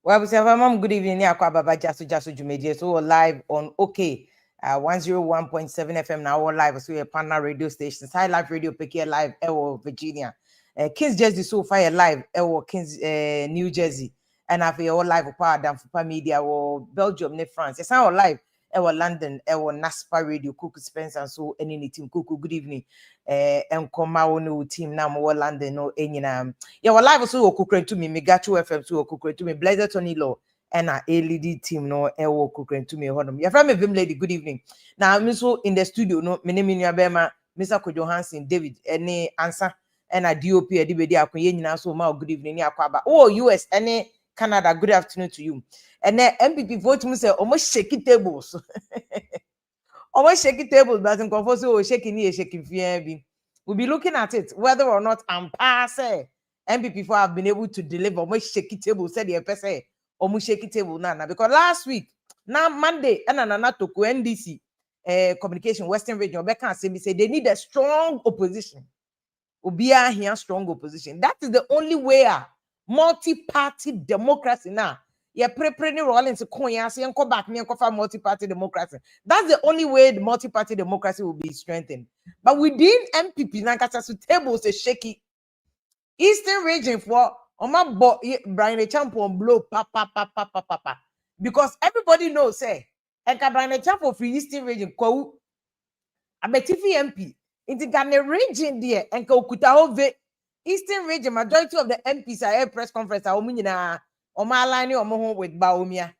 Well, we say, Mom, good evening. Baba Jasu Jumedia. So we're live on OK 101.7 FM now. We're live. So we're partner radio stations. High Life Radio, Pekia Live, Ewo, Virginia. Kings Jersey, so fire live, Ewo, Kings, New Jersey. And I feel all live for Damfupa Media or Belgium, ne France. It's all live. Ewo London, Ewo Naspa Radio, Kuku Spencer, and so any team. Kuku, good evening. And come out no team now, more London, no any yeah, well, live so okukre to me, Megacho FM so okukre to me, Blazer Tony Law, and a LED team no ewo okukre to me honum. Your friend Vim lady, good evening. Now I'm so in the studio, no, many Bema, Mr. Kojo Hansen, David, any answer, and a DOP, a DBD, a so mal, good evening, Yakwaba. Oh, US, any Canada, good afternoon to you. And then MPP vote me say almost shaky tables. Almost shaky tables, but in confuse or shaking shaking fear. We'll be looking at it, whether or not I'm passing. MPP for have been able to deliver almost shaky table, said the person, almost shaky table now. Because last week, now Monday, and another to NDC communication, Western Region, Becca and say they need a strong opposition. Ubia here, strong opposition. That is the only way multi-party democracy now. You're preparing Rollins to Konya, and come back, me and cover multi-party democracy. That's the only way the multi-party democracy will be strengthened. But within MPP, Nankasa tables is shaky. Eastern region for Brian Champion blow pa. Because everybody knows, say, and Brian Champion for Eastern region, ko abetifi MP. It's the region there, and Kokutaove Eastern region, majority of the MPs are at press conference. Oma line omo with Baumia.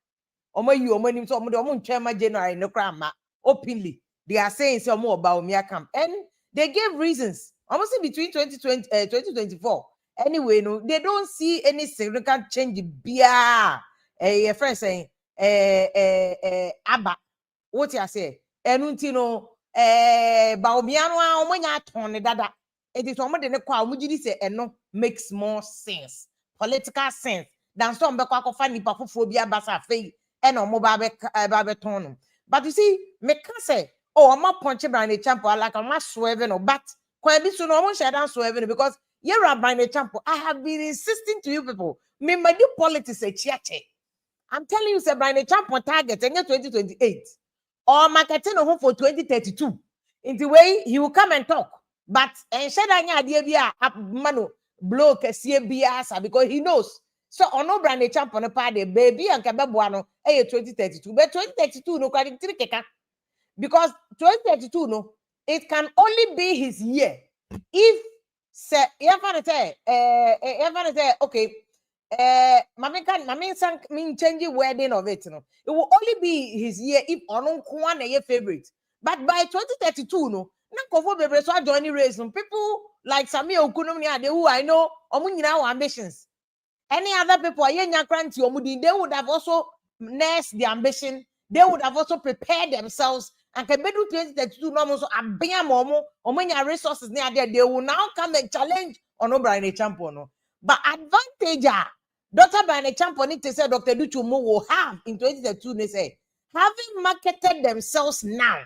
Oma you omo nim so omo chairman general no krama openly. They are saying some more about Baumia camp. And they gave reasons. Almost between 2020 2024. Anyway, no, they don't see any significant change. Bia a friend saying Abba. What you say? Enuntino Baumia no omonya ton dada. It is almost the kwa mujidi say no makes more sense. Political sense. Dan some be kwa kofa nipa fufuo bia basa fei e na omo ba be ton. But you see, me can say, oh, I'm not punching Brian Champo like I'm not swerving or but quite bit soon almost shut down swerving because you're a Brian Champo. I have been insisting to you people. Me my new politics a chiache. I'm telling you, say Brian Champo target in 2028 or marketing home for 2032. In the way he will come and talk. But and shed idea be mano blow biasa because he knows. So ono Brian Champo no party baby and kabebuano 2032. But 2032 no credit keka. Because 2032 no, it can only be his year if say okay mami change wording of it no. It will only be his year if onon kwan a favorite. But by 2032 no, na kofo bebre so join race no people like Sami Okunom ni who I know omu nyina ambitions. Any other people they would have also nursed the ambition. They would have also prepared themselves and can be 2032 normal so abia momo omanya resources near there. They will now come and challenge on Brian Champion. But advantage Dr. Brian Champion to say Dr. Duchumo will have in 2032 they say having marketed themselves now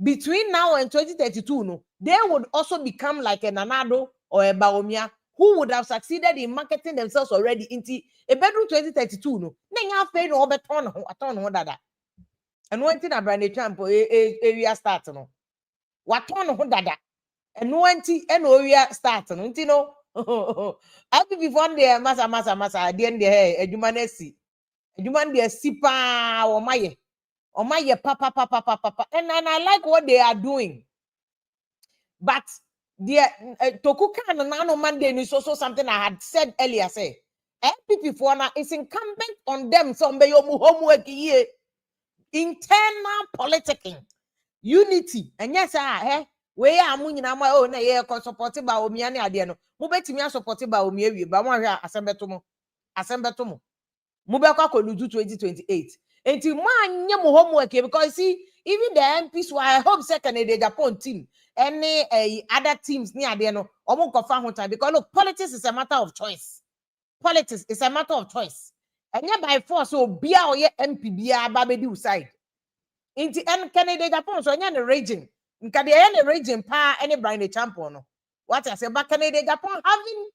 between now and 2032 no, they would also become like a Nanado or a Baomia who would have succeeded in marketing themselves already into a bedroom 2032 no. Then you have paid no beton dada. And one thing about the Trump area start no. What ton dada. And one thing area start no. You know. I be before there masa the end there edumanesi. Eduman there sipa or my papa. And I like what they are doing. But the Tokuka and Nano Monday is also something I had said earlier. Say, MPP for now is incumbent on them. Some be your homework here. Internal politicking, unity, and yes, we are moving our own. Supported by Omiani Adiano. Mubeti supported by Omi, but one here Assembetomo. Mubaka could do 2028. Until man, your homework here because see, even the MPs who I hope second the Japan team. Any other teams near there no time because look, politics is a matter of choice. Politics is a matter of choice. And yeah, by force, so be our MPB Babedi side. Into Canada Japan, so any region. In Canada region, pa any Brian Champion. What I say, but Canada Japan having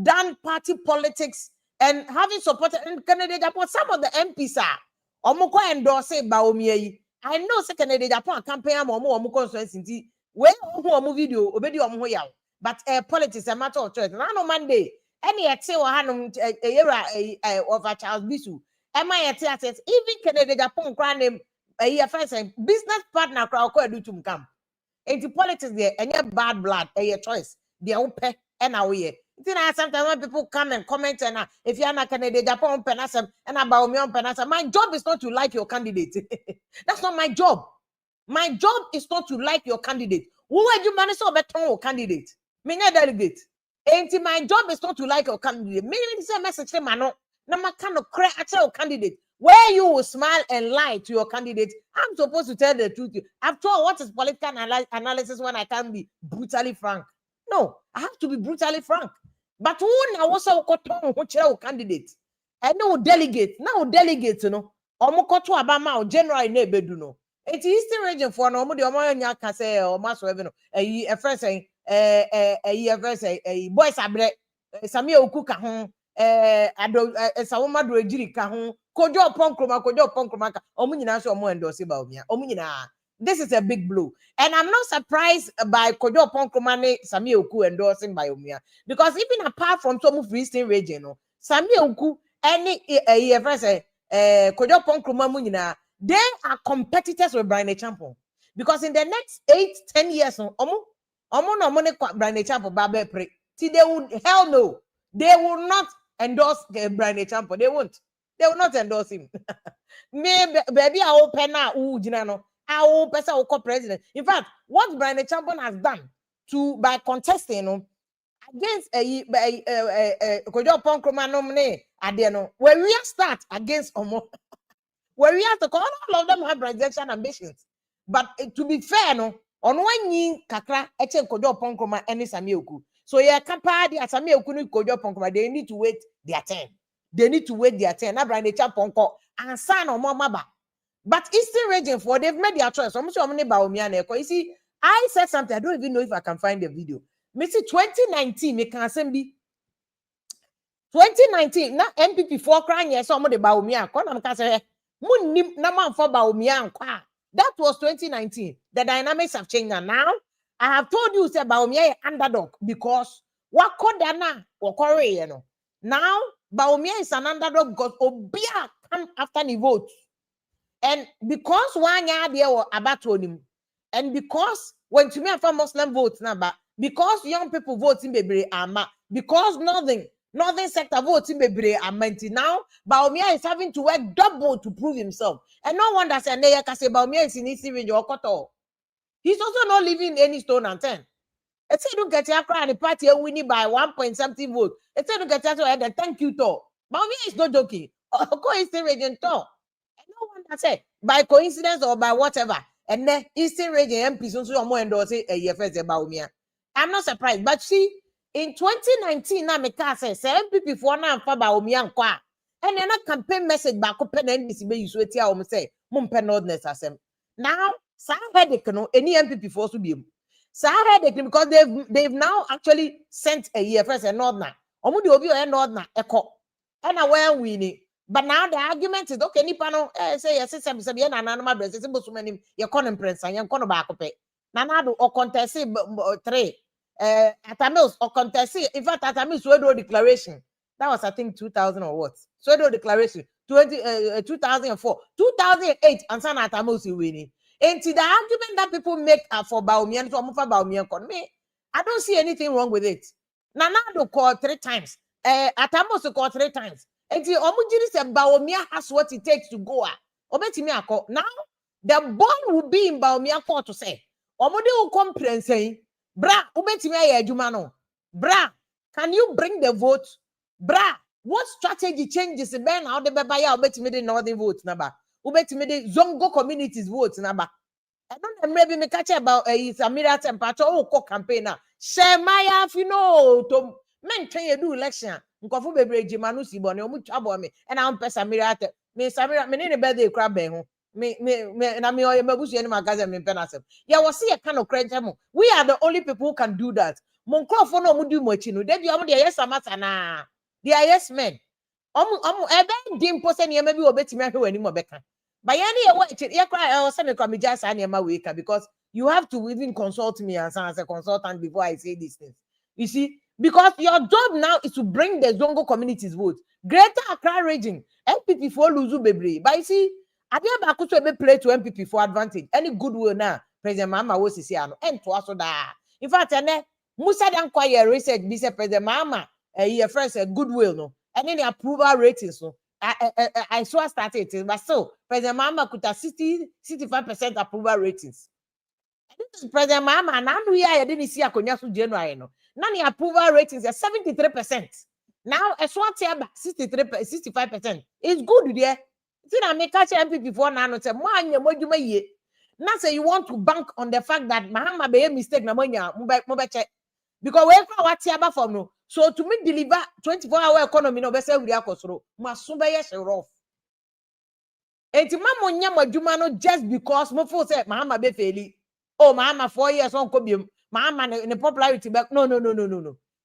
done party politics and having supported Canada Japan, some of the MPs are omoko endorse Bawumia. I know say Canada Japan campaign omo constituency we omo video obedi omo yaw, but politics a matter of choice. Na no Monday any ete o hanom era over Charles Bisu am I at even Canada Japan kra name first business partner kra ko edu tum kam. Into politics there and your bad blood a choice they open and away. Sometimes when people come and comment and if you're not Canada Japan penasem and about me on penasem, my job is not to like your candidate. That's not my job. My job is not to like your candidate. Who are you manage to better candidate? Me not delegate. Ain't my job is not to like your candidate. Me say message to mano. Na ma kind of crack at your candidate. Where you will smile and lie to your candidate, I'm supposed to tell the truth. After all, what is political analysis when I can be brutally frank? No, I have to be brutally frank. But when I was a candidate, and no delegate, now delegate, you know, omokoto abama or general nebedu no. It's Eastern region for no the omonya can say or mass revenue. A first say a boys abre Samia Okuka home. Ado Sawoma do ejiri ka ho kojo ponkroma omunyina so omo endorse ba omia omunyina. This is a big blow, and I'm not surprised by kojo ponkroma ne Samia Oku endorsing by omia, because even apart from some Free State region no Samia Oku any kojo ponkroma munyina, they are competitors with Brian Agyapong, because in the next 8-10 years no omo ne Brian Agyapong ba be pre till they would hell no, they will not endorse Brian Agyapong. They won't. They will not endorse him. Me baby, I open now. No, I will person will call president. In fact, what Brian Agyapong has done by contesting, you know, against Kojo Ponkroma nominee Adeno, where we start against Omo, where we have to call all of them have rejection ambitions. But to be fair, no, on one yin kakra echen Kojo Ponkroma any Samia Oku. So yeah, Kapa the Asami Okunu Kojo Ponkroma, they need to wait their turn. They need to wait their turn. Na Brian Agyapong and son or mama. But Eastern region for they've made their choice. You see, I said something. I don't even know if I can find the video. Missy 2019, me can be 2019. Na NPP 4 crying yes, some of the Baumia. Munim na man for Baumia. That was 2019. The dynamics have changed now. I have told you say Baumia underdog because what could na or Korea, you know. Now Baumia is an underdog because Obia come after the vote. And because one year there were about him, and because when to me for Muslim votes number, because young people vote in Bebre Ama, because northern sector votes in Bebre Amanti now, Baumia is having to work double to prove himself. And no one that said Neya Kase Baumia is in Eastern region or Koto. He's also not leaving any stone unturned. It's said to get Accra and the party winning by 1.something vote. It's said to get the thank you to. Baumia is not joking. Go Eastern region to. No one that said by coincidence or by whatever, and then Eastern region MPs also more endorse a about me. I'm not surprised, but see, in 2019, now me can say MPP for now for Baumia and then a campaign message back up and NDC be you sweat here say mumpen nordness asem. Now, some headache no any MPP force to be. Some headache because they've now actually sent a EFS and Nordna. Omudi obi or Nordna echo. And aware winning. But now the argument is okay. Nipano say yes, sabi na anama brese se bosu manim ye kono imprensa ye kono ba akope. Nanado o contest 3 Atamils or contest. In fact, Atamils Swedo declaration. That was I think 2000 or what? Swedo declaration 2004, 2008 and San Atamils winning. And to the argument that people make for Baumian for Baumian me, I don't see anything wrong with it. Nanado called 3 times. Atamos called 3 times. And the Omujiri said Baumia has what it takes to go. Now the ball will be in Baumia court to say. Omudi will complain saying, Bra, Ubetimia Jumano. Bra, can you bring the vote? Bra, what strategy changes the ban out the Babaya Ubetimide Northern votes number? Ubetimide Zongo communities votes number. I don't maybe me catch about Samira temperature or campaigner. Share my half, you know, to maintain a do election. Nkofu bebre jimanu si bone omu twabo me na am pesa mirate me samira me ne birthday crab ben ho me na me oye mabusu ene magaze me penasem ya wo se ye kind of credit mo. We are the only people who can do that. Mon krofo no omu du mo chi no dey omu dey yes amata na they are yes men. ebe dim pose ne bi obetimi ahwe wani mo beka ba ye ne ye wa ye cry say me come just an ma wake because you have to even consult me as a consultant before I say these things. You see, because your job now is to bring the Zongo community's vote. Greater Accra region, NPP for Luzu Bebre. But you see, Abia Bakuso be play to NPP for advantage. Any goodwill now, President Mama was here, and to also that. In fact, Musa dan kwaya research, be said President Mama, your friend said goodwill, no, and any approval ratings, no. I saw started it, but still, President Mama could have 65% approval ratings. This is President Mama, and we are didn't see a Konyasu January. No, none approval ratings are 73%. Now, a swat 65%. It's good there. See, I make catch MPP for now. Say, man, you may now say you want to bank on the fact that Mahama be a mistake. Na monya check because we what tiaba from no. So to me deliver 24-hour economy no be say we akosoro. Masumba yes rough. Enti mamonya madwuma no just because mo feel say Mahama be faili. Oh, Mahama 4 years on Kobium. Mahama the popularity back. No.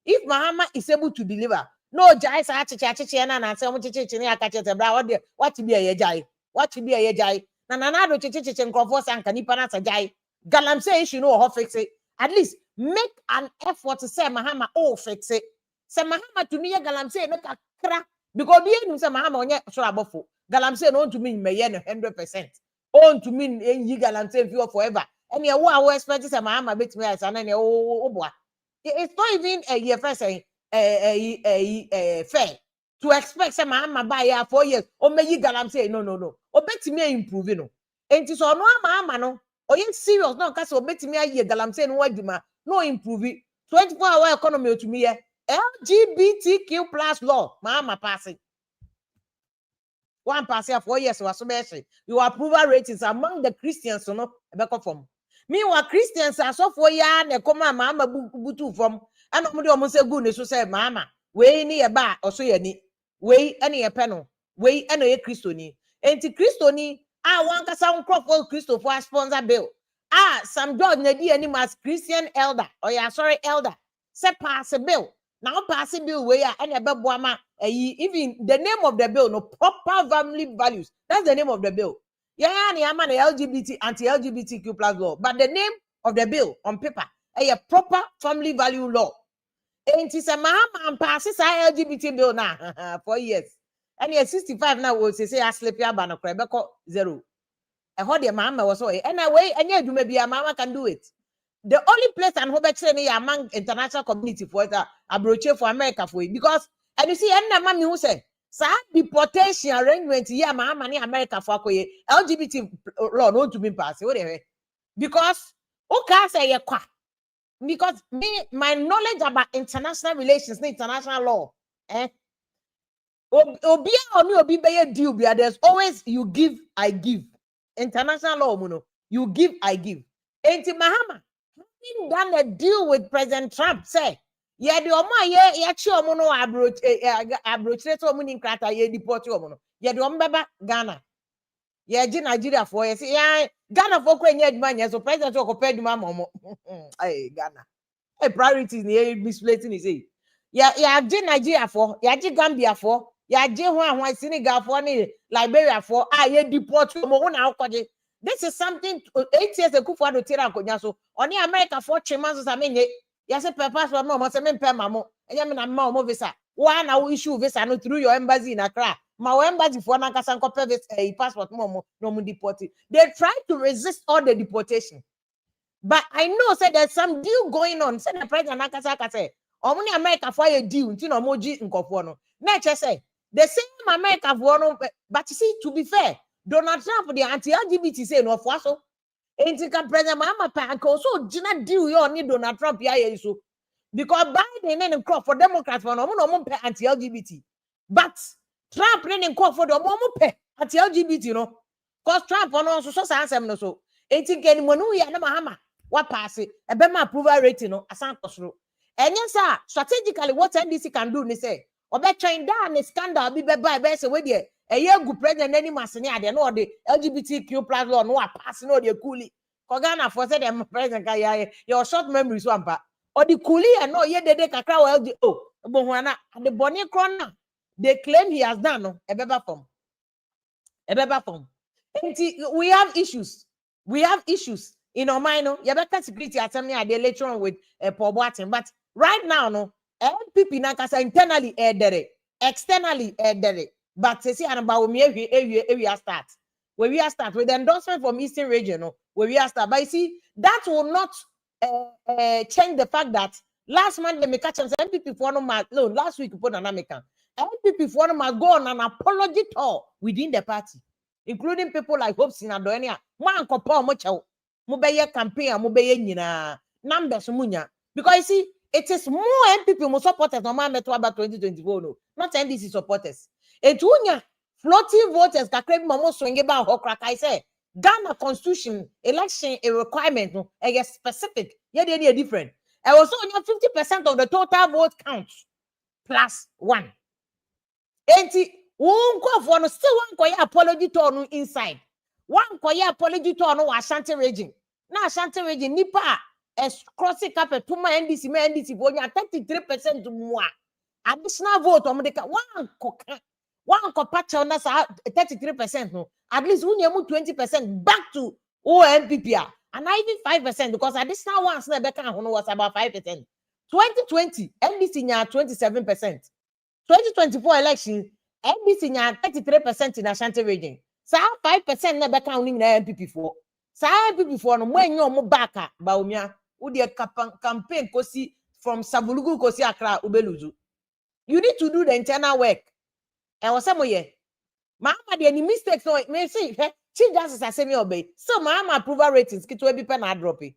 If Mahama is able to deliver, no jai sa chichi and say chichi ni akache te bra what to be a jai. What to be a jai. Na do chichi nkofo sanka nipa na sa jai. Galamsey issue no ho fix it. At least make an effort to say Mahama fix it. Say Mahama to me galamsey no kakra because be enu say Mahama onye so abofo. Galamsey no to me me 100%. On to me yi galamsey feel forever. And you are expecting some Mahama bit me as an it's not even a year first fair to expect some Mahama buy 4 years or may you galam say no. Or bet me improving no. And it's all no Mahama no. Or you serious no cause or bet me a year galam say no improving 24-hour economy to me LGBTQ plus law Mahama passing. One pass 4 years was so messy. Your approval ratings among the Christians no back from. Meanwhile, Christians are so for ya ne come Mama butu from and almost say good so say Mama we ni a bar or so ye we any a panel we any a Christoni anti Christoni one ka sound crop for Christo for sponsor bill some dog ne di any mas Christian elder or ya sorry elder say pass a bill now pass a bill we are any a even the name of the bill no proper family values that's the name of the bill. Yeah, I'm an LGBT anti-LGBTQ plus law, but the name of the bill on paper a proper family value law. Ain't it a Mahama and passes a LGBT bill now 4 years. And you're 65 now will say I sleep your banner Quebeco 0. I heard your mama was so anyway, and yet you maybe a mama can do it. The only place and hope training among international community for that abroach for America for it because and you see, and mommy who said. Sa deportation arrangement here Mahama ni America for akoye LGBT law no to be pass because okay say because my knowledge about international relations international law obi be deal there's always you give I give international law you give I give enti Mahama having done a deal with President Trump say yeah, the Omo no abroach to in krata ye deport you yeah, the Ombaba Ghana. Yeah, Nigeria for yeah, Ghana for man, so president to compare the mama. Hey, Ghana. Hey, priorities near misplacing is it. Yeah, Nigeria for, yeah, Gambia for, yeah, Senegal for, Liberia for, ye deport you now. This is something 8 years ago for the Tira Konyaso. Only America for 3 months, I mean, yes, a paper for mama, seven per mammo, and I mean, I'm more visa. One now issue visa no through your embassy in Accra. My embassy for Nakasanko Pevis a passport, momo, no deported. They try to resist all the deportation. But I know said there's some deal going on. Said the president Nakasaka say, only America for a deal, you know, moji in Kofono. Nature say, the same America for no, but you see, to be fair, Donald Trump, the anti-LGBT say no for so. Ain't President Mahama Panko so Gina deal you need Donald Trump yeah so because Biden and crop for Democrats for no anti-LGBT, but Trump and crop for the anti-LGBT, you know, because Trump on also so answer no so. Ain't getting monu ya na Mahama what pass it a Bempah approval rating no asan kosro. And yes sir, strategically what NDC can do ni say obe train down a scandal be by say we there a year good president any masini ade no the LGBTQ plus law no pass no the coolie Kogana for said them president kaya your short memory so ampa or the coolie and no ye de kakra LGO bohwana the bonny corner they claim he has done no ebeba form. We have issues. In our mind, no, you better security attorney are later on with Paul Boateng. But right now, no, NPP nakasa internally externally but say about we start. Where we start with the endorsement from Eastern Region, no, where we start. But you see, that will not change the fact that last month they make NPP for no last week put an American. NPP for must go on an apology tour within the party, including people like Hope Sinadonia, man kopo mocho, mobeye campaign, mobeye nina, numbers munya. Because you see, it is more NPP mo supporters no man meto about 2024, no, not NDC supporters. Etunya floating voters kakrebi mamo swinge ba hokra kai say Ghana constitution election a requirement no a specific yeah they different. I was only 50% of the total vote count plus one. Enti won't for no still one koya apology to no inside. One koya apology to no Ashanti region. Na Ashanti region nipa es crossing carpet to my NDC vote 33% more. Additional vote on the one patch on us 33% no. At least we need 20% back to NPP and even 5% because additional ones na beka was about 5%. 2020 NDC nya 27%. 2024 election NDC nya 33% in Ashanti region. So 5% na beka uni na NPP for. So NPP for no when you mo back ba umia wo de campaign kosi from Sabulugu kosi Accra ubeluzu. You need to do the internal work. And was some way. Mama, the any mistakes no may see Chief Justice Asemi obey. So mama approval ratings kit we be pen drop it.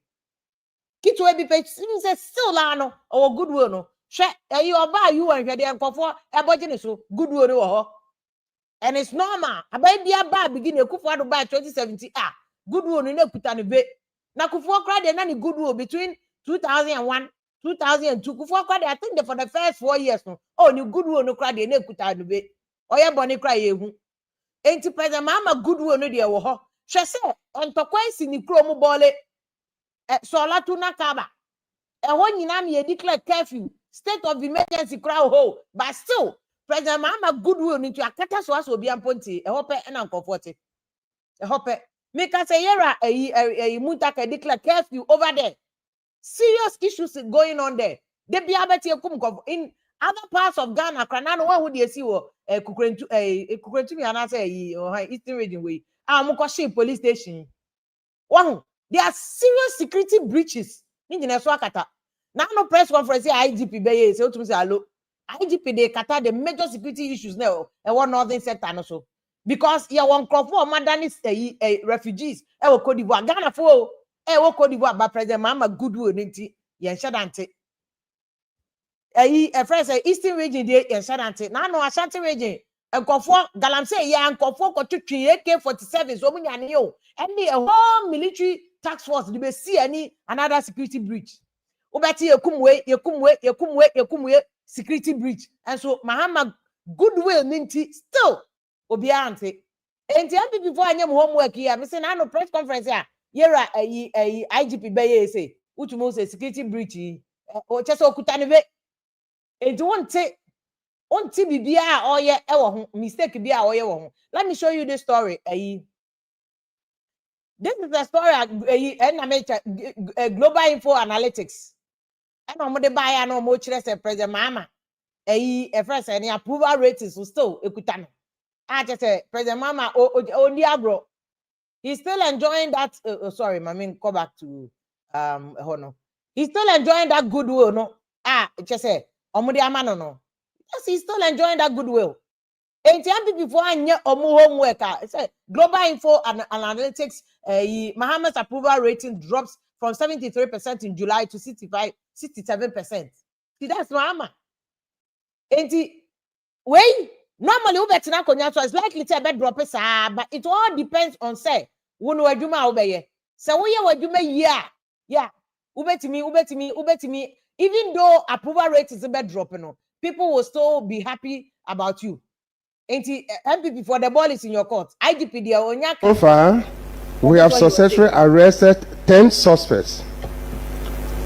Kit we be page still no or goodwill no. Share you oba you and the uncle a budget so goodwill no. And it's normal. About the bar begin a kufu to buy 2017 goodwill no put be. Na kufu cry the nani goodwill between 2001 2002 kufu cry I think for the first 4 years no. Oh ni goodwill no cry the kuta be. Oya boni cry yehu. Enti president mama goodwill no de wo ho. Hwe se ontokwa si ni kro mu bole so la tu na kaba. Ho nyina me declare curfew, state of emergency crowd ho. But still president mama goodwill ni to akata so aso obi amponti. Ho pe na comfort. Ho pe make us say yera mutaka declare curfew over there. Serious issues going on there. They be abeti ekum in other parts of Ghana, Kranano, what would you see? Kukurentu, and I say, Eastern region way. Mukoshi police station. One, there are serious security breaches. Ninja Swakata. Now, no press conference, IGP Bay, so to say, hello. IGP, they kata the major security issues now, and one northern sector also. Because you want crop for Madanis refugees, Cote d'Ivoire, Ghana for Cote d'Ivoire, but President Mama Goodwill, Ninti, Yanshadante. A friend say Eastern region dey Ashanti. Now no Ashanti region. And confirm Galam say yeah and confirm ko to AK-47 so munya ne yo. Any a whole military task force dey see any another security breach. Obati yekumwe security breach. And so Mahama goodwill ninti still obi ante. Enti ampi before anyam homework here. Me say na no press conference here. Yera IGP Baye say utumo say security breach. O chese okuta ne be. It won't bibia or ye mistake bia or ye. Let me show you this story. This is the story Global Info Analytics. And I'm the buyer no more president mama. A first any approval ratings will still ekutano. I just say President Mama Oniagro. He's still enjoying that. Sorry, I mean go back to Hono. He's still enjoying that goodwill, no. Just say no. Yes, he's still enjoying that goodwill. And before I knew homework, Global Info and Analytics, Muhammad's approval rating drops from 73% in July to 67%. See, that's Muhammad. And wait, normally it's likely to be drop but it all depends on say when we do my obey. So we do yeah. Ubetimi. Even though approval rate is a bit dropping, people will still be happy about you. NPP for the ball is in your court. IGP So far, we have successfully arrested 10 suspects.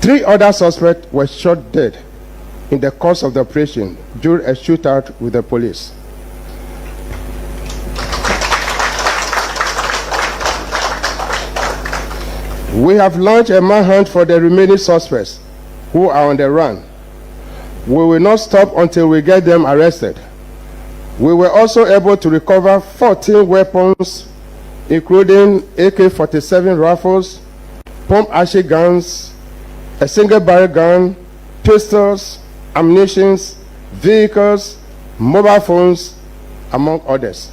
3 other suspects were shot dead. in the course of the operation during a shootout with the police. We have launched a manhunt for the remaining suspects who are on the run. We will not stop until we get them arrested. We were also able to recover 14 weapons, including AK-47 rifles, pump-action guns, a single-barrel gun, pistols, ammunition, vehicles, mobile phones, among others.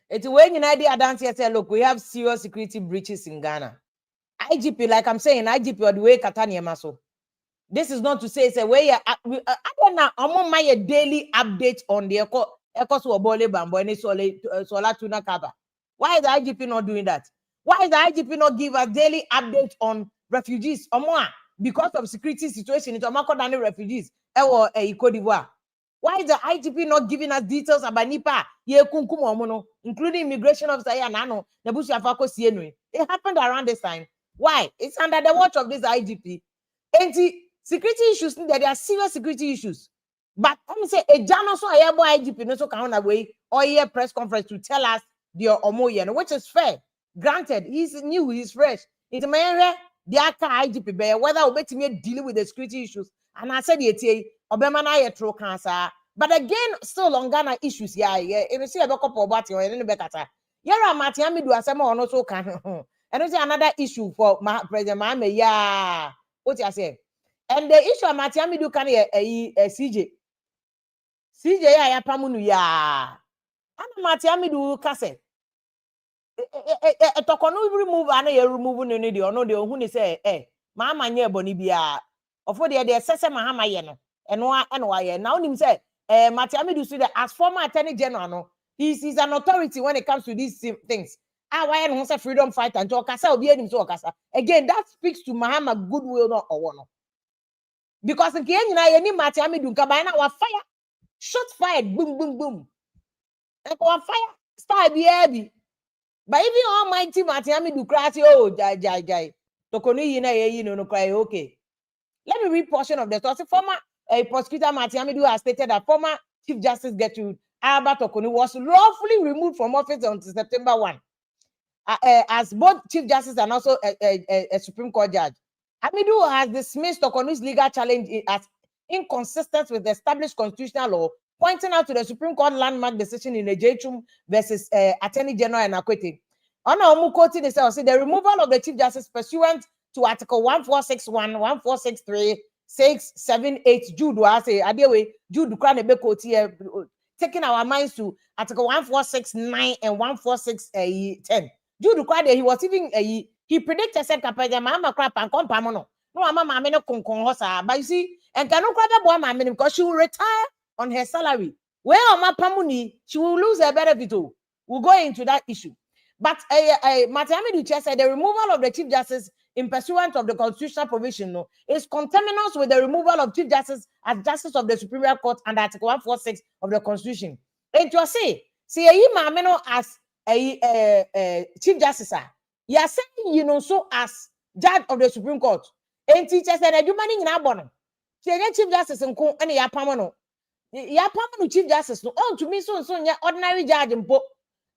It's when United Adansi say, look, we have serious security breaches in Ghana. IGP, like I'm saying, IGP or the way Katani Maso. This is not to say, where I don't know, I'm on my daily update on the Echo Swabole Bambo and Sola Tuna Kaba. Why is the IGP not doing that? Why is the IGP not give us daily update on refugees or more? Because of security situation, it's a Makodani refugees or a Cote d'Ivoire. Why is the IGP not giving us details about Nipa, including immigration officer Nano, Nebusi Afako Sienui? It happened around this time. Why? It's under the watch of this IGP. And security issues, there are serious security issues. But I'm say a journal so I IGP no so count away or a press conference to tell us the Omoyen, which is fair. Granted, he's new, he's fresh. It's my the IGP bear whether we me deal with the security issues. And I said Obemana through cancer. But again, still on Ghana issues, yeah. If you see a couple of batting or any better. Yara Matiami do asema or not so can. And it's another issue for President Mahame, yeah. What you say? And the issue of Matiami do can a CJ. CJ ya pamunu ya. And Matiami do kase. Tokonu remove and a remove no need or no de who say mama nye boni bia. Of what they sese Mahama yeno. And why now him say Matiami do say that as former attorney general no, he's an authority when it comes to these things. Why no say freedom fighter and talk asa obi enim so okasa. Again, that speaks to Mahama goodwill no or no. Because in Kenya you need Matiami do nka na wa fire. Shot fired, boom, boom, boom. And wa fire, star be. But even almighty Matiami do crazy, oh, jai. Tokoni yina ye no cry, okay. Let me read portion of the story. Former prosecutor Matiami has stated that former Chief Justice Gertrude Albert Tokoni was lawfully removed from office on September 1. As both Chief Justice and also a Supreme Court judge. Hamidu has dismissed Tokoni's legal challenge as inconsistent with the established constitutional law, pointing out to the Supreme Court landmark decision in Agyapong versus Attorney General and Akwete. On Omukoti, they say the removal of the Chief Justice pursuant to Article 1461, 1463, 6, 7, 8, Jude, I say, Adewe, Jude, taking our minds to Article 1469 and 14610. Jude, he was even he predicted said Kapaya Mama crap and compamono. No, Mama no conconhosa, but you see, and cannot grab a boy, mamma, because she will retire on her salary. Well, my pamuni, she will lose her benefit. We'll go into that issue. But Matiami Duche said the removal of the Chief Justice in pursuant of the constitutional provision is conterminous with the removal of Chief Justice as Justice of the Superior Court under Article 146 of the Constitution. And to say you mameno as a Chief Justice, you are saying so as Judge of the Supreme Court. And teachers said you money in abono. Chief Justice and co any yapamano. Yapamano Chief Justice no on to me so ordinary judge and book.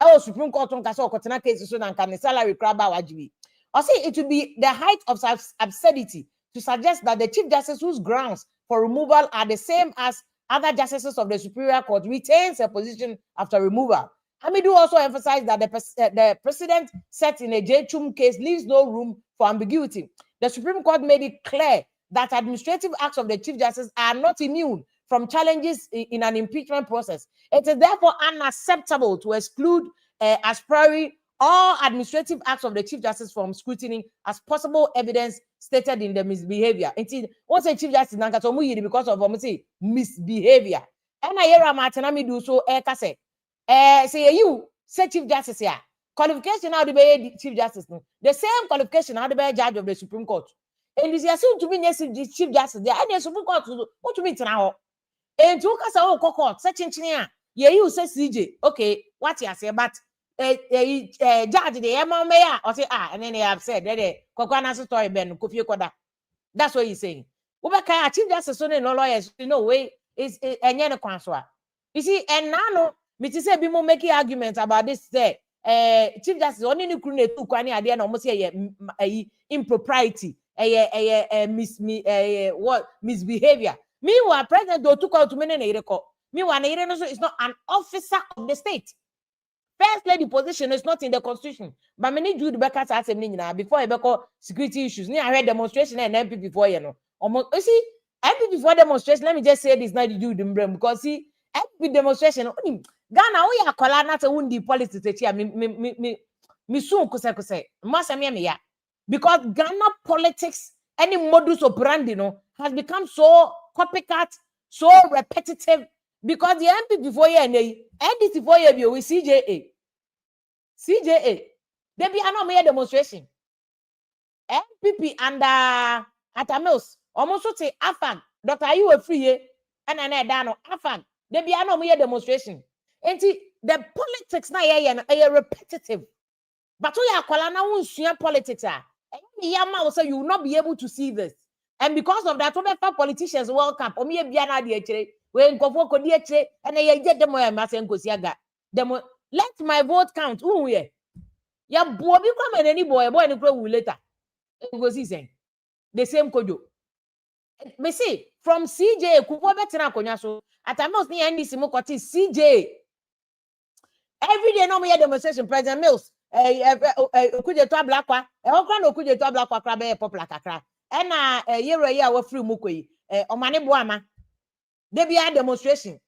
Our Supreme Court on Castle Cotana case so than can salary crab wajibi. Or say it would be the height of absurdity to suggest that the Chief Justice whose grounds for removal are the same as other justices of the Superior Court retains a position after removal. Hamidu also emphasized that the precedent set in a Agyapong case leaves no room for ambiguity. The Supreme Court made it clear that administrative acts of the Chief Justice are not immune from challenges in an impeachment process. It is therefore unacceptable to exclude as priori all administrative acts of the Chief Justice from scrutiny as possible evidence stated in the misbehavior. Indeed, once a Chief Justice because of misbehavior. And I hear Martinami do so say you say Chief Justice here. Qualification how to be Chief Justice. The same qualification how to be judge of the Supreme Court. And this is to be Chief Justice. The any Supreme Court what to mean now? And to us our court such engineer. You say CJ. Okay, what you say, but judge the mayor or say and then they have said that Kokwana story Ben Kofi Koda. That's what he's saying. Ubeka Chief Justice no lawyers, way is any kwanswa. You see, and now me to say be more making arguments about this say Chief Justice only ni kru na tu kwani ade na almost impropriety misbehavior. Meanwhile, President do took out to me na ireko. Meanwhile, is not an officer of the state. First lady position is not in the constitution. But many Jude Beckers asked me before I security issues. I heard demonstration and NPP before almost you see NPP before demonstration. Let me just say this now the Jude because see NPP demonstration. Ghana we are calling not a wundi politics here. Me soon kuse me ya because Ghana politics any modus operandi has become so copycat, so repetitive because the NPP before you and NDC before you with CJA they be no demonstration NPP and Atamils almost say Afan Dr. You were free and Dano Afan they be no demonstration. And the politics na repetitive. But we are calling politics. You will not be able to see this. And because of that, we politicians World Cup. When let my vote count. Ya boy become any boy and later. The same kojo. Me see from CJ Kubo betina konyaso. Atamos ni NDC mo koti CJ. Every day no me demonstration President Mills okuje to ablakwa okra no okuje to ablakwa kra be popular kakra e na yero ye a free mukoyi omane boama de bia demonstration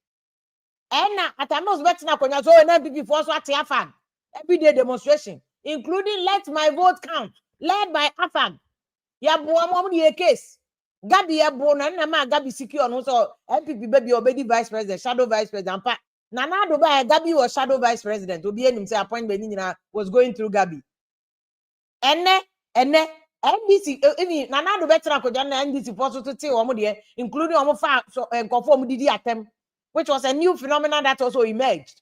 e na Atamos betina konya so na NPP for so ate afan every day demonstration including let my vote count led by afan ya boama the case Gabi ya bo na ma Gabi secure no so NPP baby obedi vice president shadow vice president pa Nana Dubai, Gabi was shadow vice president. Obi enim say appointment was going through Gabi. Enne NDC even Nana Dubai tra ko jana NDC for to tell omo de including omo fa so conform didi attempt, which was a new phenomenon that also emerged.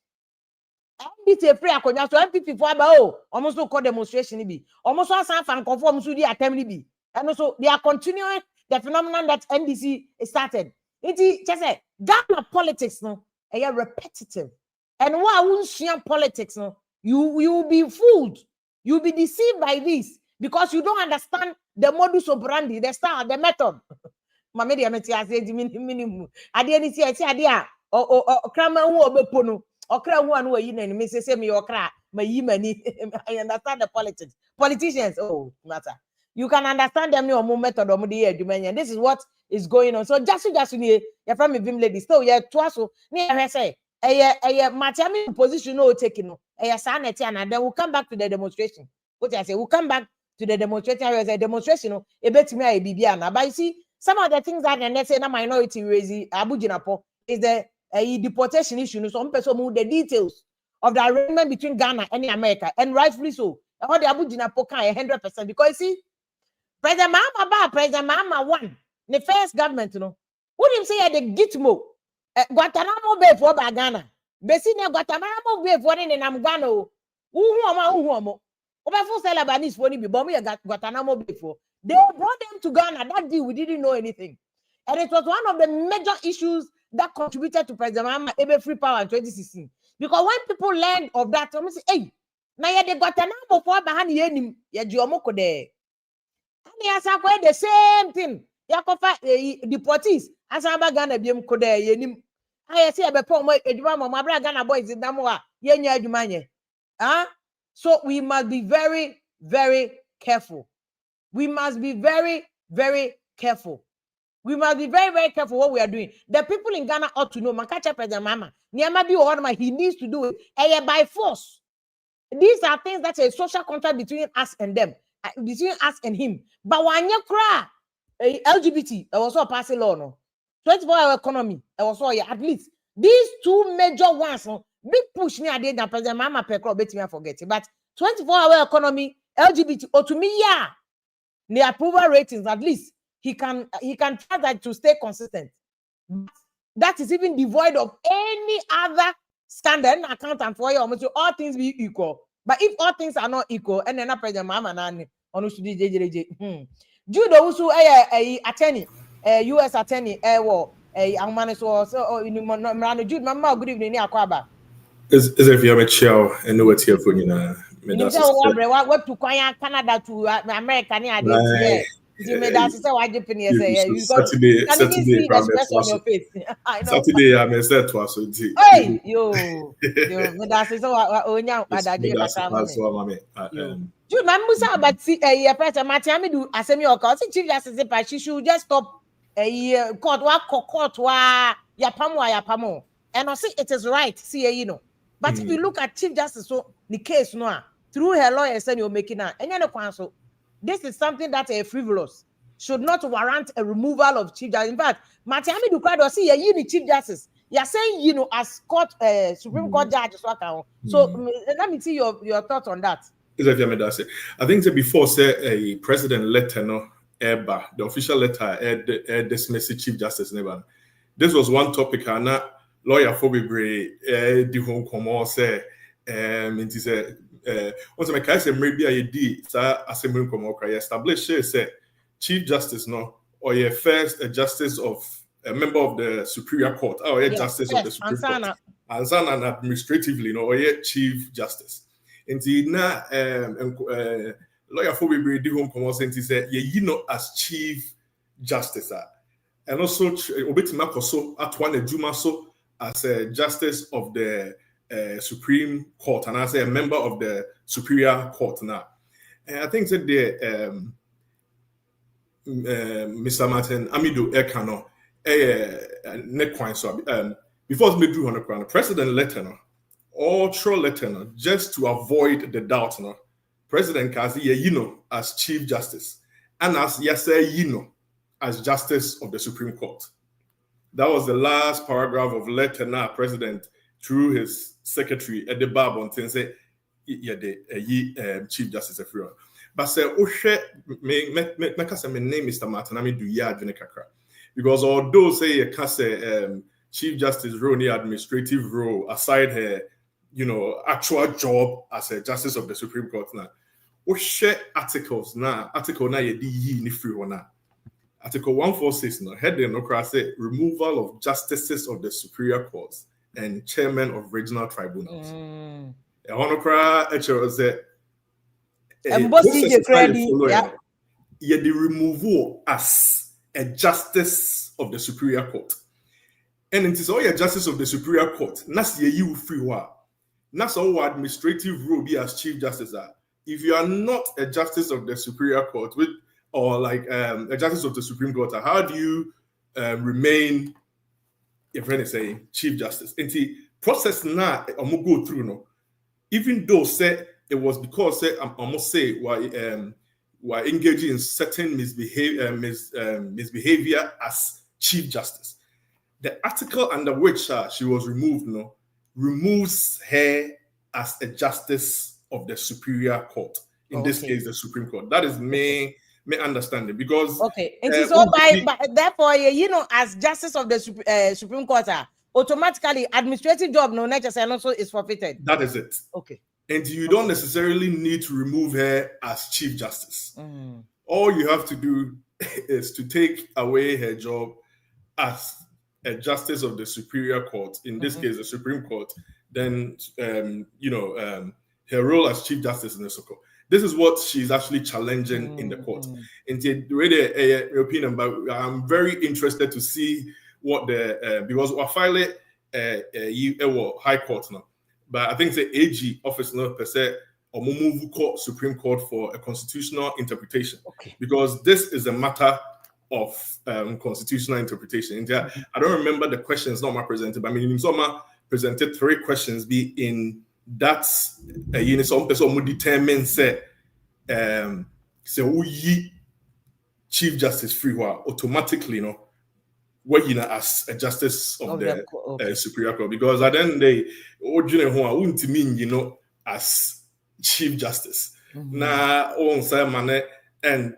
NDC free akonya so NPP for aba almost so call demonstration be. Almost so san fan conform so di attempt be. And also they are continuing the phenomenon that NDC started. It just say Ghana politics no repetitive. And why won't politics? No, you will be fooled. You'll be deceived by this because you don't understand the modus operandi, the style, the method. Mamedi ameti ase di minimum. Ade ni ti ade a krama hu obepono. Okra hu anu ayi na ni me say me okra ma yi mani. I understand the politics. Politicians, oh matter. You can understand them your method or this is what is going on. So just ni your from me vim lady still yeah twaso ni say matchami position no taking no sanity and then we'll come back to the demonstration. What I say we'll come back to the demonstration. A demonstration no e betimi a bibia na but you see some of the things that they say na minority raise Abujinapo is the deportation issue. No some person move the details of the arrangement between Ghana and America and rightfully so. All the Abujinapo can 100% because you see President Mama one the first government would him say the gitmo Guantanamo Bay for Ghana Besine Guantanamo Bay for in Ghana uhuomo Obefu Salabanis for be bomb Guantanamo Bay for they brought them to Ghana that day we didn't know anything and it was one of the major issues that contributed to President Mama ebe free power in 2016 because when people learned of that they say hey na ye the Guantanamo for bahani yenim ye jiomoko there the same thing. Yakofa deportees as Ghana biem kode yenim. I say abepon mo eduma mo mabra Ghana boys in namoa yenya adumanye. So we must be very very careful. We must be very very careful. We must be very very careful what we are doing. The people in Ghana ought to know Makacha President Mama. Niama bi orma he needs to do it by force. These are things that a social contract between us and them. Between us and him, but when you cry, LGBT, I was also passing law, no 24-hour economy, I was all at least these two major ones, no big push me. I did not President Mama Pekro, bet me I forget it, but 24-hour economy, LGBT, or to me, yeah, the approval ratings at least he can try that to stay consistent. That is even devoid of any other standard accountant for you. Almost all things be equal. But if all things are not equal, and then President Mama Nani on Owusu JJJ, Jude Owusu attorney. US attorney war amane so Mrano Jude mama good evening ni akwaba is if you have a chill and know what here for you know you say what to Canada to America ni ade here me that say why Japan say because can you see the expression on your face I know Saturday I said to us hey yo me that say onya adaje kakra mo Jude man musa about see your person Matiami do asemi oka say chief justice pa she should just stop court wa yapamo and I say it is right see you know but if you look at chief justice so the case no through her lawyers and you're making that and so this is something that a frivolous should not warrant a removal of chief justice. In fact Matiami do quite see you chief justice you're saying you know as court Supreme Court judge so let me see your thoughts on that. I think that before say a president letter no the official letter dismiss chief justice never. This was one topic and lawyer for the home come say it is once my case maybe I did assembly come establish say chief justice no or your first justice of a member of the Superior Court or a justice of the Supreme Court and administratively no or your chief justice. Indeed, now lawyer for we do home come say you know as chief justice and also obetima so at one Juma so as a justice of the Supreme Court and as a member of the Superior Court now. And I think that the Mr. Martin Amido Ekano nekwan so before me do on the president letter no ultra letter no just to avoid the doubt no president Kazi you know as chief justice and as you know as justice of the Supreme Court. That was the last paragraph of letter now president through his secretary at the bar on say the chief justice everyone. But say me name Mr. Martin I do ya kakra because although say you can say chief justice role ni administrative role aside her actual job as a justice of the Supreme Court now articles now article na ye di ni free one. Article 146 no heading no say removal of justices of the Superior Courts and chairmen of regional tribunals. I want to cry the removal as a justice of the Superior Court. And it is all your justice of the Superior Court. That's you free wa. That's all administrative rule be as chief justice are. If you are not a justice of the Superior Court or like a justice of the Supreme Court, how do you remain, your friend is saying, chief justice? And the process now, I'm going to go through no. Even though say it was because say I must say why engaging in certain misbehavior as chief justice. The article under which she was removed removes her as a justice of the Superior Court. In this case, the Supreme Court. That is my understanding because it is all by therefore as justice of the Supreme Court automatically administrative job no necessarily also is forfeited. That is it. And you don't necessarily need to remove her as chief justice. All you have to do is to take away her job as a justice of the Superior Court, in this case the Supreme Court, then her role as chief justice in the court. This is what she's actually challenging in the court. And the way the opinion, but I'm very interested to see what the because we're filing High Court now. But I think the AG office now per se or move court Supreme Court for a constitutional interpretation. Because this is a matter of constitutional interpretation. I don't remember the questions not presented, but I mean Soma presented 3 questions be in that some person would determine say chief justice free automatically as a justice of the Superior Court, because at the end of the day as chief justice na on say and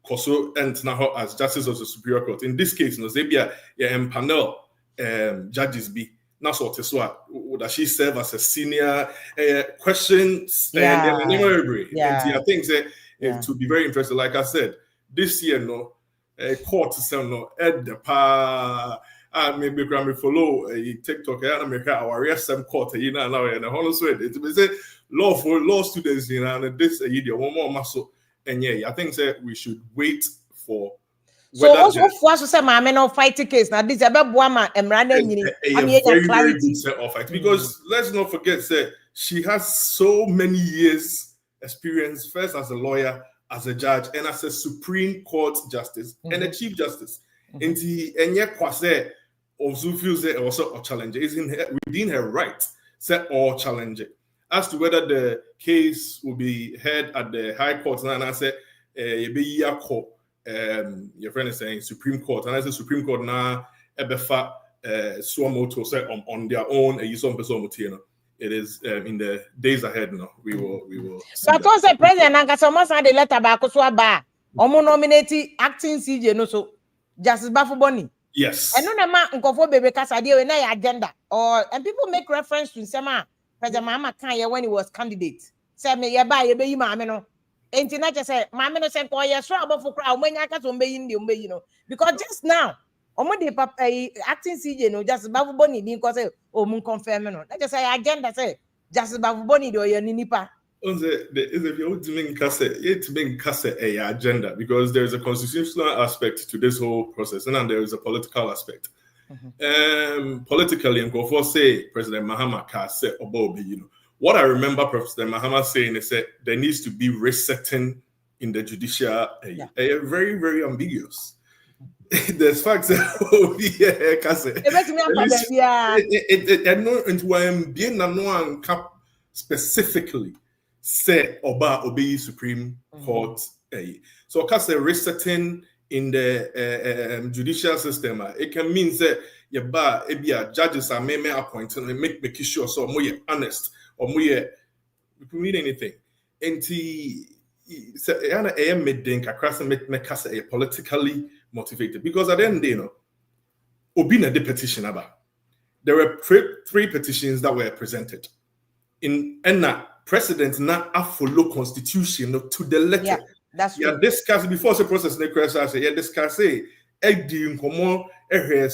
Koso and now as justice of the Superior Court. In this case Zebia panel judges be not sort of would she serve as a senior questions and I think that it would be very interesting. Like I said, this year court sell no at the pa. Maybe Grammy follow TikTok and make our some court, you know, now and honestly, it be say law for law students, you know, and this year one more muscle. And yeah, I think that we should wait for. So also for us to say, "My men don't fight the case." Now this is about Buama and Rana. Very good set of fight because let's not forget that she has so many years experience. First as a lawyer, as a judge, and as a Supreme Court justice and a Chief Justice. And yet, Kwase also feels that also a challenge is within her right. Set or challenge it as to whether the case will be heard at the High Court. And I said, your friend is saying Supreme Court, and I said Supreme Court now ebefa Suomoto say on their own it is in the days ahead now. We will but also president Nankasa had the letter back so ba omo nominate acting CJ no so Justice Bafuboni. Yes. And no ma nkofo bebe kasa dey we na agenda or and people make reference to Nsema President Mahama Kanye when he was candidate. Say me ye ba ye be yi maame no. Enti na just say maame no say ko ye so abofo kra omanya ka so mbeyi ndi ombeyi no because just now omo dey acting CJ no Justice Bafuboni bin ko say o mun confirm no. That just say agenda say Justice Bafuboni do ye ni nipa. Agenda because there is a constitutional aspect to this whole process and then there is a political aspect. Politically, and go for say President Mahama said about what I remember President Mahama saying is that there needs to be resetting in the judicial very, very ambiguous. There's facts that specifically say obey Supreme Court. So cause a resetting in the judicial system, it can mean that judges are may appointed and make sure so more honest or more we can read anything. And I am making a politically motivated because at the end they know Obina the petition about. There were three petitions that were presented. In Enna president not follow constitution to the letter. Yeah, that's true. Discuss before the process. Discuss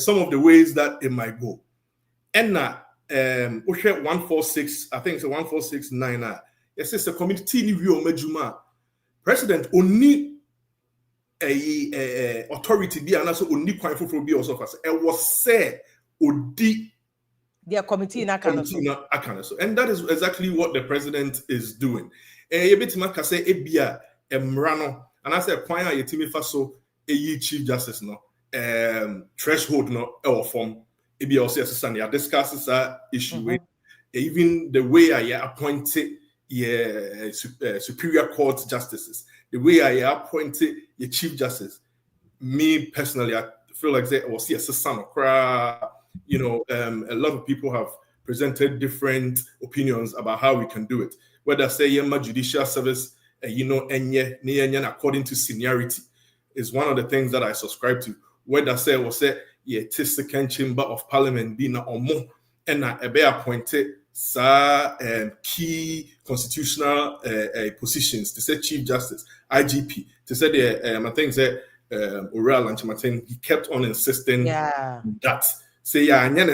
some of the ways that it might go. Enna 146, I think it's 1469. Yes, it's a committee review majuma. President only a authority be and also only quite for be also fast. It was said odi. Their committee in Akanaso. And that is exactly what the president is doing. And I said, Kwanya Yetimi Faso, Chief Justice, no, threshold, no, or form, Ebi also assistant, discusses that issue with even the way I appointed Superior Court justices, the way I appointed your Chief Justice. Me personally, I feel like they was assistant or a lot of people have presented different opinions about how we can do it. Whether say Yema judicial service, according to seniority, is one of the things that I subscribe to. Whether say was say second chamber of parliament being or more and be appointed key constitutional positions to say Chief Justice, IGP, to say the I think that Oral and Chamatin, he kept on insisting that. Say then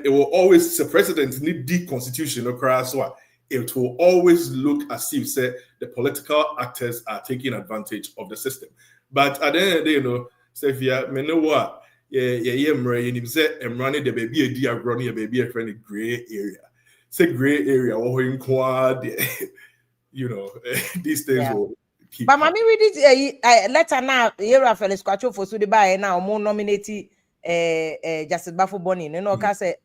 it will always the president need the constitution so it will always look as if say the political actors are taking advantage of the system. But at the end of the day, say if you know what running the baby a dear running a baby a friendly gray area. Say gray area or in quad these things will keep. But mommy read it letter now here Felix Kwacho for Sudiba now more nominate Justice Bafuboni. Say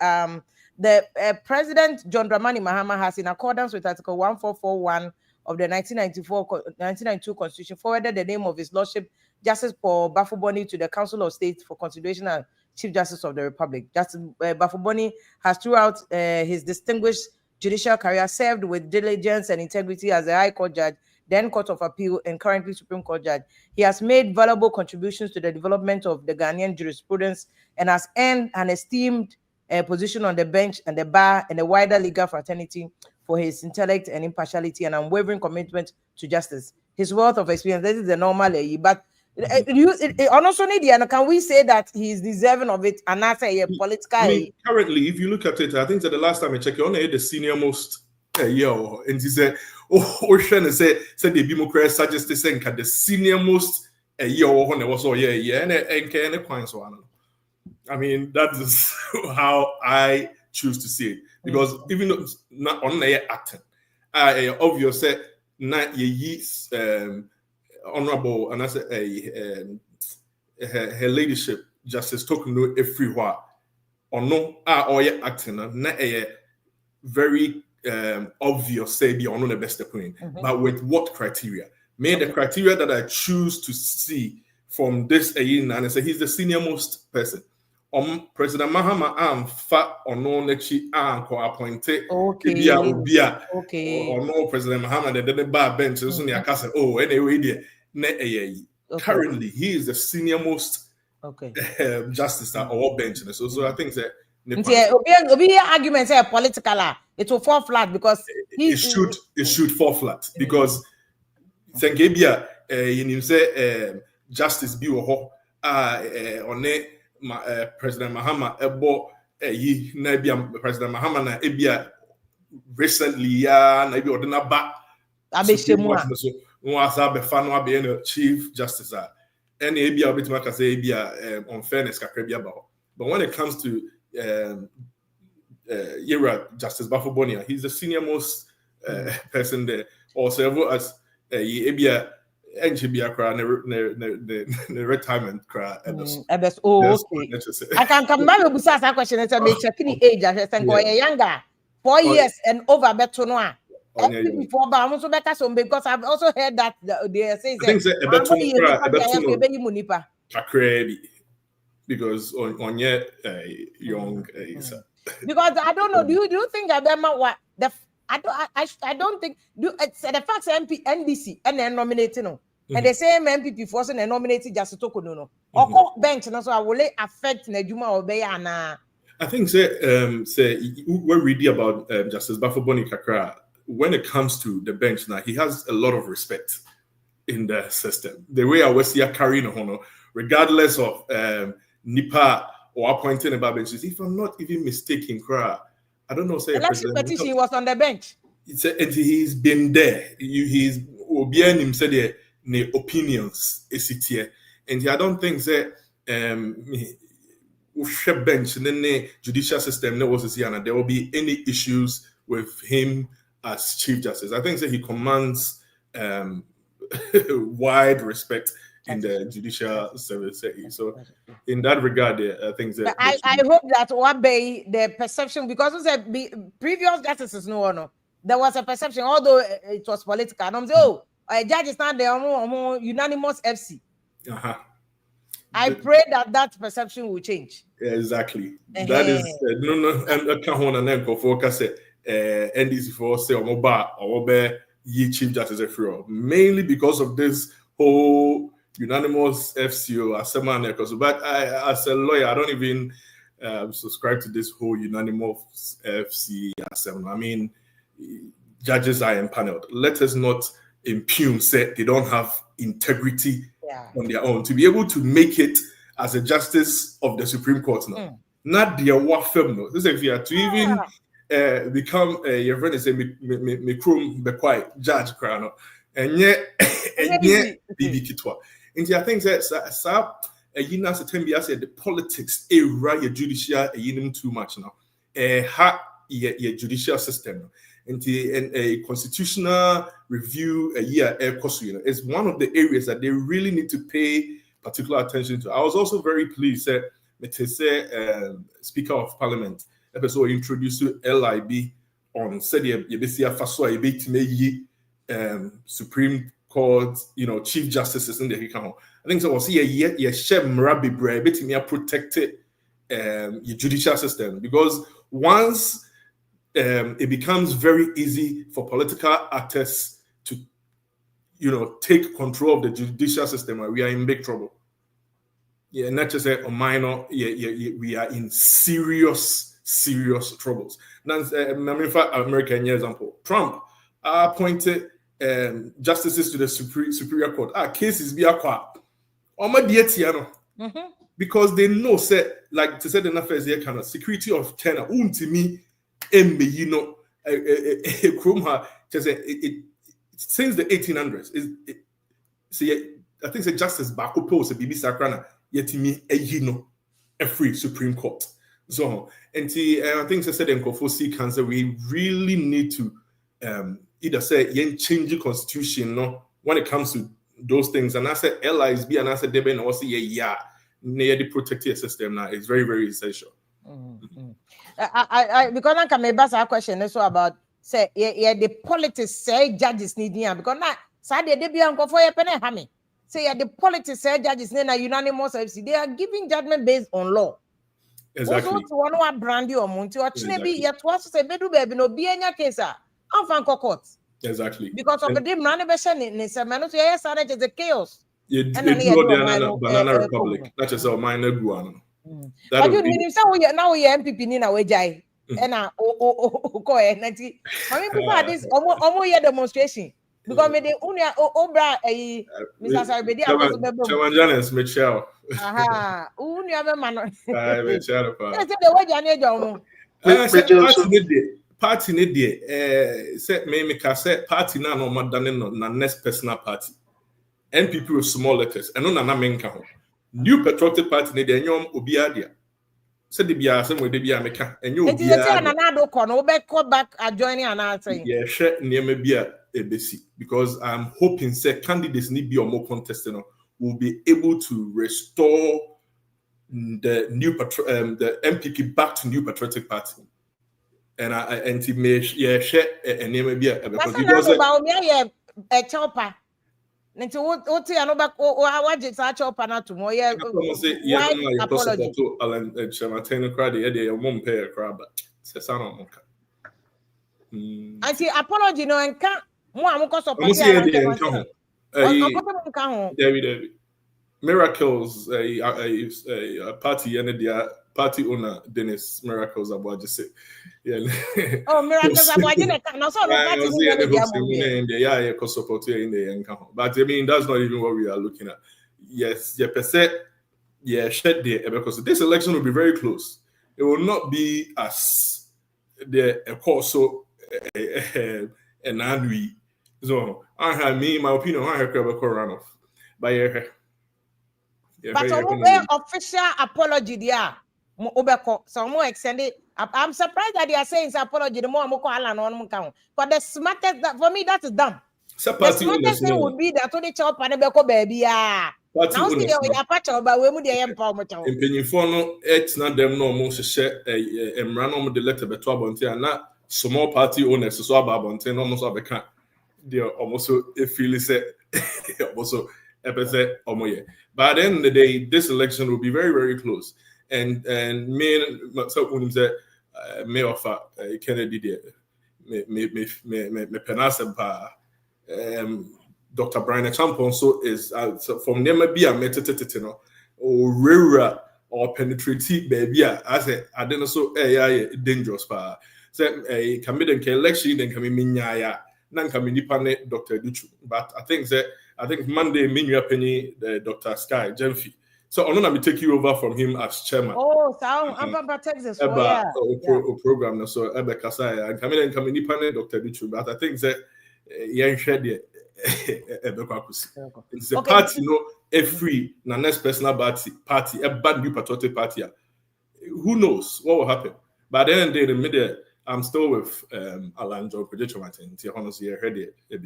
the President John Dramani Mahama has, in accordance with Article 1441 of the 1992 Constitution, forwarded the name of His Lordship Justice Paul Bafuboni to the Council of State for consideration as Chief Justice of the Republic. Justice Bafuboni has, throughout his distinguished judicial career, served with diligence and integrity as a High Court judge, then Court of Appeal, and currently Supreme Court judge. He has made valuable contributions to the development of the Ghanaian jurisprudence and has earned an esteemed position on the bench and the bar and the wider legal fraternity for his intellect and impartiality and unwavering commitment to justice. His wealth of experience, this is the normal, but Can we say that he is deserving of it? And I say political. I mean, currently, if you look at it, I think that the last time I checked, only the senior most and he said, Ocean said the Democrats suggested saying the senior most when it was and coins one. I mean, that is how I choose to see it. Because even though it's not on the acting, obvious not ye honorable and I say her ladyship Justice Tokeno everywhere or no or acting not a very obvious say be on the best queen, but with what criteria? The criteria that I choose to see from this and I say he's the senior most person. President Mahama am fat or no nechi appointed or no President Mahama that didn't buy bench anyway currently he is the senior most justice at all bench so I think that argument say political it will fall flat because it should fall flat because Sengabia you say justice be on President Mahama President Mahama na ebia recently na ebi odena ba chief justice and ebia obitima ka say ebia unfairness kakra bia ba. But when it comes to Justice Bafo-Bonia, he's the senior most person there or several as ebia the retirement cry. I can come back with that question and say, checking age. I think younger, 4 years and over better no. Before, but I'm also better some because I've also heard that they say because on your young because I don't know. Do you think Abema what the I don't think it's the fact NDC and then nominating and the same MPP forcing and nominating Justice Tokeno or bench so I will affect Nejuma Obeya. I think we're reading about Justice Bafo-Boni Kakra. When it comes to the bench now, he has a lot of respect in the system. The way I was here carrying on, regardless of NIPA or appointing about benches, if I'm not even mistaken, I don't know. Say election petition was on the bench. And he's been there. He's obeying him said the opinions is it here, and I don't think that bench and then the judicial system there will be any issues with him as Chief Justice. I think that he commands wide respect in the judicial service. So in that regard, I think that I hope that one day the perception, because the previous justices no, there was a perception, although it was political. And I'm saying, a judge is not the unanimous FC. I pray that perception will change. Exactly. That is no, and I can't hold an for focus. NDC for say or ye Chief Justice mainly because of this whole unanimous FCO as but I as a lawyer I don't even subscribe to this whole unanimous FC assembly. I mean, judges are empaneled. Let us not impugn say they don't have integrity on their own to be able to make it as a justice of the Supreme Court. Not their wafem. No, this is if you are to even become your friend is a me judge crown and yet BB Kitwa. And I think that the politics your judicial too much now. Your judicial system and a constitutional review is one of the areas that they really need to pay particular attention to. I was also very pleased that Speaker of Parliament episode introduced to LIB on said Supreme Court, Chief Justices in the Hikamo. I think so was protected your judicial system because once it becomes very easy for political actors to take control of the judicial system, we are in big trouble. Not just a minor, we are in serious troubles. Now, American example, Trump appointed justices to the Superior Court. Cases be acquired. because they know say like to say the affairs here kind of security of China untimi emme you know kroma just it since the 1800s see I think say justice Bako post bibi sakrana yetimi eyino a free Supreme Court so and I think said in Kofosi cancer we really need to either say yen change the constitution no when it comes to those things and I said allies be and I said deben also yeah near the protective system now is very, very essential. I because I can make a question also about say the politics say judges need because now Saturday they be uncle for a penny hammy. Say the politics say judges need a unanimous FC. They are giving judgment based on law. Exactly. Also one who brandy or monty or chinebi yet was say bedu baby no be any case I'm fan court. Exactly. Because of the dim renovation in Semano to yes is a chaos. And then Banana Republic. That's just our minor guano. But you mean now we NPP in our jai and go ahead. I mean, before this almost year demonstration because me the unia obra Mr. Sarabedi I was member. Chamanjanes Michelle. Aha, unia be man. I Michelle. Say the way Jane Jomo. Party need there. Say me say party na no more than na next personal party. NPP with small letters, and no na menka. New Patriotic Party need enyom obiadia. Said the bia some with the bia meka enyo obiadia. Na do kono be call back adjoining and answering. Yeah, share near bia ebesi because I'm hoping say candidates need be or more contesting will be able to restore the the NPP back to New Patriotic Party. And I may share and near bia because a chopper. Nti what you know back what is such up na to more apology to Alan Chamateno crowd the mom pay a crowd but sesano I see apology no and can mo amko support David Miracles a party and their party owner Dennis Miracles about just say yeah oh Miracles about you no so yeah support in the but I mean that's not even what we are looking at. Yes, yeah shed there because this election will be very close. It will not be as the course so and annually so I have me my opinion I have run off by but official apology there so more extended. I'm surprised that they are saying it's apology. The more but the smartest that for me that is dumb. The smartest thing would be that only chop and beko baby. Now see your patch about we mu dey empower mo. Impanyinfo no it's not them no mo hye emra no mo de letter beto abonte and na small party owners so abonte no mo so abeka they almost feel say also epese omoye. But at the end of the day, this election will be very, very close. And me so when say me offer Kennedy there me penasem pa Dr. Brian Agyapong so is so from nema bi a metetete no or rera or penetrate baby I say I don't know so dangerous pa say can be the election then can be minya nan can be nipa ne Dr. Duchu but I think Monday minua penny Dr. Sky Jemfi. So I'm gonna take you over from him as chairman. Oh, so I'm about Texas. Program so Ebe Kasai and come in Dr. Duchu. But I think that young shed it's a party, a free, na next personal party, a bad New Patriotic Party. Who knows what will happen? But then in the middle, I'm still with Alan John Projection Martin. Honestly, I heard it. I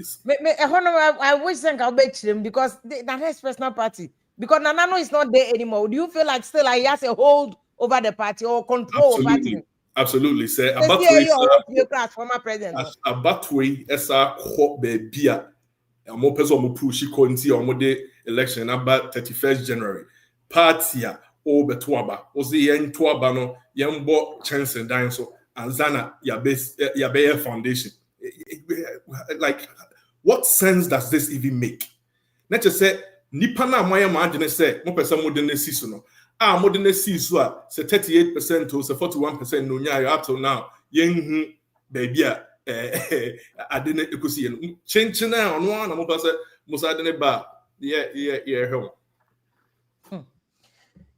wish I'll bet him because the next personal party. Because Nanano is not there anymore. Do you feel like still he has a hold over the party or control over the party? Absolutely, sir. Former president. Abatwe esa ko bebia. Amo peso mo push konti omo de election about 31st January. Party a o betuaba. O se yen tuaba no yen bo chance and dine so anzana ya foundation. Like what sense does this even make? Let's just say nipa na moya margin say mo pesa mo de nesi so no mo de nesi so a say 38% to say 41% no nya up till now yen baby a adene ekosi yen chenche na ono na mo pesa mo sa de ne ba ye he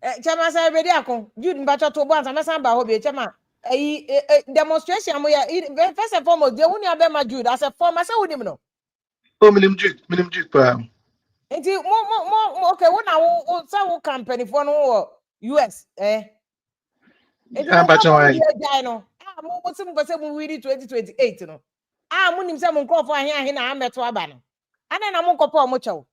Chama say ready akon. Jude mbacho to bo ansa mesa ba ho be chama. Demonstration mo ya first and foremost de woni abema Jude as a former say woni no. Oh, minim Jude pa. Enti mo okay wona wo say wo company for no wo US Enti I'm mo batching why. no. Mo sim go say mo we 2028 no. Mo nim say mo nkofo ahe na ameto aba no. Ana na mo nkofo mo chew.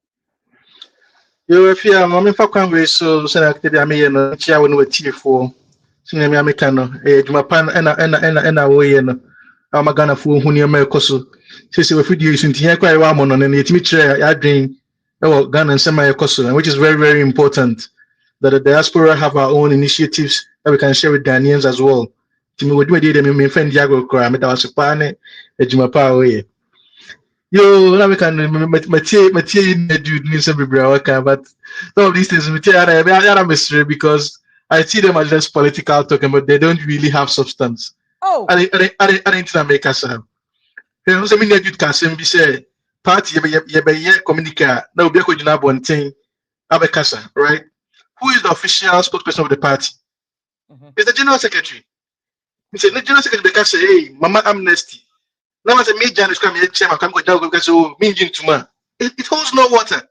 You if you am fa kwan we so na activity am here no chia we no tiefo. Sine me ameka no djuma pan na wo ye no. Am Ghana fo hu ne ma ekoso. Se we fidie isu ntia kwa wa mo no ne yetimi kire ya adwen e Ghana nsema ekoso, which is very, very important that the diaspora have our own initiatives that we can share with Ghanaians as well. Timi we do dey me friend Diago kra me da was pa ne djuma pa wo ye. Yo, now we can Mathieu dude needs some okay, but some of these things I mystery because I see them as just political talking, but they don't really have substance. Oh, I didn't make us have. You know, some dude can say party communicate now be a one thing abekasa, right? Who is the official spokesperson of the party? It's the general secretary. He said the general secretary because hey, Mama Amnesty. Now as a major is coming chairman come go down because it holds no water.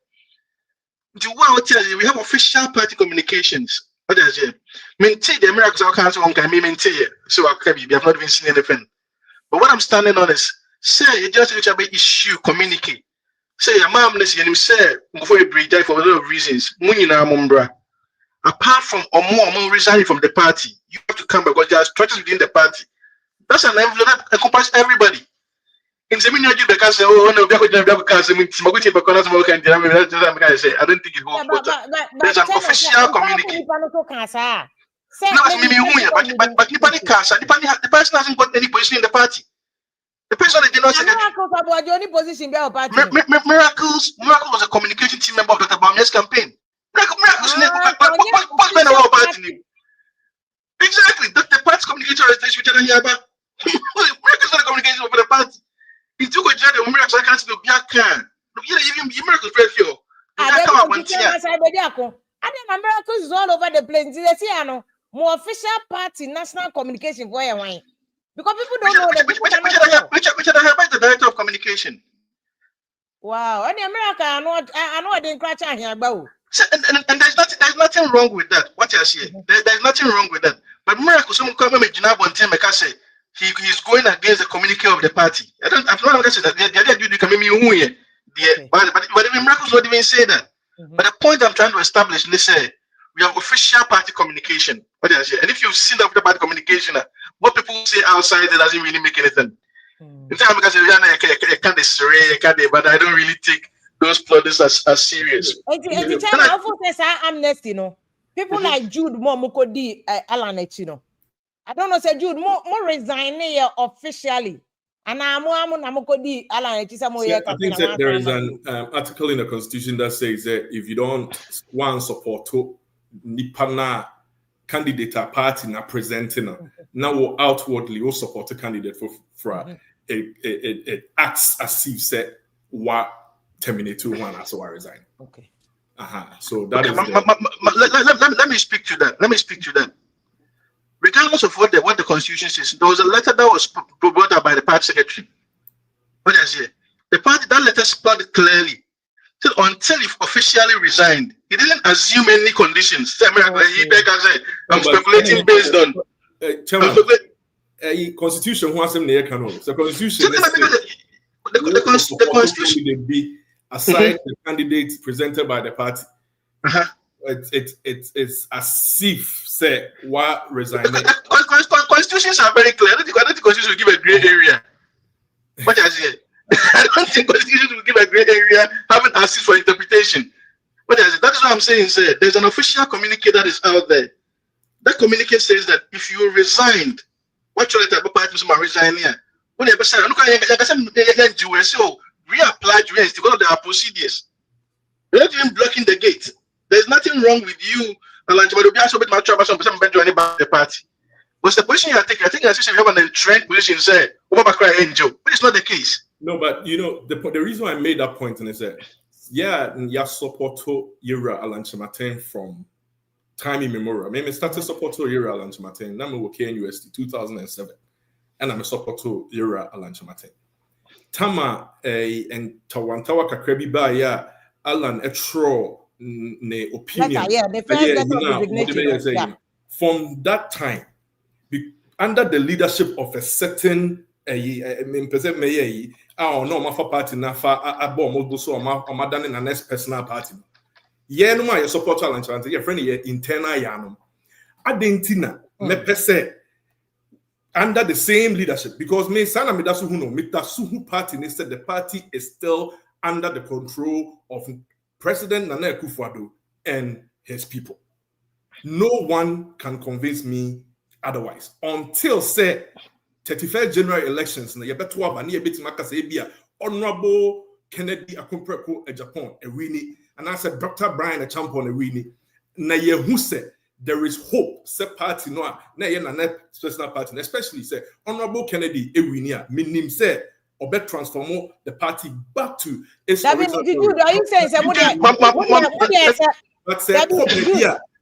We have official party communications. What is it? Maintain the American Council on can maintain so I have not even seen anything. But what I'm standing on is say it just which issue communicate. Say a mom and him say before you breathe for a lot of reasons. Apart from or more resigning from the party, you have to come because there are structures within the party. That's an envelope that encompasses everybody. In the meaning you because no I don't think it holds water. There's an official communique. No, but the person hasn't got any position in the party. The person is the general secretary. Miracles was a communication team member of Dr. Bamia's campaign. Exactly. The party's communication is which are here about. Miracles are the communication of the party. He took a job of miracles. I can't see the black can. Even miracles very few. Miracles is all over the place. More official party national communication for your wine. Because people don't know which are the director of communication. Wow, and America, I know I didn't crash out here about. And there's nothing wrong with that. What you say? There's nothing wrong with that. But miracles, someone come with Jinab on team because he's going against the communique of the party. I've not said that the other dude can make me who here. But miracles don't even say that. But the point I'm trying to establish, let's say we have official party communication. What do I say? And if you've seen the party communication, what people say outside it doesn't really make anything. In time because but I don't really take those plotters as serious. Amnesty, no. People like Jude Momukodi Alan, you know. I don't know, say Jude more resign here officially. And I'm Namukodi Alan. I think that there is an article in the Constitution that says that if you don't want support to Nipana candidate a party na presenting now outwardly will support a candidate for it acts as if said what terminate to one so I resign. Okay. So that is let me speak to that. Regardless of what the Constitution says, there was a letter that was brought up by the party secretary. What I say? The party that letter spelled clearly. So until he officially resigned, he didn't assume any conditions. I'm speculating based on Constitution. Who has him near canon? The Constitution. The Constitution will be aside the candidates presented by the party. It's as if say what resign. Constitutions are very clear. I don't think the Constitution will give a gray area. What I say? I don't think Constitution will give a gray area having assist for interpretation. What I say? That is what I'm saying. Say there's an official communique that is out there. That communique says that if you resigned, what should the party resign here? When you say, look at you so reapply to because there are procedures. You're not even blocking the gate. There's nothing wrong with you. The party. What's the position you are taking? I think as you have an entrenched position, say, but it's not the case. No, but you know, the reason why I made that point is that, yeah, support Yura Alanchamaten from time immemorial. I mean, I started support to Yura Lunch Martin. Now I'm working USD 2007, and I'm a support to Yura Lunch Martin. Tama and Tawantawa Kakrebi ba ya Alan Etro ne opinion. Yeah, the first letter of resignation. From that time, under the leadership of a certain no mafa party na fa abo mo so o dane na next personal party. Yeah, no my support challenge and your friend here internal yanom. Adentina me pese under the same leadership, because me sana me dasu hu no me dasu hu party instead the party is still under the control of President Nana Akufo-Addo and his people. No one can convince me otherwise until say 31st January elections na yebeto aba na yebeti maka say bia Honorable Kennedy Akompreko Agyapong ewini and I said Dr. Brian Agyapong ewini na yehu say there is hope say party no na ye na personal party, especially say Honorable Kennedy ewini a minim say obe transform the party back to its original. Are you saying say but say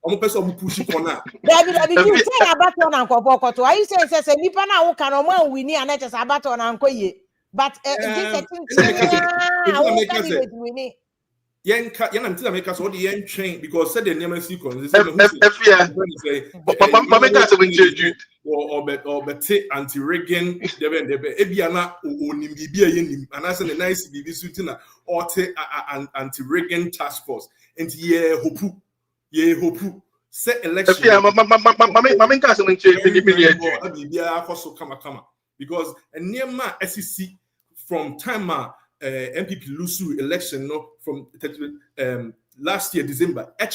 I'm person who push it on now. David, you say about one and Kobokoto. Are you saying say nipa na wo kan omo wini and just about one and koye? But this yen until America so the yen train because said the name is sequence or anti-Reagan ebiana onimbibia yenim and I said the nice bibi suitina or anti-Reagan task force and ye hopu say election because Nema SEC from time NPP Owusu election no from last year December said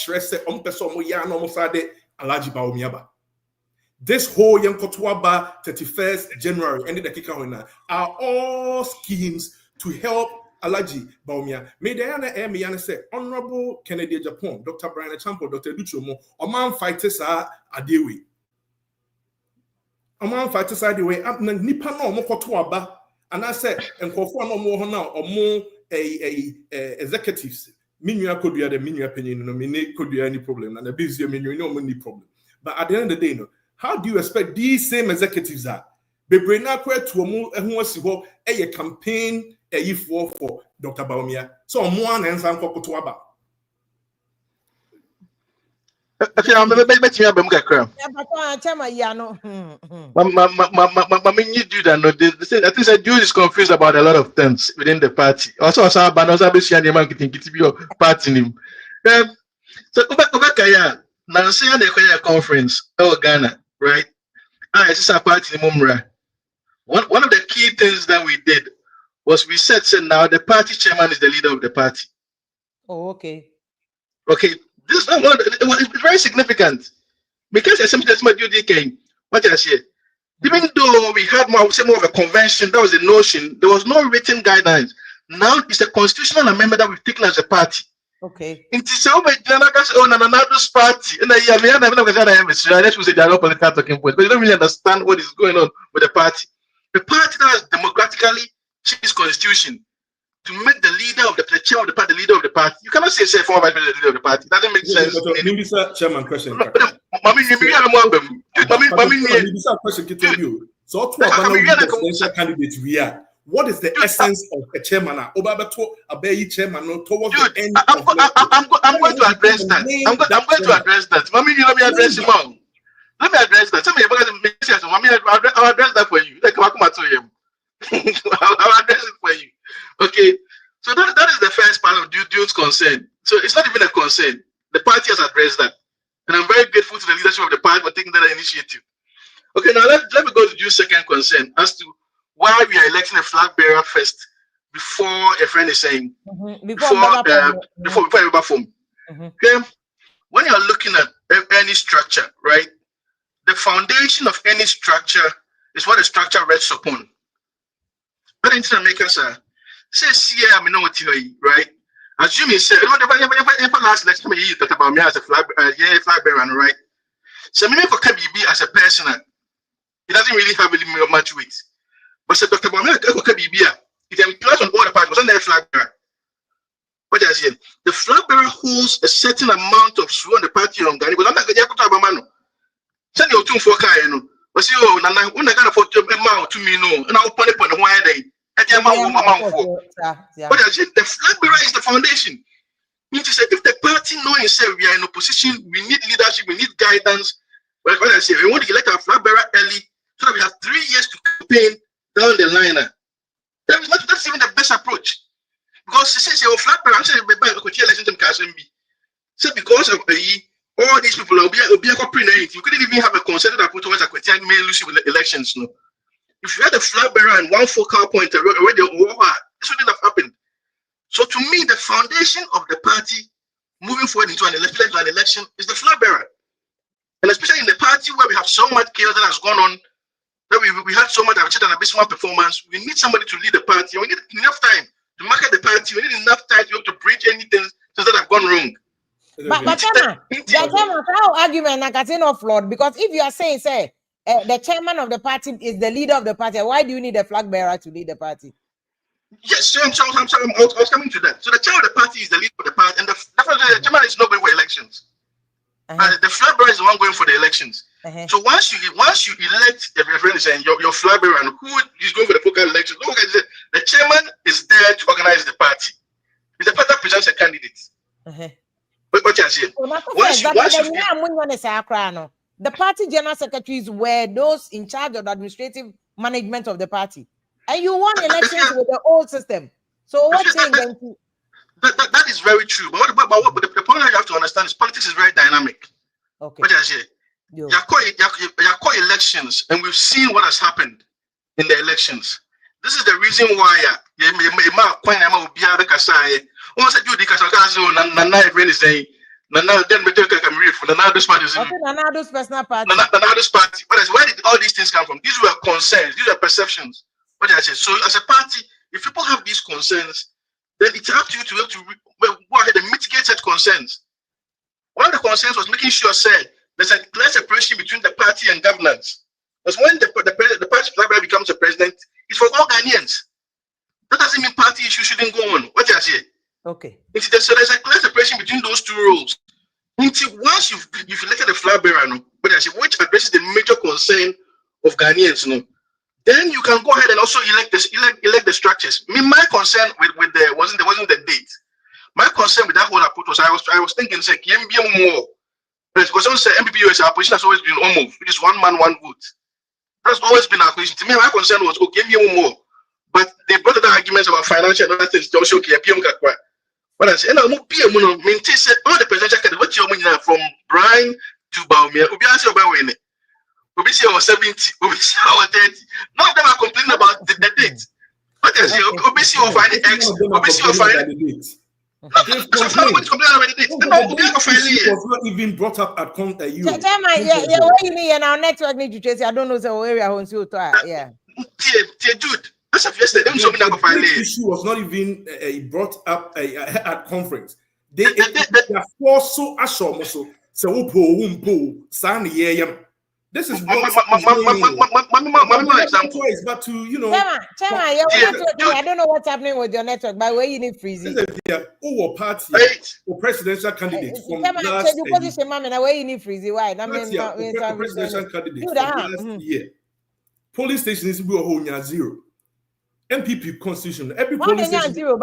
this whole young Kotuaba 31st January ended the kika are all schemes to help Alaji Baumia. May Diana Emiana say, Honorable Kennedy Agyapong, Dr. Brian Agyapong, Dr. Duchomo, Oman fighters are Adewe. Oman fighters are Adewe. Nipa no Mokotuaba, and I said, and Kofu no more now, or more executives. Minua could be at the minua opinion, no mini could be any problem, and the busy menu, no money problem. But at the end of the day, no, how do you expect these same executives are? Bebrena kwe to a campaign for Dr. Baumia. So one and some to aba. I think that Jude is confused about a lot of things within the party. Also, party. So Nancy and the conference, Ghana, right? It's a party in One of the key things that we did was we said, so now the party chairman is the leader of the party. Oh, okay. Okay, this is it's very significant because what I say, even though we had more of a convention, that was the notion, there was no written guidelines. Now it's a constitutional amendment that we've taken as a party. Okay. It's so much party, and but you don't really understand what is going on with the party. The party that has democratically changed constitution to make the leader of the chair of the party the leader of the party. You cannot say former vice president the leader of the party. It doesn't make sense. Chairman question. So presidential candidates we are. What is the essence of a chairman? Chairman towards the end. I'm going to address that. I'm going to address that. Let me address him all. Let me address that. I'll address that for you. I'll address it for you. Okay. So that is the first part of Jude's concern. So it's not even a concern. The party has addressed that. And I'm very grateful to the leadership of the party for taking that initiative. Okay, now let me go to Jude's second concern as to why we are electing a flag bearer first before a friend is saying before Bempah form. Okay, when you're looking at any structure, right? The foundation of any structure is what the structure rests upon. But in America, sir, say right? Assume you say, if last election you talk about me as a flag bearer, right? So maybe for KBB as a person, it doesn't really have really much weight. But Dr. Bamia, it can clash on all the parties, wasn't there flag bearer? What I say, the flag bearer holds a certain amount of sway on the party on Ghana. But I'm not going to talk about man. Send your tune for Kayano. But see, oh, Nana, when I got for to me, no, and I'll put it on one day. What I say, the flag bearer is the foundation. Means to say, if the party knowing itself we are in opposition, we need leadership, we need guidance. But what I say, we want to elect our flag bearer early, so that we have 3 years to campaign down the line. That's even the best approach. Because she says, your flag bearer, I'm saying, so because of all these people, you couldn't even have a concerted approach towards Akwetian may lose with the elections. No, if you had a flag bearer and one focal point already, this wouldn't have happened. So to me, the foundation of the party moving forward into an election is the flag bearer. And especially in the party where we have so much chaos that has gone on, that we had so much abysmal performance, we need somebody to lead the party. We need enough time to market the party. We need enough time to be able to bridge anything that have gone wrong. But how argument I can say no flawed, because if you are saying, say, the chairman of the party is the leader of the party, why do you need a flag bearer to lead the party? Yes, so I was coming to that. So the chairman of the party is the leader of the party, and the chairman is not going for elections. The flag bearer is the one going for the elections. So once you elect the referendum and your flag bearer and who is going for the focal elections, the chairman is there to organize the party. It's the party that presents a candidate. What you say? The party general secretaries were those in charge of the administrative management of the party. And you won elections with the old system. So what's saying then? That is very true. But the point you have to understand is politics is very dynamic. Okay. What I say? You call elections, and we've seen what has happened in the elections. This is the reason why where did all these things come from? These were concerns, these are perceptions. What I say? So as a party, if people have these concerns, then it's up to you to go ahead and mitigate such concerns. One of the concerns was making sure there's a clear separation between the party and governance. Because when the party flag becomes the president, it's for all Ghanaians. That doesn't mean party issues shouldn't go on. What I say? Okay. So there's a clear separation between those two roles. Until once you've elected the flag bearer, which addresses the major concern of Ghanaians, then you can go ahead and also elect the structures. My concern with the wasn't the date. My concern with that whole approach was I was thinking say more. Because someone said NPP our position has always been almost, which is one man, one vote. That's always been our position. To me, my concern was more. But they brought the arguments about financial and other things to also but I said, all the presidential candidates, what you mean from Brian to Baumia, we see our 70, we see our 30. None of them are complaining about the date. But I say, we see our final X, we see our final date. Was not even brought up at you. Our network need to trace. I don't know the area on yeah. Dude, as of yesterday, the issue was not even brought up at conference. They forced so this is what example is, but to I don't know what's happening with your network, but where you need freezing. Party or presidential candidate from last where you need freezing. Why? Presidential candidate last year. Police station is zero. NPP constitution. Every police station zero.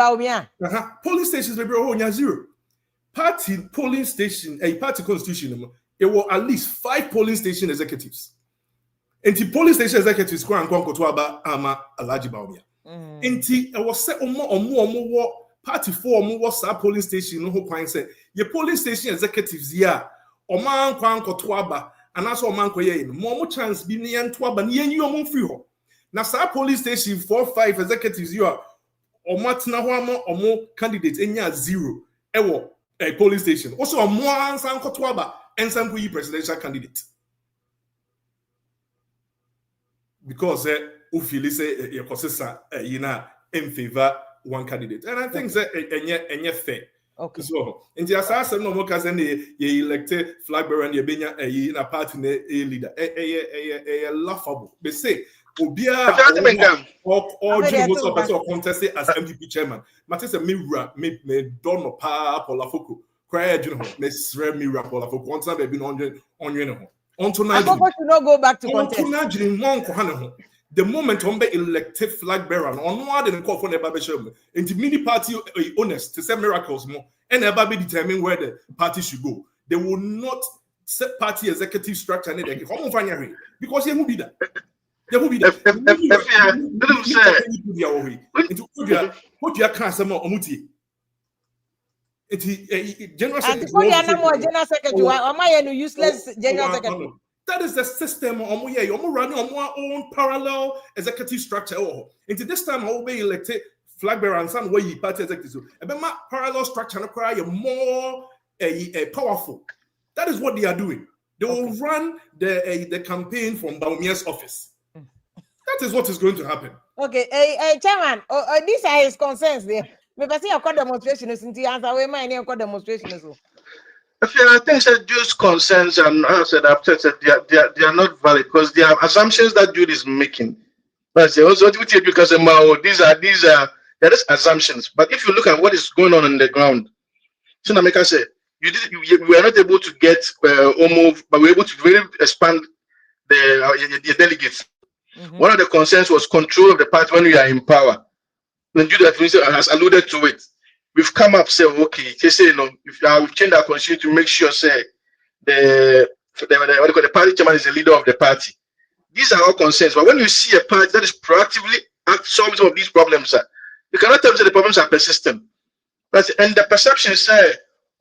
Police stations will zero. Party polling station, a party constitution. It was at least 5 polling station executives. And the polling station executives go and go to Ama Alaji Baumia. And it was set more party for was a polling station. No point say your polling station executives Oman Kwan Kotuaba and also Oman Koye. More chance be near Tuaba near you among free. Now, sa polling station 4-5 executives you are Omatna or more candidates in your 0. Ewo a polling station. Also a more answer Kotuaba. And some presidential candidate because Ufili say your processor in favor one candidate, and I think that and fair. Okay. So in the assassin no more can ye elected flag bearer and ye benya a party leader a laughable. They say Obia or Jim was a person contested as NPP chairman. Matis a mirror, me don't pa Polafoko. Cry, you know, Miss Mirror Polafoko. Once I've been on you. On tonight, to not go back to contest. The moment on be elected flag bearer, on one and call for the Babisham, and the mini party honest to say miracles more, and ever be determine where the party should go. They will not set party executive structure and they because they will be that. They will be that. Put your cancer more omuti. General secretary, useless general secretary. That is the system. Running on our own parallel executive structure. Into this time, I will be elected flag bearer and some way party executive. But my parallel structure require more powerful. That is what they are doing. They will run the campaign from Baumia's office. That is what is going to happen. Okay, Chairman, these are his concerns there. Maybe see your demonstration is in the answer. We might need a demonstration as well. I think that Jude's concerns, and I said after that they are not valid because they are assumptions that Jude is making. But also because these are there is assumptions. But if you look at what is going on the ground, so Nameka said we were not able to get Omo, but we were able to really expand the delegates. One of the concerns was control of the party when we are in power. And Jude has alluded to it. We've come up say okay. They say if we've changed our constitution to make sure say the party chairman is the leader of the party. These are all concerns. But when you see a party that is proactively solving some of these problems, you cannot tell me that the problems are persistent. And the perception is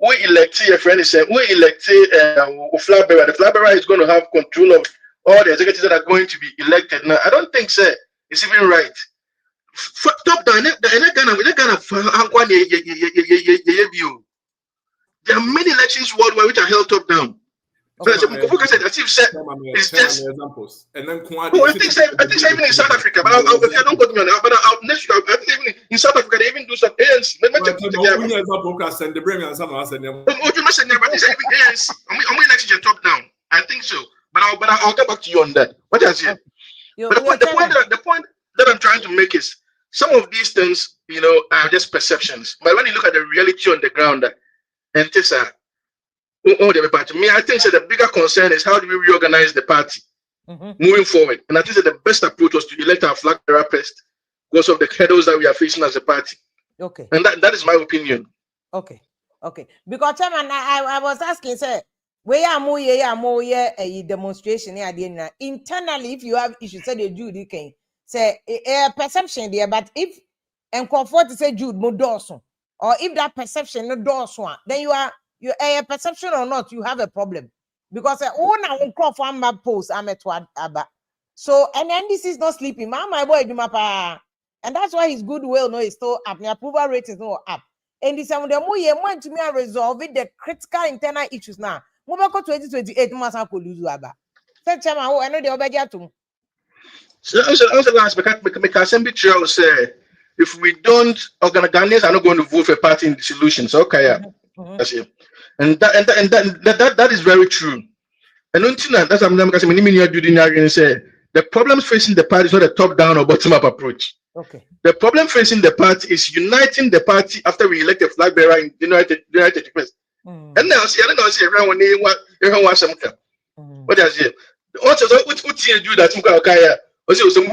we elected a friend is saying we elected a flag bearer. The flag bearer is going to have control of all the executives that are going to be elected. Now I don't think it's even right. Top down, there are many elections worldwide which are held top down. It's just. And then I think even in South Africa, but I don't go to me now. But next week, I think even in South Africa they even do some ANC. Top down. I think so. But I'll get back to you on that. What is it? But the point that I'm trying to make is some of these things, are just perceptions. But when you look at the reality on the ground, and this the party, I think that the bigger concern is how do we reorganize the party moving forward. And I think that the best approach was to elect our flag bearer first because of the hurdles that we are facing as a party. Okay. And that is my opinion. Okay. Because Chairman, I was asking, sir, where are more a demonstration here internally? If you have issues, say the Jude can say a perception there, but if and comfort to say Jude more Dawson, or if that perception no Dawson, then you a perception or not, you have a problem because I call for my post I'm at Abba. So and then this is not sleeping, my boy do my and that's why his goodwill is still up. The approval rate is not up. And this the more you want to me resolve the critical internal issues now. Mobako 2028 must have lose Abba. Say Chairman, I know the Obajatum. So last because Assembly say if we don't, Ghanaians are not going to vote for party in dissolution. So okay, that's it. And that is very true. And until that's I'm say the problems facing the party is not a top-down or bottom-up approach. Okay. The problem facing the party is uniting the party after we elect a flag bearer in the United States. And now see everyone wants some. What does it? Also, what you do that? Okay, also some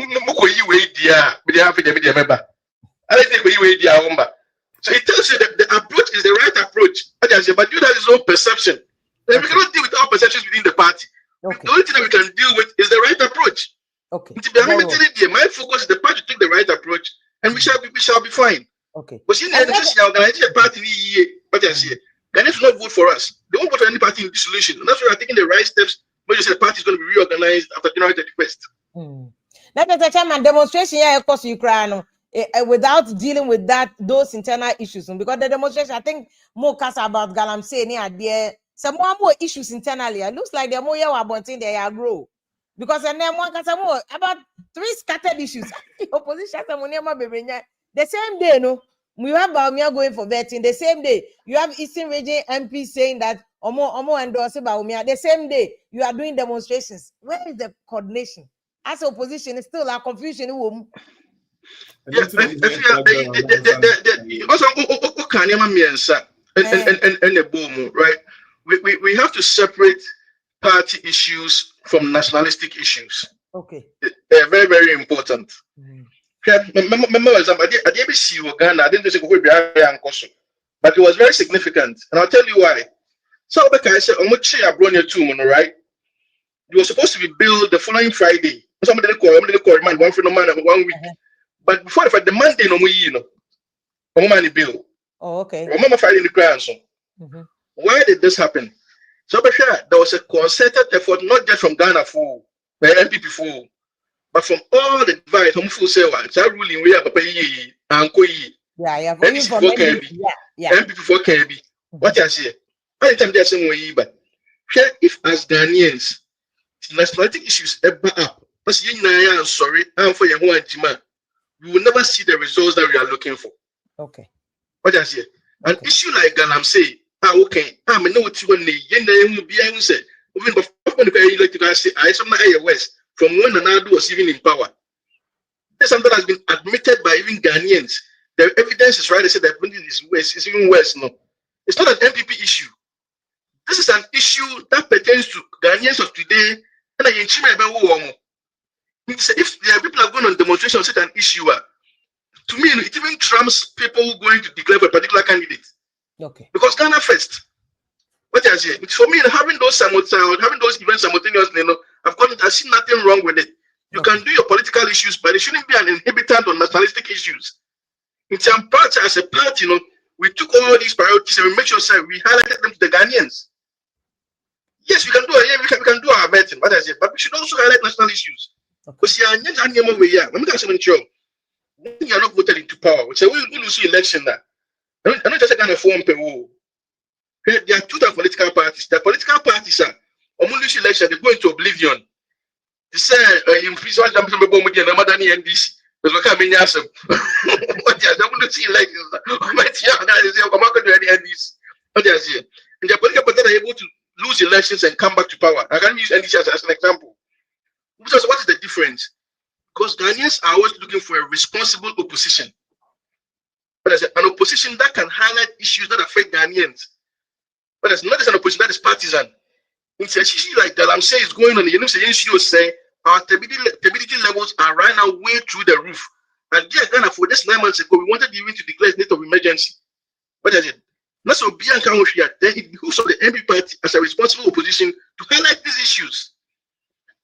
so it tells you that the approach is the right approach. But you have his own perception. We cannot deal with our perceptions within the party. Okay. The only thing that we can deal with is the right approach. Okay. My focus is the party to take the right approach, and we shall be fine. Okay. But see, the organization party, what I say, Ghanaians will not vote for us. They won't vote for any party in dissolution. And that's why we're taking the right steps. When you say the party is going to be reorganized after January 31st. That is the Chairman demonstration here across Ukraine. Without dealing with those internal issues, because the demonstration, I think more cast about Galam say there some more issues internally. It looks like they're more about they are grow because and then one can more about 3 scattered issues. Opposition the same day, we have Baumia going for vetting. The same day, you have Eastern Region MP saying that Omo endorse Baumia. The same day, you are doing demonstrations. Where is the coordination? as opposition is still a confusion in womb. Yeah, also and the boom, right? We have to separate party issues from nationalistic issues. Okay. They're very, very important. Remember, I didn't see Ghana, I didn't say but it was very significant. And I'll tell you why. So I said, I'm going to two, right? You were supposed to be billed the following Friday. Somebody call man, one for no man, 1 week. But before the Monday, no money bill. Oh, okay. Remember Friday in the ground. Why did this happen? So there was a concerted effort, not just from Ghana for the NPP for, but from all the divide, home full say what ruling we have a pay and yeah, NPP for KB. What I say? By the time they're saying we but if as Ghanaians, nationalistic issues ever up, but you sorry, I'm for your one we will never see the results that we are looking for. Okay. What I say? An issue like Ghana, say, okay, I'm a no to one day, say, even before the electrical say, I some West from when another was even in power. There's something that has been admitted by even Ghanaians. The evidence is right. They said that is even worse. No, it's not an NPP issue. This is an issue that pertains to Ghanaians of today. And if there are people are going on demonstration on such an issue, to me, it even trumps people going to declare for a particular candidate. Okay. Because Ghana first. What I say? For me, having those events simultaneously, I've seen nothing wrong with it. You can do your political issues, but it shouldn't be an inhibitant on nationalistic issues. In some parts, as a party, we took all these priorities and we make sure we highlighted them to the Ghanaians. Yes, we can do it. We can do our betting. What I say, but we should also highlight national issues. Because you are not voted into power. We say we lose the election now. I'm not just going to form people. There are two political parties. The political parties are lose election, they go into oblivion. They say in prison, I'm going to be another NDC. There's no coming answer. What I don't want to see elections. I'm not going to do any NDC. What I say, and the political parties are able to lose elections and come back to power. I can use NDC as an example. Because what is the difference? Because Ghanaians are always looking for a responsible opposition. But as an opposition that can highlight issues that affect Ghanaians. But it's not just an opposition that is partisan. It's a issue like that I'm saying is going on. You know, say our stability levels are right now way through the roof. And dear Ghana, for this 9 months ago, we wanted even to declare a state of emergency. What is it? Not so beyond then it behooves of the NPP party as a responsible opposition to highlight these issues.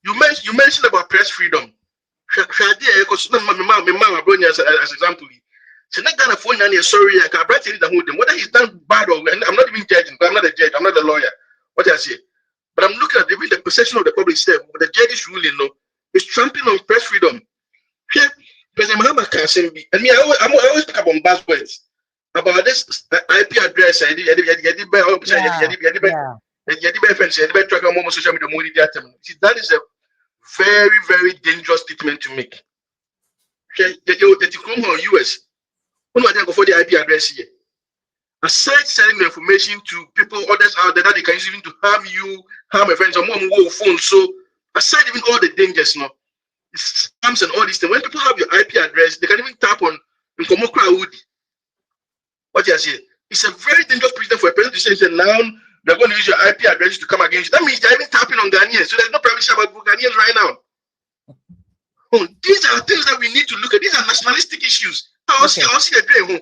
You mentioned about press freedom. As example. So not Ghana for sorry, I can write it down with them. Whether he's done bad or I'm not even judging, but I'm not a judge, I'm not a lawyer. What I say. But I'm looking at the perception of the public said, but the judge's ruling is trampling on press freedom. Here, President Muhammad Kassim, and me, I always pick up on buzzwords about this IP address. That is a very, very dangerous statement to make. The US, for the IP address here. Aside selling the information to people, others out there that they can use even to harm you, harm a friend, or more phone. So aside even all the dangers, scams and all these things, when people have your IP address, they can even tap on crowd. What you say? It's a very dangerous precedent for a person to say now they're going to use your IP address to come against you. That means they're even tapping on Ghanaians. So there's no privacy about Ghanaians right now. These are things that we need to look at. These are nationalistic issues. I'll see a day.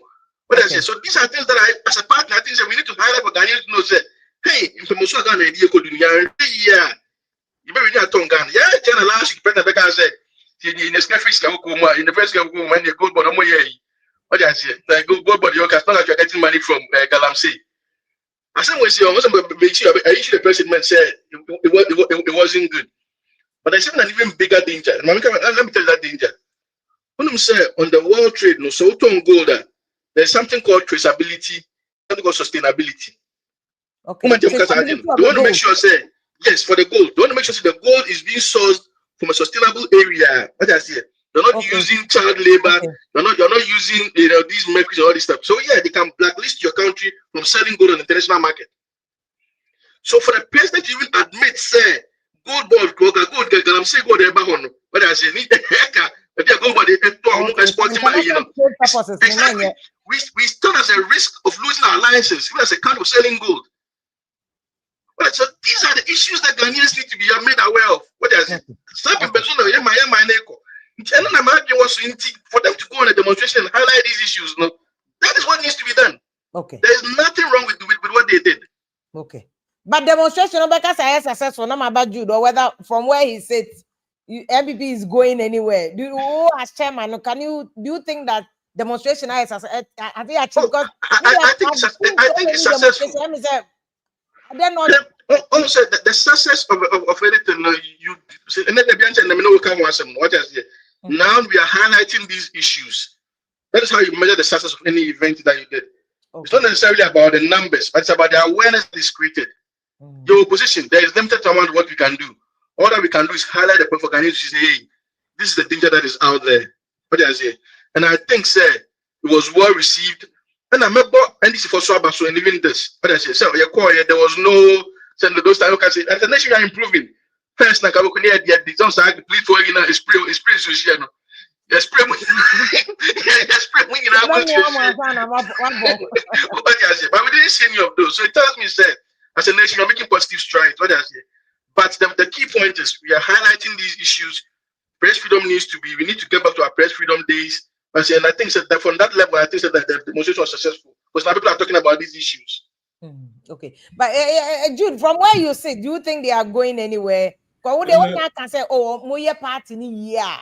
What I say? So these are things that I, as a partner, I think that we need to highlight for Ghanaians to know that, hey, information Ghana idea could do yeah. You may be not on Ghana. Yeah, tell the last president because in the Scarface in the first when you go but what I say, like go but you can not you're getting money from Galamsey. I said when I issued the president said it wasn't good. But I see an even bigger danger. Let me tell you that danger. When I say on the world trade, so to gold, there's something called traceability, something called sustainability. Okay. They want to make sure, yes, for the gold. They want to make sure the gold is being sourced from a sustainable area. What I say, they're not using child labor. Okay. You're not using these mercury and all this stuff. So yeah, they can blacklist your country from selling gold on the international market. So for the president to even admit, say, gold, I'm saying gold ever on. What I say, if you go for the exporting money, you know, exactly. We stand as a risk of losing our license, even as a kind of selling gold. Well, so these are the issues that Ghanaians need to be made aware of. What I say, something personal, for them to go on a demonstration and highlight these issues. No, that is what needs to be done. Okay. There is nothing wrong with what they did. Okay. But demonstration, because I successful, no matter about Jude or whether from where he sits, NPP is going anywhere. Do you, as chairman, do you think that demonstration is I think actually because I think it's successful. They're not. Also, the success of anything, you and then what I say. Now we are highlighting these issues. That is how you measure the success of any event that you did. Okay. It's not necessarily about the numbers, but it's about the awareness that is created. Your opposition, there is limited amount of what we can do. All that we can do is highlight the point for Ghanaians to say, hey, this is the danger that is out there. What did I say? And I think, sir, it was well received. And I remember, and this is for Swabaso and even this. What did I say? So, there was no, those times, okay, as a nation, we are improving. First, like, I will clear the disaster, I plead for you, it's pretty social. Yes, pray when you know what I say. But we didn't see any of those. So it tells me, sir, as a nation, we're making positive strides. What I say. But the key point is we are highlighting these issues. Press freedom needs to be, we need to get back to our press freedom days. And I think that from that level, I think that the demonstration was successful. Because now people are talking about these issues. Okay. But Jude, from where you sit, do you think they are going anywhere? Because they can say, oh, Moya party ni yeah.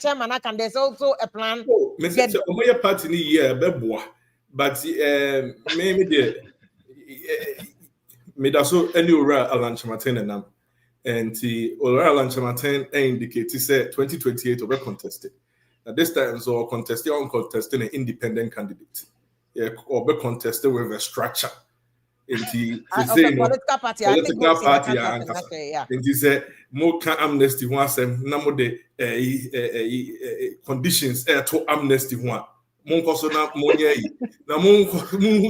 Chairman, there's also a plan. Oh, Mr. Party ni yeah, but maybe me da so any ora Alanchamaten and the ora Alanchamaten indicate say 2028 will be contested. Now this time so contested an independent candidate. Yeah, or be contested with a structure. Political party, yeah. And he said more amnesty one sem na mo de conditions to amnesty one. Mon koso na monye na mon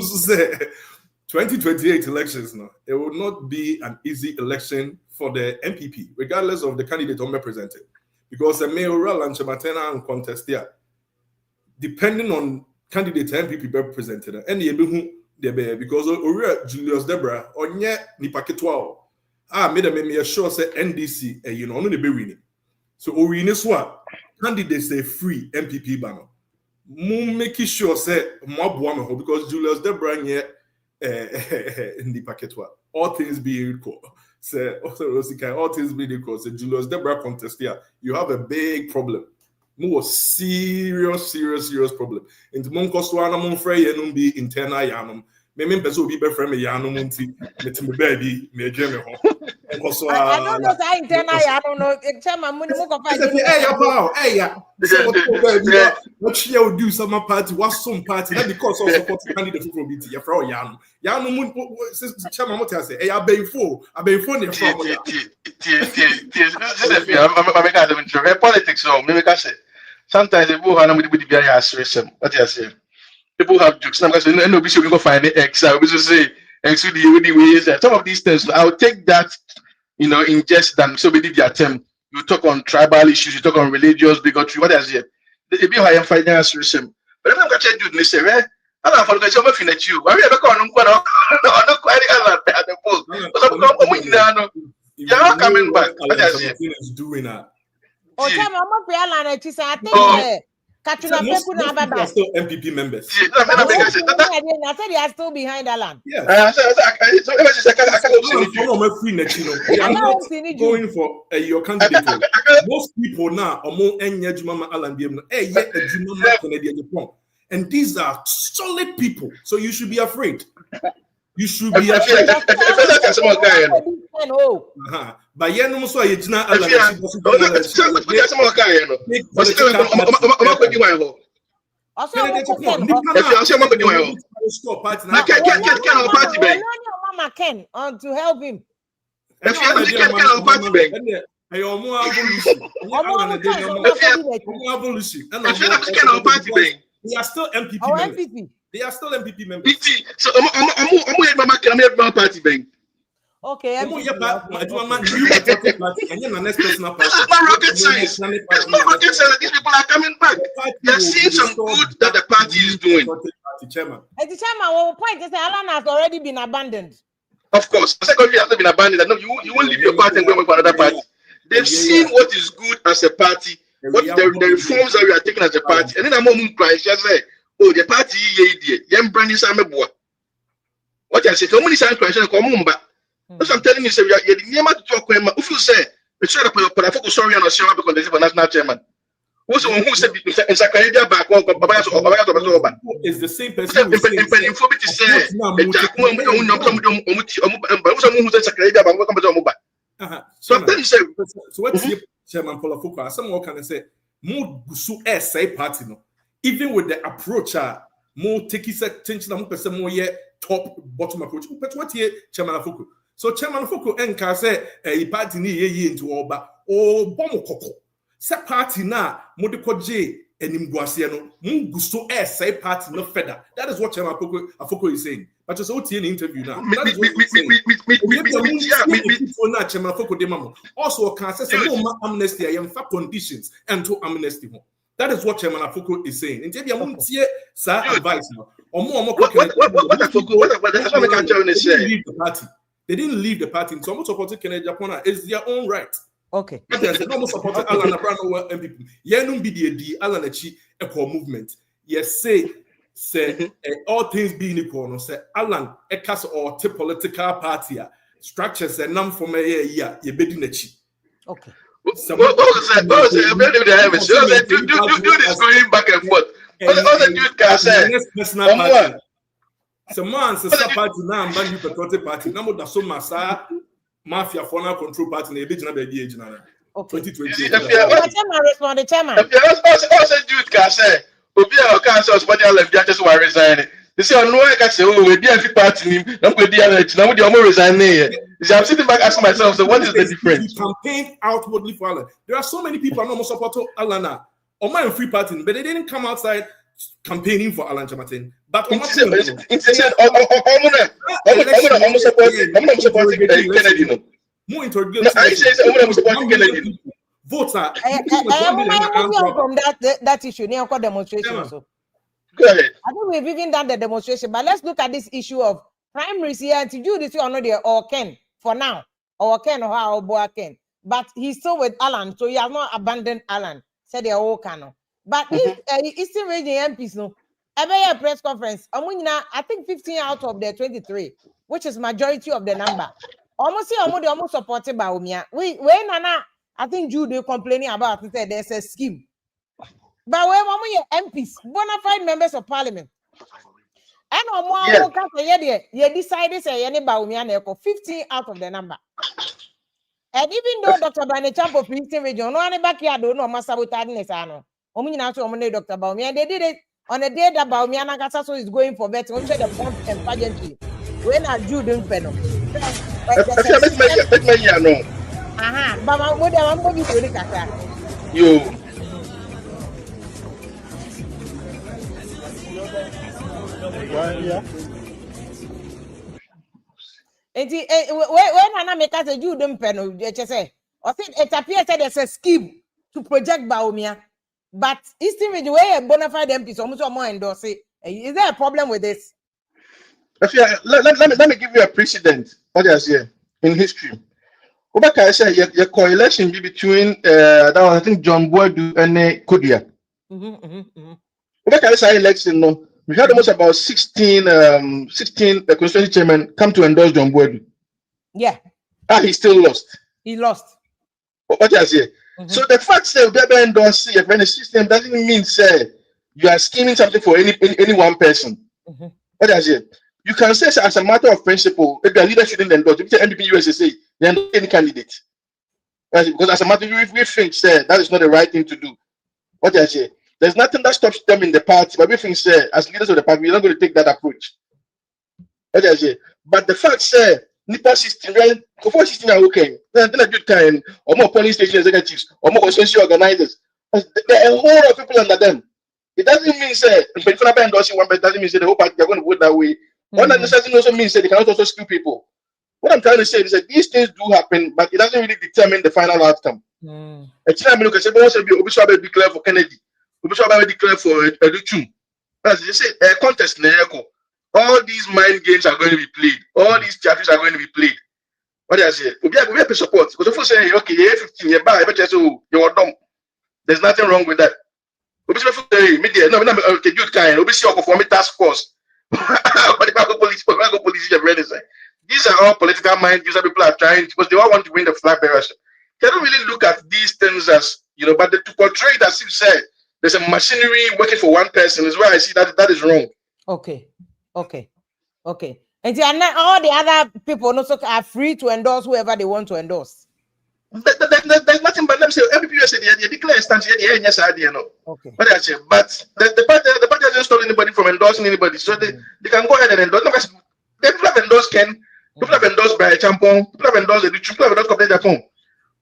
say 2028 elections now, it will not be an easy election for the NPP, regardless of the candidate or represented. Because the mayoral and Chamatena and contest there, depending on candidate NPP represented, and because Julius Debra or yet Nipaketwa made a sure say NDC only be winning. So Oriniswa candidates say free NPP banner. Making sure say mob woman because Julius Debra yet in the paketwa. All things being equal. Say all things being equal. Say Julius Debra contest here. You have a big problem. More serious problem. Into Monkoswana Monfrey and be internal yanum. Maybe person will be friend me yanum unti baby me jeme ho. I don't know that internal I don't know. Chairman money mo ko what you will do some party, what some party, not because of support candidate from BT, you're from Yanu. Yanu, Chairman, what I say, I've been full near from politics. So, maybe I say, sometimes people have with the very assertion. What I say, people have jokes. Sometimes nobody will go find the X. I will just say, and so the ways that some of these things, I'll take that, in jest than so we did the attempt. You talk on tribal issues, you talk on religious bigotry. What I say. If you have financial system, but if I'm going to do this, I don't forget some of you. Why we ever call them at the post? You're coming back. What I say is doing that. Oh, I'm I think Katrina people are still NPP members. I said they are still behind Alan. Yes. Going for your candidate. Most people now among Alan and these are solid people. So you should be afraid. You should be afraid. But yeah, no so you not to help him. They are still NPP members. They are still NPP members. So I'm party bank. Okay, Omo NPP, yepa okay, adwuma okay. new patriotic party and then the next personal party. This is not rocket science. It's not rocket science. These people are coming back. They're seeing some good that the party is doing. Party chairman. And the chairman, one point is that Alan has already been abandoned. Of course, the second has not been abandoned. No, you won't leave your party and go work for another party. They've seen what is good as a party, what the reforms that we are taking as a party, and then I'm going to just say, oh, the party, yeah, branding some boy. What I say, come on, some question, come back. That's what I'm telling you, sir. We are the name to talk about. If you say, it's not a focus sorry on a show because there's a national chairman. Who said in Sakaria back? Is the same person who so what's chairman Paul Afoko? Someone can say more gusu say party no. Even with the approach, more take his attention, more person more top bottom approach. But what here, Chairman Afoko? So Chairman Afoko enka say a party ni ye into oba o bomo koko. Se party na modikoje enimguase no mu gusto say party no feather. That is what Chairman Afoko is saying. But you so in the interview now. That is what he's saying. Chairman Afoko de mamo. Also can say no amnesty I am for conditions and to amnesty home. That is what Chairman Afoko is saying. And maybe I'm advice now. Or more what they didn't leave the party. So almost supporting Agyapong is their own right. Okay. There's almost supporting Alan Abrano MPP. Yenum be the Alan Echi Eco movement. Yes, say all things being equal, no say Alan Ekas or the political party structures and none for me year ye bedin Echi. Okay. Do this going back and forth. What dude can say? Personal party. So man, so party now, man, you patriotic party. Now, what so massa mafia for now control party. Na ebi na age na. Okay. 2020. The chairman respond. The chairman. Also dude can say, "Obi a cancer somebody else just want to resign." They say, "No, I can say, oh, we be a party. Now we be a now we almost resign here." I'm sitting back asking myself, so what is the difference? He campaigned outwardly for Alan. There are so many people who are not supporting Alan or my free party, but they didn't come outside campaigning for Alan Chamatin. But I'm supporting Kennedy. More interrogating Kennedy. Votes are from that issue. Near demonstration also. Go ahead. I think we've even done the demonstration, but let's look at this issue of primaries here. To do this, or not there or Ken for now, or Ken or how boy Ken, but he's still with Alan, so he has not abandoned Alan. Said they're all Kano. But Eastern Region MPs no. Every press conference, I think 15 out of the 23, which is majority of the number. Almost supported by Umia. Nana, I think Jude complaining about it, there's a scheme. But when MPs, bona fide members of parliament, and you decided say any Baumia 15 out of the number. And even though Dr. Banechamp of Eastern Region, no one back here don't know Masabutadness, Dr. Baumia, they did it on a day that Baumia Nagasaso is going for vetting, we said the bomb and pageantry. When I do the panel. But what I'm going to do, you. Yeah. When Anna make us a Jew them panel, say, or think it appears that there's a scheme to project Baumia, but Eastern Region where a bona fide MP almost more endorse it. Is there a problem with this? Let me give you a precedent. What is here in history? I say your correlation between that was, I think John Boadu and Kodia. I say election no. We had almost about 16 constituency chairmen come to endorse John Boadu. Yeah. He still lost. He lost. What I say? So the fact that we endorse a system doesn't mean say you are scheming something for any one person. What I say? You can say as a matter of principle, if the leader shouldn't endorse, if the NPP USSA, then any candidate. Because as a matter of we think say that is not the right thing to do. What I say? There's nothing that stops them in the party, but we think say as leaders of the party, we're not going to take that approach. What I say? But the fact say Nipa system, before system are okay. Then a good time, or more police station executives, or more constituency organizers. There are a whole lot of people under them. It doesn't mean say if you're endorsing one, but it doesn't mean say the whole party are going to vote that way. One necessarily also means that they cannot also screw people. What I'm trying to say is that these things do happen, but it doesn't really determine the final outcome. It's not look at say, declare for Kennedy, declare for Educhum. As you say, a contest in the all these mind games are going to be played. All these charges are going to be played. What do I say? We have to support. Because if you say, okay, you're 15, you're bad, but you're dumb. There's nothing wrong with that. Okay, good kind. For me, task force. These are all political mind games that people are trying because they all want to win the flag bearers. They don't really look at these things as, but to portray it as if said there's a machinery working for one person is where I see that is wrong. Okay. And all the other people also are free to endorse whoever they want to endorse. There's nothing but them say every people say they declare a stance here, yes, okay. But I say, but the party hasn't stopped anybody from endorsing anybody, so they can go ahead and endorse. People have endorsed Ken, people have endorsed Agyapong, people have endorsed the people have endorsed Agyapong.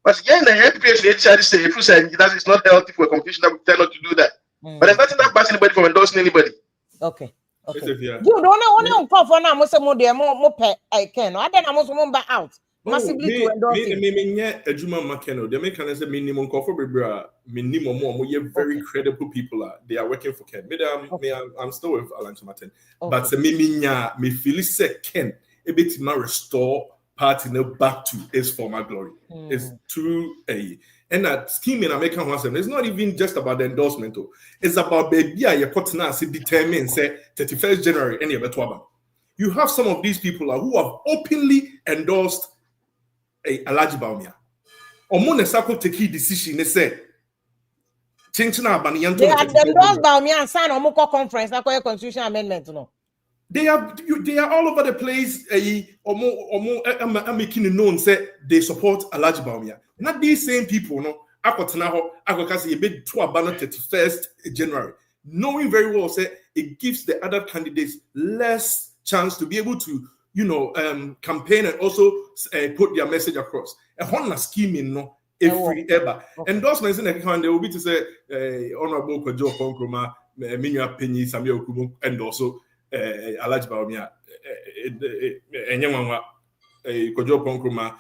But yeah, the NPP say if you say that it's not healthy for a competition, that we tell not to do that. But there's nothing that bans anybody from endorsing anybody. Okay. Yeah. You don't call for now. Most of them more I can. I then I'm also back out massively to endorse it. They make say minimum call for minimum more. Very credible people they are working for Ken. I'm still with Alan Martin, but me feel say Ken a bit more restore party back to its former glory. It's too and that scheme in American Worsens, it's not even just about the endorsement. It's about baby your partner determine say 31st January any of it. You have some of these people who have openly endorsed a large Baumia. Or Monesako take decision, they say changing our banner. They have endorsed Baumia and signed a Moko conference, like a constitutional amendment. They are all over the place. Making it known say they support a large Baumia. Not these same people, no. Akokasi a bit to a banner 31st January, knowing very well say it gives the other candidates less chance to be able to, campaign and also put their message across. A Honda scheming, no, ever. Endorsements in the country, they will be to say, Honorable Kojo Ponkroma, Minya Penny, Samuel Kumu, and also Alaj Baumia, Enyamwa, Kojo Ponkroma,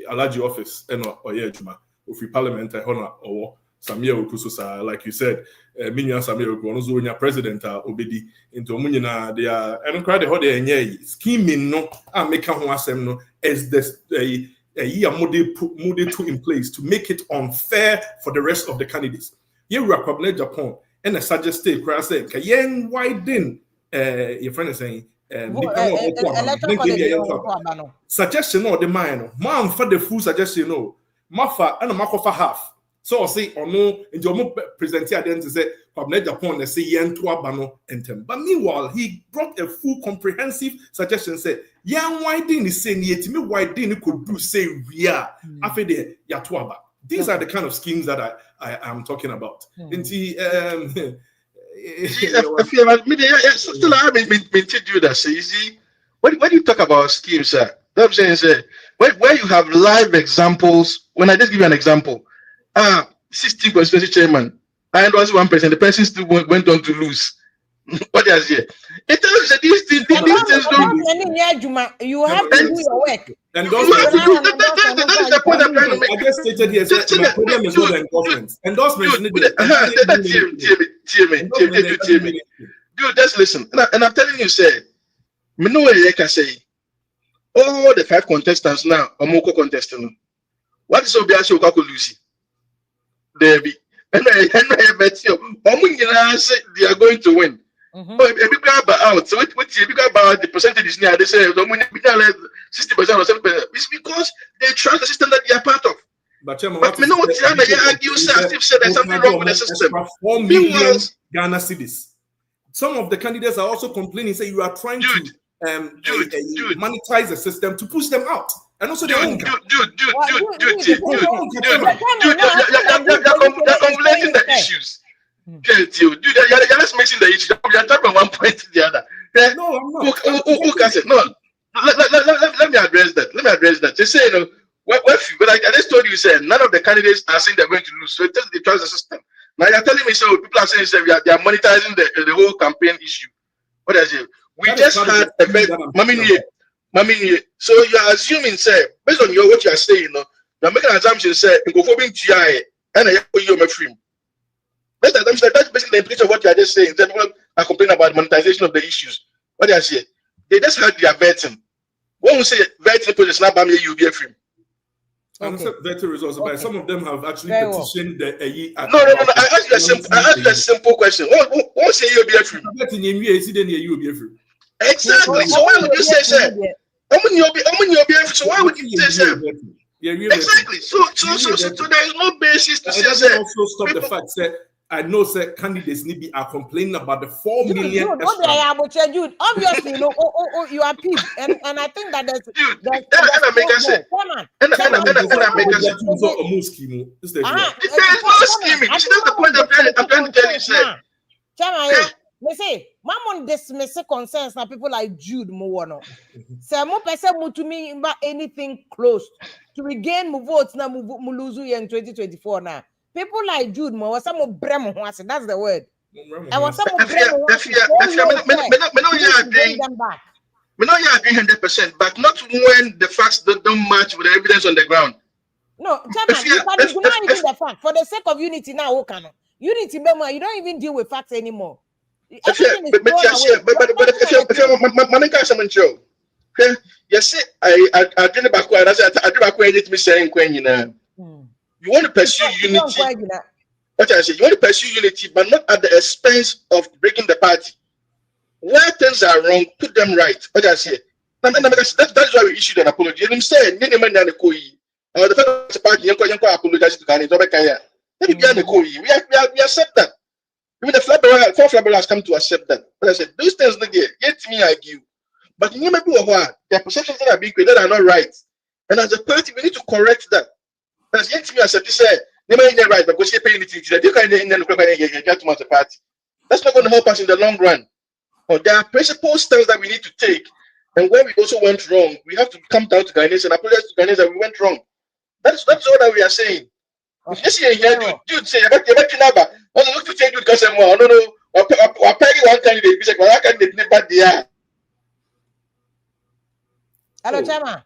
Alaji office, and Oyejuma, Ufi Parliament, Honor, or Samuel Kususa, like you said, Minya Samuel Kuonozunya President Obedi into Munina, they are and cried the holiday scheming no, and make no as this a year moody two in place to make it unfair for the rest of the candidates. You recognize Japan and a suggested cry saying, Kayen, why didn't your friend is saying, suggestion or the mind, man for the full suggestion, no, Mafa and a mark of a half. So I say, or no, and your present here then to say, Japan, they say, yen to abano entem. But meanwhile, he brought a full comprehensive suggestion, say, Yan, why didn't he say, yet me, why didn't he could do say, we are after the Yatuaba. These are the kind of schemes that I am talking about. And still, I haven't been to do that. So you see, when you talk about schemes, sir, I'm saying, where you have live examples, when I just give you an example, 16 constituency chairman, and was one person, the person still went on to lose. What is here? It tells you that these things don't. You have to do your work. And that is the point I'm trying to make. I just stated here, my problem is not endorsements. Endorsements. Dude, just listen. And I'm telling you, say, me know what you can say. All the 5 contestants now are Moko contesting. What is Obiashi Okako Lucy? Debbie. And I bet you, they are going to win. If you grab out, so if you grab out the percentages near, they say 60% or 70%. It's because they trust the system that they are part of. But you know what Tiana argues, Steve said there's something wrong with the system. 4 million Ghana cedis. Some of the candidates are also complaining, say you are trying to monetize the system to push them out. And also they're conflating the issues. You're just mixing the issues. You're talking one point to the other. No, I'm not. Who can say no? Let me address that. They say, but I just told you, say none of the candidates are saying they're going to lose. So it tells they trust the system. Now you're telling me, so people are saying they are monetizing the whole campaign issue. What is it? We just had a very Mami, so you are assuming, say, based on what you are saying, no, you're making an assumption, say, go for being GI, and I you my free. That's basically the implication of what you are just saying. That people are complaining about monetization of the issues. What they are saying, they just had their vetting. When we say vetting process, not by me, you'll be a free. And vetting results, but some of them have actually petitioned the No. I ask you a simple question. What say you'll be a free? Exactly. So why would you say, sir? So why would you say, sir? Exactly. So there is no basis to say, sir. Also stop the fact that I know that candidates are complaining about the 4 million. Jude, obviously, you are peeved, and I think that there's make us say, and I make us say, there is no scheming. That's the point I'm trying to tell you, sir. They say, Mammon dismiss concerns now people like Jude Moano. Say, more person to me about anything close to regain my votes now, Muluzu in 2024 now. People like Jude Mo was some of Bremo, that's the word. I was some of Bremo. We know you agree 100%, but not when the facts don't match with the evidence on the ground. No, Chairman, you not even the fact. For the sake of unity now, unity, Bema, you don't even deal with facts anymore. But if you're yes, I didn't back when I said I do back when it me saying when you know. You want to pursue unity. What I say, you want to pursue unity, but not at the expense of breaking the party. Where things are wrong, put them right. What I say, that's why we issued an apology. And I'm saying, the fact that the party apologize to Ghana, we accept that. Even the four flabbers come to accept that. But I said, those things yet me argue. But you may be aware, their perceptions that are being created are not right. And as a party, we need to correct that. As yet me accept, say, they may not right, but go see pay anything. They can't get too much a party. That's not going to help us in the long run. Or there are principal steps that we need to take. And where we also went wrong, we have to come down to Ghanaians and apologize to Ghanaians that we went wrong. That's all that we are saying. If you see here, dude say, you're number. I look to change because I'm no. Or paying one candidate, because one candidate never there. Hello, Chairman.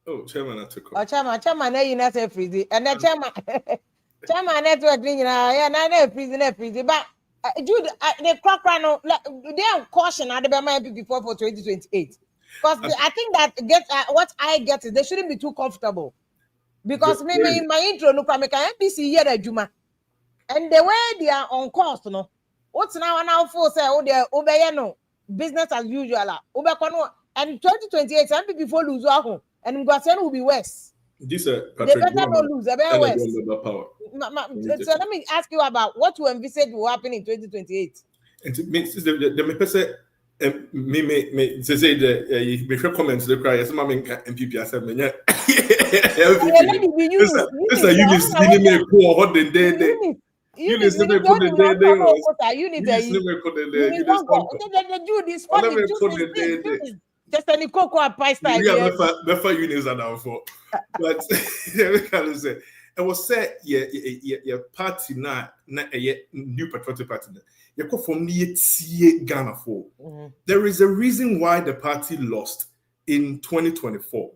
Oh, Chairman, I took off. Oh, Chairman, you not a freezy. And the Chairman network, not freezy. But Jude, the clock ran on. They are caution at the Bempah before for 2028. Because I think that what I get is they shouldn't be too comfortable. Because maybe in my intro, no, I can NPC here at Juma. And the way they are on cost, no. What's now for say, oh, they're obeying business as usual. And 2028, some people before lose our home. And Guasen will be worse. They better not lose. They better worse. So let me ask you about what you envisage will happen in 2028. And to me, the say the comments the cry. Some NPP I said, this is just any cocoa pie style. Before units are down for, but say I was said, yeah, party na new patriotic party. You come from the Ghana for. There is a reason why the party lost in 2024.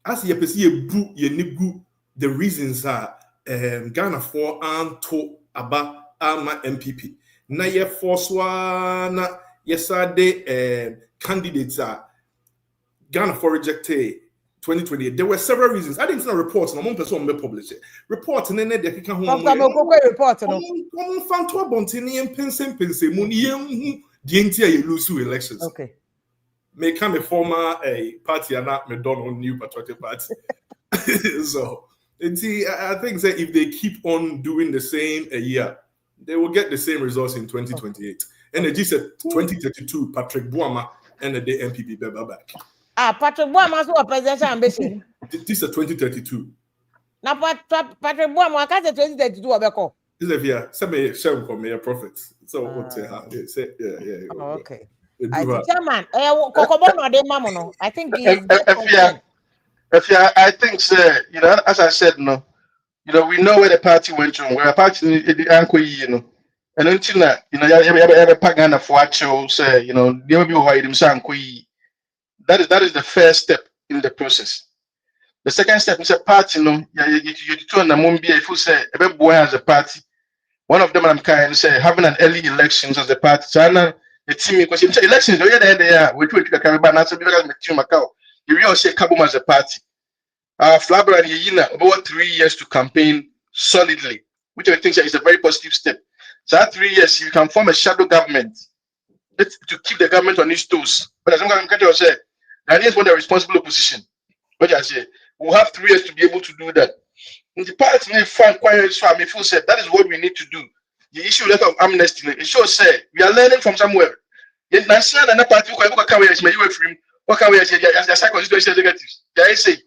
As you see, the reasons are Ghana for and to about Alma NPP. Na ye force one yesterday candidates are Ghana for rejected 2028. There were several reasons. I didn't see reports. No one person may publish it. Reports and then they can home. Report. Common fan to a bontini and pense money the entire Owusu elections. Okay. May come a former party and not McDonald new patriotic party. So I think that if they keep on doing the same a year, they will get the same results in 2028. And they just said 2032, Patrick Boama and the NPP back. Patrick Boama has a presidential ambition. This is 2032. Now, Patrick Boama can't say 2032 or this is here. Some may share from your profits. So what they say? Yeah. Okay. Chairman, I think I think, sir, as I said, we know where the party went wrong. Where a party, and until that, you have a pagana for actual, say, there will be why them That is the first step in the process. The second step is a party. No, you turn the Mumbia if you say a boy as a party. One of them I'm kind of say having an early elections as a party. So now the team because elections they are we do it Caribbean answer because Macau. You really say Kabum as a party. Flabber and Yina about 3 years to campaign solidly, which I think is a very positive step. So that 3 years you can form a shadow government to keep the government on its toes. But as I'm going to say, Ghanaians want a responsible opposition. What I say, we'll have 3 years to be able to do that. In the party may find quiet so I feel said that is what we need to do. The issue letter of amnesty, it shows say we are learning from somewhere. Yet Nancy and party who can wear my you free, what can we say as the constituency executives? They say,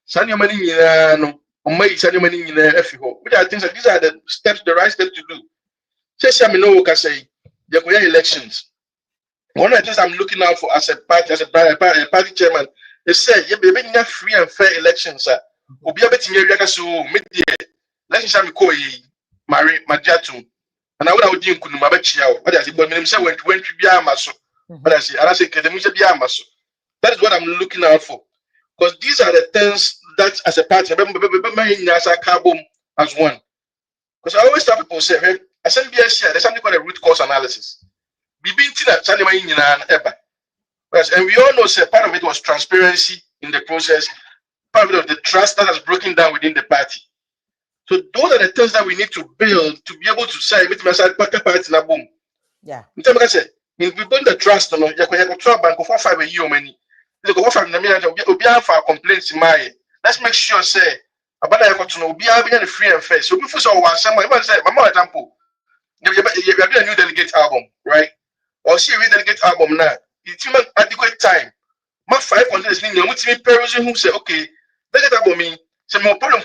send your money no, or may send your money in the which I think that these are the steps, the right steps to do. Say, I know what I say, there were elections. One of the things I'm looking out for as a party chairman, they say, you be making free and fair elections, sir. Obi abeti area so media let's say me ko yi mari majatum and I would din kunu mabachia o but as but me say when bia amaso but as I say kedem say bia amaso. That is what I'm looking out for, because these are the things that as a party as one. Because I always tell people say hey, I said there's something called a root cause analysis. And we all know say part of it was transparency in the process. Part of the trust that has broken down within the party. So those are the things that we need to build to be able to say, boom. Yeah. In terms of say, if we build the trust, you can try bank for 5 a year many. You go for complaints in my. Let's make sure say about that to know be having free and fair. So before so one someone say, my example, you have a new delegate album, right? Or see a new delegate album now. It's adequate time. My 5 contestants need to perusing who say, okay. Let that me. Some more problem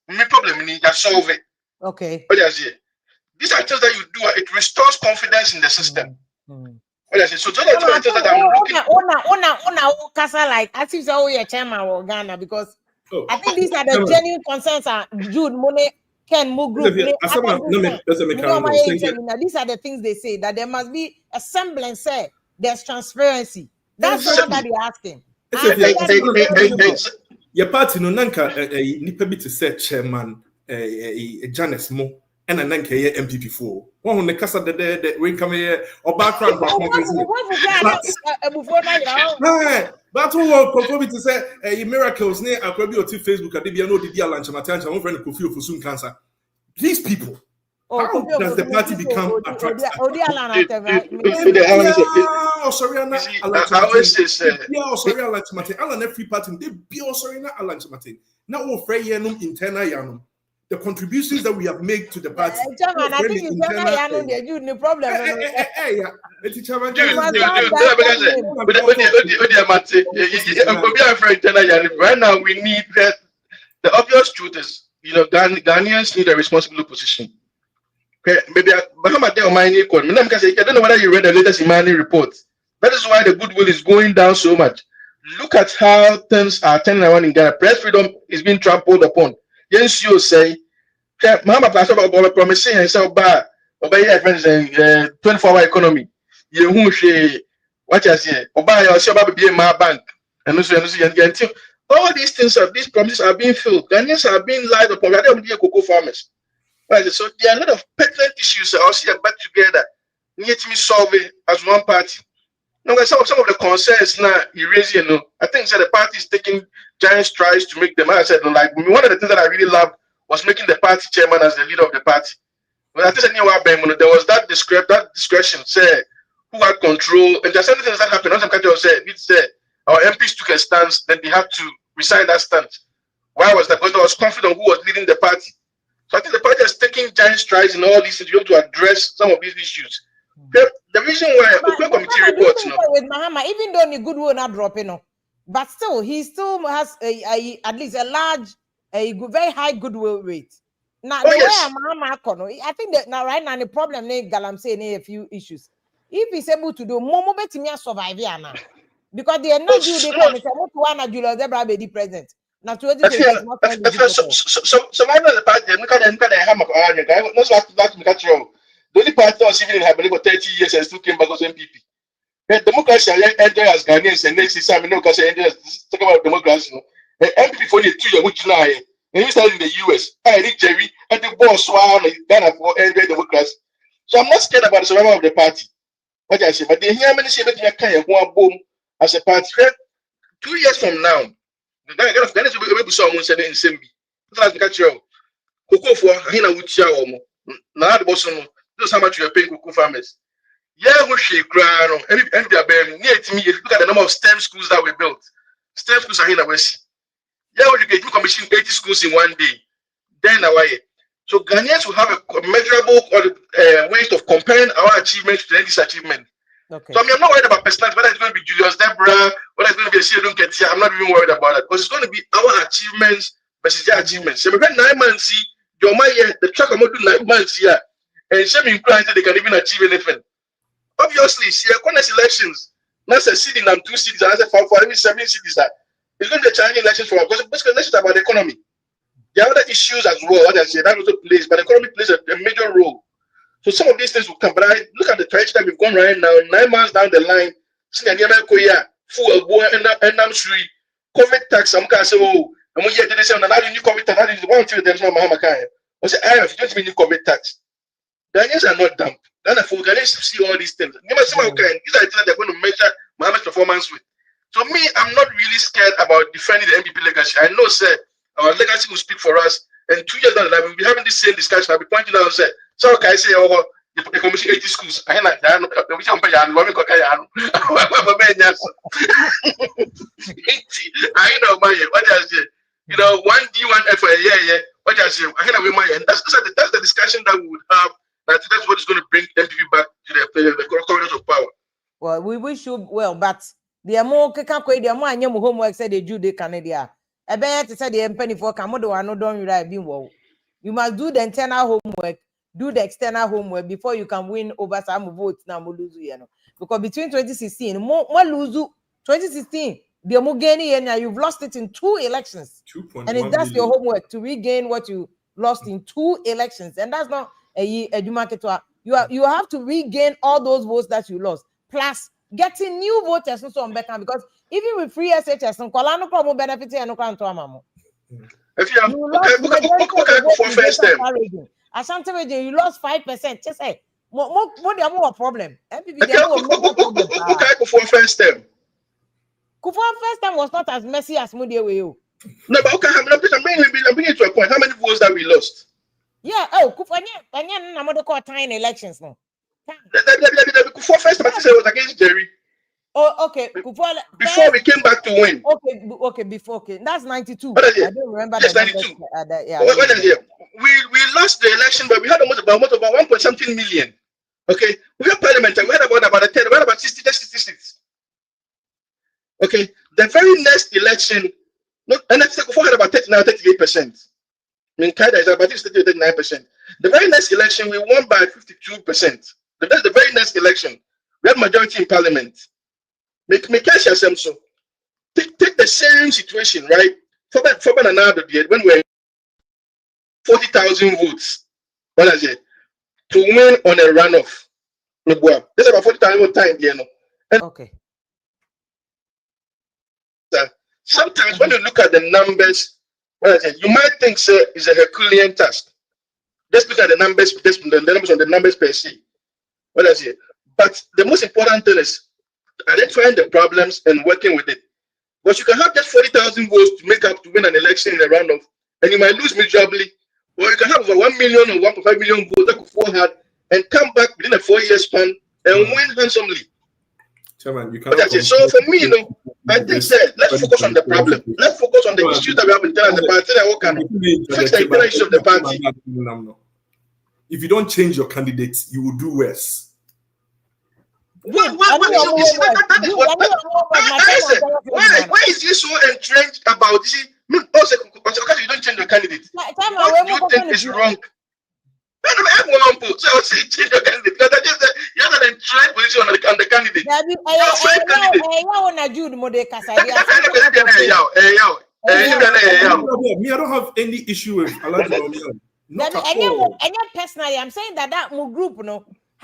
me problem need to solve it. Okay. What I say? These are things that you do. It restores confidence in the system. What I say? So those are things that I'm looking. Kasa like as if so you're chairman of Ghana, because I think these are the genuine concerns. Jude Money Ken Mu group. These are the things they say, that there must be a semblance. Say there's transparency. That's the one that they're asking. Your party no nanka nipa bi to say chairman Janice Mo and nanka NPP 4. One on the casa de we come here or background but what conform to say miracles near Akwabi or Facebook and they no the lunch matancha one friend Kofi for soon cancer. These people, how does the party become attractive? Sorry, I'm not. I always say, yeah, sorry, I'm not. Alan every party, they be sorry, not Alan Martin. Now, we're free internal yanum. The contributions that we have made to the party. I think it's the problem. Right now, we need that. The obvious truth is, Ghanaians need a responsible opposition. Maybe I don't know whether you read the latest Imani report. That is why the goodwill is going down so much. Look at how things are turning around in Ghana. Press freedom is being trampled upon. Yes, you say, Mama Pastor about promising and so bad. Obey friends 24-hour economy. You who say what I say, Obey your be my bank. And all these things these promises are being filled. Ghanaians are being lied upon. They are cocoa farmers. Right, so there are a lot of pertinent issues that also are back together. Need to be solved as one party. Now, some of the concerns now you raise, I think that the party is taking giant strides to make them. As I said, like one of the things that I really loved was making the party chairman as the leader of the party. When I think there was that discretion, say who had control, and there's certain things that happened. Some country said, our MPs took a stance, then they had to resign that stance. Why was that? Because I was confident who was leading the party. So I think the party is taking giant strides in all these things to be able to address some of these issues. The reason why committee reports, with Mahama, even though the goodwill not dropping, but still he still has at least a very high goodwill rate. Now the way Mahama, I think that now right now the problem Galam saying a few issues. If he's able to do more better survive here now, because they are not due they come to one Julius Zebra be present. Now, so one of the party, look at the hammer on your guy. Not like the only party that was even in Habeli for 30 years and still came back as NPP. democracy enter as Ghanaians and next is no because talk about democracy. NPP for the 2 years which now and you start in the US. I need Jerry and the boss one Ghana for enter democracy. So I'm not scared about the survival of the party. What I say, but the here many say that you can't boom as a party. 2 years from now, the Ghana will be someone said in Simbi. That's the catch you. Cocoa for Hina Wuchia. Now the boss knows how much you are paying cocoa farmers. Yeah, we should crown and they are bearing near to me. If you look at the number of STEM schools that we built, STEM schools are in the West. Yeah, we get commission 80 schools in 1 day. Then away. So Ghanaians will have a measurable ways of comparing our achievements to this achievement. Okay. So I mean, I'm not worried about personality, whether it's going to be Julius Debra, whether it's going to be a CEO don't get here. I'm not even worried about that because it's going to be our achievements versus their achievements. So we got 9 months, see, the track I'm going to do 9 months here, and some inclined they can even achieve anything. Obviously, see, honest elections, not a city and 2 cities, and I for every 7 cities that it's going to be a challenging elections for us because basically elections are about the economy. There are other issues as well, what I say, that also plays, but the economy plays a major role. So some of these things will come, but I look at the trajectory that we've gone right now, 9 months down the line, see full and I'm sure COVID tax, some can say, oh, and we get to say, now the new COVID tax, that is one thing that's not Mahamakaya. I say, I have don't mean new COVID tax. Ghanaians are not dumb. Then for Ghanaians to see all these things. These are things they're going to measure Mohammed's performance with. So me, I'm not really scared about defending the NPP legacy. I know, sir, our legacy will speak for us. And 2 years down the line, we'll be having this same discussion. I'll be pointing out, sir, so can I say, oh, the commission 80 schools. I like that. I know my what I say. You know, 1D1F, yeah. What I say, I know my that's the discussion that we would have. That's what is going to bring NPP back to the corridors of power. Well, we wish you well, but the more the more I homework said they do the Canada. I bet to say the penny for Camodo and no don't rely being well. You must do the internal homework, do the external homework before you can win over some votes now. Because between 2016, more lose 2016, the more gaining and you've lost it in 2 elections. And that's your homework to regain what you lost in 2 elections. And that's not a market. You have to regain all those votes that you lost, plus getting new voters and so on back because even with free SHS and Kolano problem benefit and no can to amamo. If you lost for first time. Ashanti region, you lost 5%. Just say more problem. For first time. Kufuor first time was not as messy as Mudi Eweyo. No, but okay, I'm bringing it to a point. How many votes that we lost? Yeah, oh, Kufuor, I'm not call time elections no. Kufuor first time I said was against Jerry. Oh, okay. Kufuor, before we came back to win. Okay, before. Okay, that's 92. What is it? I don't remember. Yes, 92. What is it? We lost the election, but we had almost about 1.something million. Okay, we had parliament. We had about 10. We had about 66. Okay, the very next election, and I think Kufuor had about 38%. I mean, Kaida is about 39%. The very next election, we won by 52%. That's the very next election. We had majority in parliament. Make cash so. Take the same situation, right? For another year when we're 40,000 votes. What is it? To win on a runoff. There's about 40,000 time, you know. And okay. Sometimes when you look at the numbers, you might think it's a Herculean task. Just look at the numbers, the numbers per se. What is it? But the most important thing is identifying the problems and working with it. But you can have just 40,000 votes to make up to win an election in a runoff, and you might lose miserably. Or you can have over 1 million or 1.5 million votes that Kufuor had and come back within a 4-year span and win handsomely. Chairman, you can't. So for me, I think let's focus on the problem. Let's focus on the issues that we have in terms of the party that can fix the internal issues of the party. If you don't change your candidates, you will do worse. Why is this so entrenched about this? Also, you don't change your candidate. What do you think is wrong? I have one put, so I say change your candidate because you're not entrenched position on the candidate. Me, I don't have any issue with Alaji. Personally, I'm saying that group,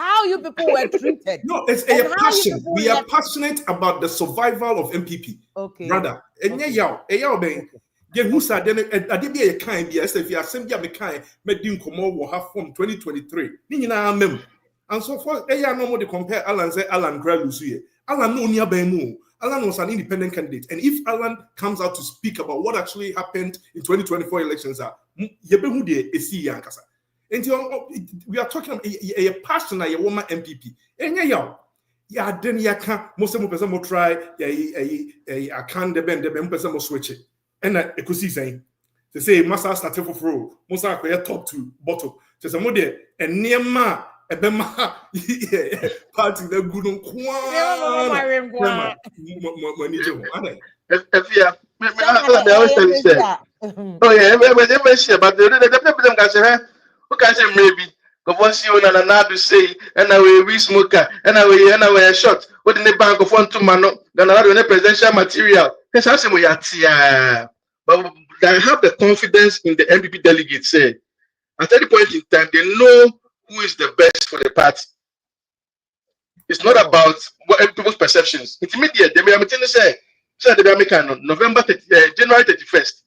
how you people were treated. No, it's a passion. We are passionate about the survival of NPP. Okay. Brother, and yeah, ben. Yeah, who said then I did be a kind yes, if you are sending me kind, made him come over half from 2023. And so for a year no more to compare Alan say Alan Gralusu. Alan no near Bemu. Alan was an independent candidate. And if Alan comes out to speak about what actually happened in 2024 elections, Yebehu de Esi Yankasa. And we are talking about a passion a woman MPP. And yeah, then you can't most of the person will try a can the bend the person will switch it. And I could see saying to say Massa started for throw, Massa top to bottom. So some more there and near ma a bema party the good on oh yeah, everybody say, but the guys say, who can say maybe? Because once you and another say, and I we smoker, and I a shot. What in the bank of 1 2 man? Then another presidential material. Yes, I say we are but I have the confidence in the NPP delegates. Say, at any point in time, they know who is the best for the party. It's not about what people's perceptions. It's immediate. They may say, November 30, January 31st.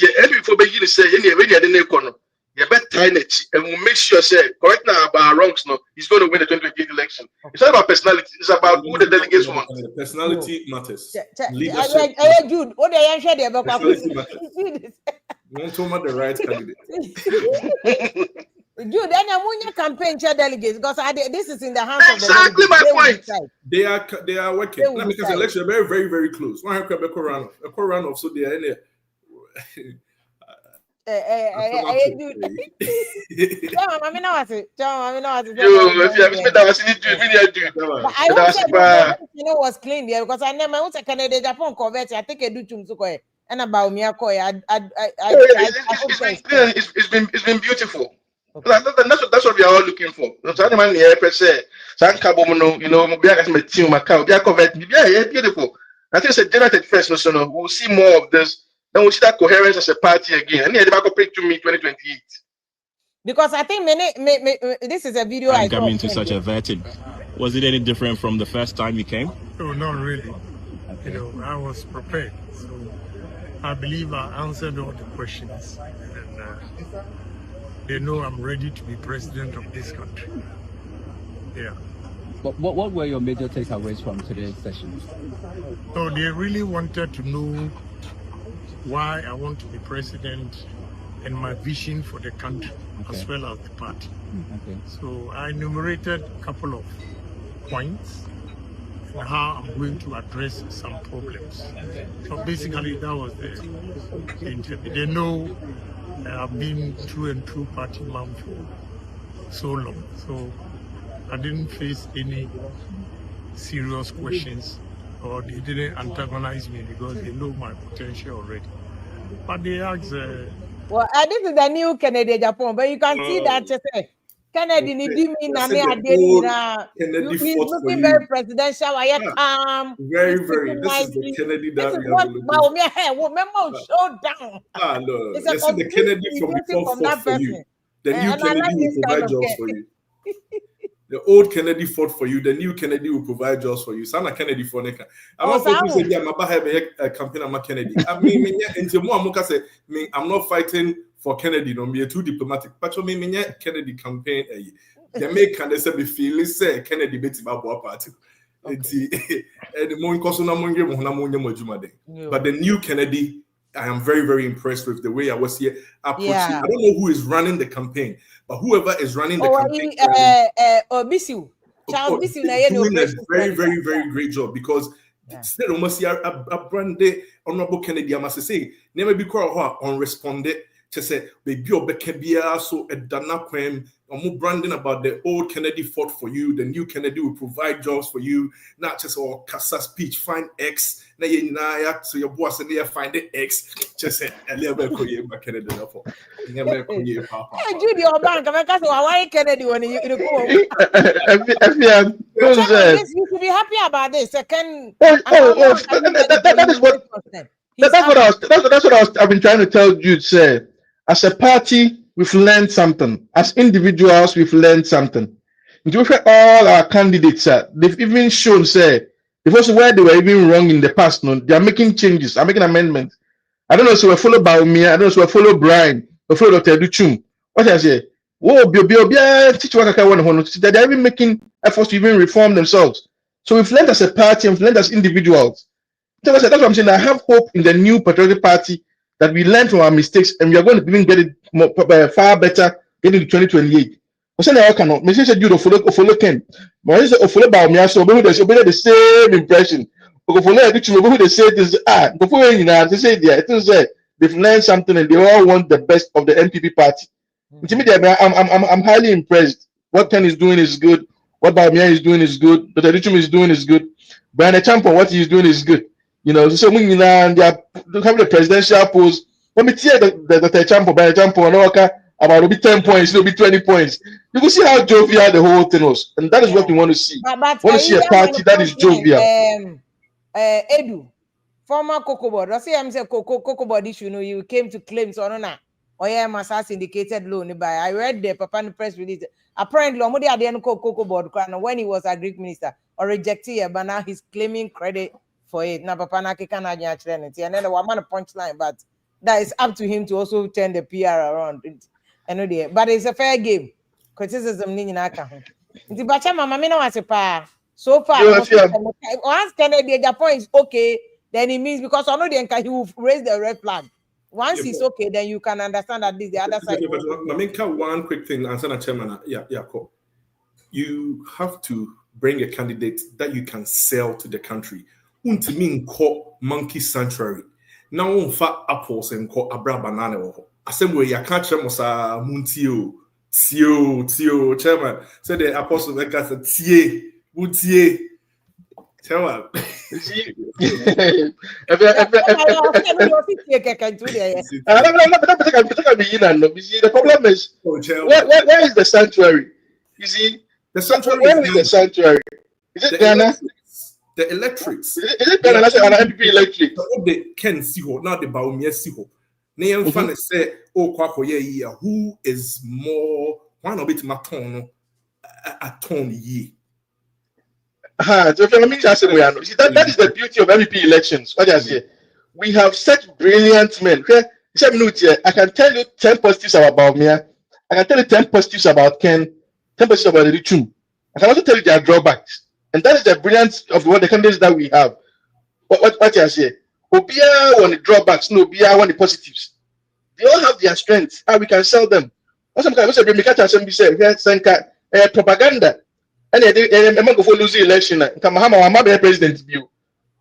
The NPP for begin to say, anyway, you better time it and we'll make sure say correct now about wrongs. No, he's going to win the 2028 election. It's not about personality, it's about who the delegates want. Personality matters. Leadership. Jude, what they are sharing about Don't talk about the right candidate. Jude, then I'm campaign chair delegates because this is in the hands of the exactly my point. They are working. Now, because election very, very, very close. One have a runoff, so they are in there. I was clean there because I never went to Canada, Agyapong convert. I think I do to and about me. It's been beautiful. Okay. That's what we are all looking for. So man here say, you know, beautiful. I think it's a generated first. No, we'll see more of this. Then we'll see that coherence as a party again. And yeah, back to me 2028. Because I think this is a video I come into such a vetting. Was it any different from the first time you came? No, not really. You know, I was prepared. So I believe I answered all the questions. And they know I'm ready to be president of this country. Yeah. But what were your major takeaways from today's session? So they really wanted to know why I want to be president and my vision for the country, as well as the party. Okay. So I enumerated a couple of points for how I'm going to address some problems. So basically that was the interview. They know I've been through and through party man for so long. So I didn't face any serious questions, or they didn't antagonize me because they know my potential already. But they asked... well, this is the new Kennedy Agyapong, but you can see that Kennedy he's looking very presidential. Very, very. This is the Kennedy that showdown. No. This is the Kennedy from before fought for you. The new Kennedy will provide jobs for you. The old Kennedy fought for you. The new Kennedy will provide jobs for you. Sana Kennedy for Neka. I'm not going to say I'm about a campaign. I'm Kennedy. I mean, I'm not fighting for Kennedy. No, me too diplomatic. But I mean, Kennedy campaign. Jamaican, they say me feel say Kennedy beti babu party. But the new Kennedy, I am very, very impressed with the way I was here. I don't know who is running the campaign, but whoever is running the campaign, Owusu, doing a very, very, very great job because instead almost a brand honorable Kennedy, I must say, never be called unresponded. To say, baby, Obekebia, so a Dana Quem, or branding about the old Kennedy fought for you, the new Kennedy will provide jobs for you, not just all Casa speech, find X, so your boss and they find the X, just say, a little bit of Kennedy. Judy, or bank, why Kennedy when you go? You should be happy about this. That's what I've been trying to tell Jude. Say, as a party, we've learned something. As individuals, we've learned something. you look at all our candidates, they've even shown, say, because where they were even wrong in the past, no, they are making changes, are making amendments. I don't know, so we follow Baumia, I don't know, so we follow Brian, we follow Dr. Duchum. What I say? Whoa, teach what I want to they're even making efforts to even reform themselves. So we've learned as a party and we've learned as individuals. So that's what I'm saying. I have hope in the new patriotic party that we learn from our mistakes and we are going to even get it more, far better getting to 2028. I said, I cannot. Mr. said, you follow Ken. But I said, follow Baumia, so we the same impression. They say this, before they say they've learned something and they all want the best of the NPP party. To me, I'm highly impressed. What Ken is doing is good. What Baumia is doing is good. Dr. Duchum is doing is good. Brian Agyapong, what he's doing is good. You know, so when they are having the presidential post, let me tell the Dr. Agyapong, Brian Agyapong, about it'll be 10 points, it'll be 20 points. You can see how jovial the whole thing was, and that is what we want to see. But We want to see a party that is jovial. Edu, former Cocoa Board, I say I'm saying Cocoa Board issue, you know, you came to claim so no. Oh yeah, Massa syndicated loan by. I read the Papa press release. Apparently, Omodi Adian Cocoa Board when he was a Greek minister or rejected it, but now he's claiming credit for it. Now Papa Naki can add and then the one punchline, but that is up to him to also turn the PR around. But it's a fair game. Criticism ni naka. Nti bacha mama me na wase pa. So far, once Kennedy Agyapong is okay, then it means because I know then he will raise the red flag. Once it's okay, then you can understand that this the other side. But one quick thing, answer chairman. Cool. You have to bring a candidate that you can sell to the country. Untimin call monkey sanctuary. Now on fat apples and call abra banana. Assembly ya can't chemosa muntio. Tio, chairman. So the apostle Becca said, Tie. Tell her. The problem is, where is the sanctuary? You see, the sanctuary. Where is the sanctuary? Is it Ghana? The electrics. Is it Ghana? That's an NPP electric. They can see her, not the Baumia see her. Name fan say, oh, who is more one of it maton a tone ye. So let me just say, that is the beauty of MEP elections. What I say, we have such brilliant men. Okay? I can tell you 10 positives about Baumia. I can tell you 10 positives about Ken, 10 positives about the Richum. I can also tell you their drawbacks. And that is the brilliance of what the candidates that we have. What I say? Obia on the drawbacks, no Obia on the positives. They all have their strengths, and we can sell them. Also, propaganda. And I'm going to lose the election. I'm a president view.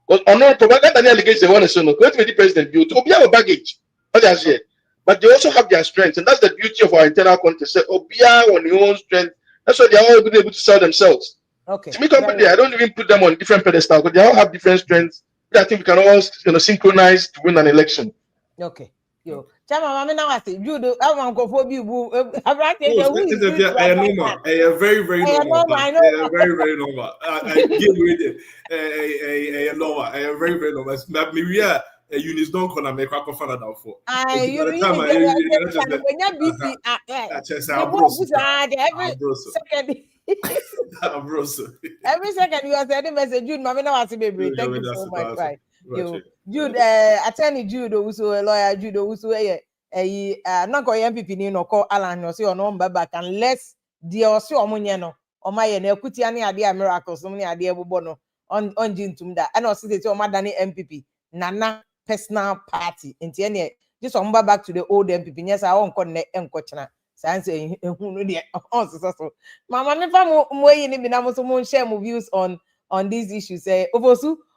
Because on propaganda against the one is no. Go to the president view to Obia baggage. What I say? But they also have their strengths, and that's the beauty of our internal contest. Obia on your own strength. That's why they are all able to sell themselves. Okay. To me, company, I don't even put them on different pedestals, but they all have different strengths that I think we can all synchronize to win an election. Okay. Yo. Chama mama now I say you do I want go for you. I very normal. I know. Very normal. I give with it. Normal. I am very normal. But maybe Eunice don't call me quite fan of that for. You when every second you are sending message, Jude, Mama, now I see baby. Thank you so much. Right. You, Jude, attorney Jude, also a lawyer, Jude, also not going NPP, you know, call Alan or say or no back unless the also omuniano or my Kutiani idea miracles, so many idea bono on Jintum that and also say to Madani NPP, Nana personal party. In the just on back to the old NPP. Yes, I won't connect and coachna. Saying who know the also. Mama, me fam way in the share my views on these issues.